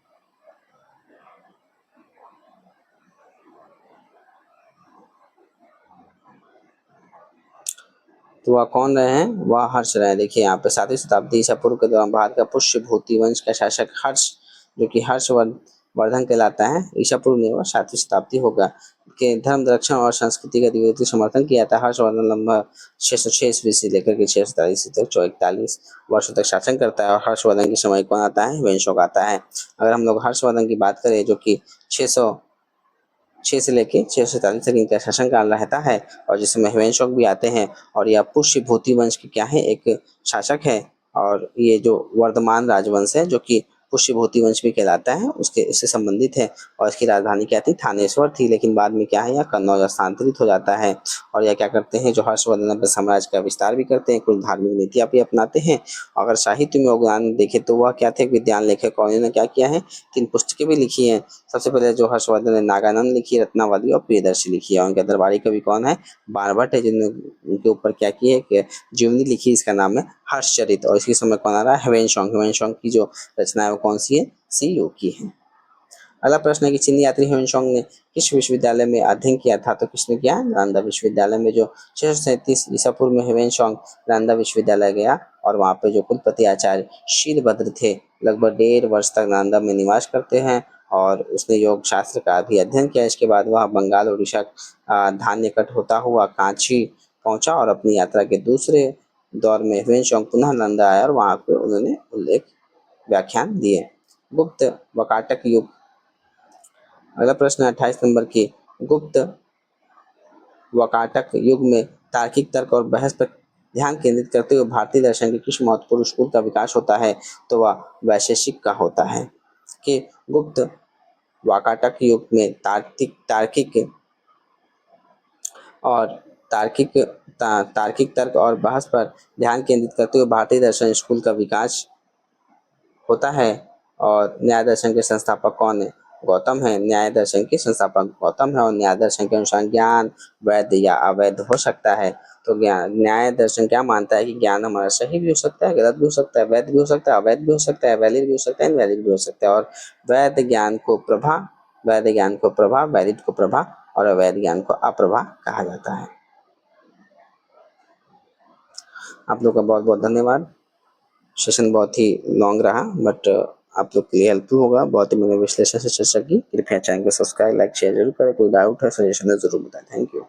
वह कौन रहे हैं, वह हर्ष रहे हैं। देखिए यहाँ पे 7वीं शताब्दी ईसा पूर्व के दौरान भारत का पुष्यभूति वंश का शासक हर्ष, जो कि हर्षवर्धन कहलाता है, ईसा पूर्व नहीं हुआ, 7वीं शताब्दी होगा, के धर्म रक्षण और संस्कृति गतिविधि समर्थन किया था। हर्षवर्धन लगभग 606 ईस्वी से लेकर के 647 तक 41 वर्षों तक शासन करता है। और हर्षवर्धन के समय कौन आता है, ह्वेनसांग आता है। अगर हम लोग हर्षवर्धन की बात करें, जो कि 606 से लेके 647 तक इनका शासनकाल रहता है और जिसमें ह्वेनसांग भी आते हैं। और यह पुष्यभूति वंश के क्या है, एक शासक है। और ये जो वर्धमान राजवंश है, जो कि पुष्यभूति वंश भी कहलाता है, उससे संबंधित है। और इसकी राजधानी क्या थी, थानेश्वर थी, लेकिन बाद में क्या है, यह कन्नौज स्थानांतरित हो जाता है। और यह क्या करते हैं, जो हर्षवर्धन अपने साम्राज्य का विस्तार भी करते हैं, कुछ धार्मिक नीतियां भी अपनाते हैं। अगर साहित्य में योगदान देखे तो वह क्या थे, विद्वान लेखक, और इन्होंने क्या किया है, 3 पुस्तकें भी लिखी हैं। सबसे पहले जो हर्षवर्धन ने नागानंद लिखी, रत्नावली और प्रियदर्शी लिखी है। उनके दरबारी कवि कौन है, बाणभट्ट है, जिन्होंने उनके ऊपर क्या की है, कि जीवनी लिखी, इसका नाम है हर्षचरित। और इसी समय कौन आ रहा है, ह्वेनसांग की जो रचना है वो कौन सी है, सी योग की है। अगला प्रश्न है कि चीनी यात्री ह्वेनसांग ने किस विश्वविद्यालय में अध्ययन किया था, तो किसने किया, नालंदा विश्वविद्यालय में। जो 637 ईसा पूर्व में ह्वेनसांग नालंदा विश्वविद्यालय गया और वहाँ पे जो कुलपति आचार्य शीलभद्र थे, लगभग 1.5 वर्ष तक नालंदा में निवास करते हैं और उसने योग शास्त्र का भी अध्ययन किया। इसके बाद वह बंगाल उड़ीसा धान्य कट होता हुआ कांची पहुंचा और अपनी यात्रा के दूसरे दौर में ह्वेनसांग पुनः नालंदा आया और वहाँ पे उन्होंने उल्लेख व्याख्यान दिए। गुप्त वकाटक युग। अगला प्रश्न 28 नंबर की, गुप्त वकाटक युग में तार्किक तर्क और बहस पर ध्यान केंद्रित करते हुए भारतीय दर्शन के किस महत्वपूर्ण स्कूल का विकास होता है, तो वह वैशेषिक का होता है। कि गुप्त वाकाटक युग में तार्किक और तार्किक तर्क और बहस पर ध्यान केंद्रित करते हुए भारतीय दर्शन स्कूल का विकास होता है। और न्याय दर्शन के संस्थापक कौन है, गौतम है, न्याय दर्शन के संस्थापक गौतम है और न्याय दर्शन के अनुसार ज्ञान वैध या अवैध हो सकता है। तो ज्ञान न्याय दर्शन क्या मानता है कि ज्ञान हमारा सही भी हो सकता है, गलत भी हो सकता है, वैध भी हो सकता है, अवैध भी हो सकता है, वैलिड भी हो सकता है, इनवैलिड भी हो सकता है। और वैध ज्ञान को प्रभा, वैध ज्ञान को प्रभा, वैलिड को प्रभा और अवैध ज्ञान को अप्रभा कहा जाता है। आप लोग का बहुत बहुत धन्यवाद। सेशन बहुत ही लॉन्ग रहा बट आप लोग के लिए हेल्पफुल होगा। बहुत ही मैंने विश्लेषण से चर्चा की। कृपया चैनल को सब्सक्राइब, लाइक, शेयर जरूर करें। कोई डाउट है, सजेशन है, जरूर बताएं। Thank you.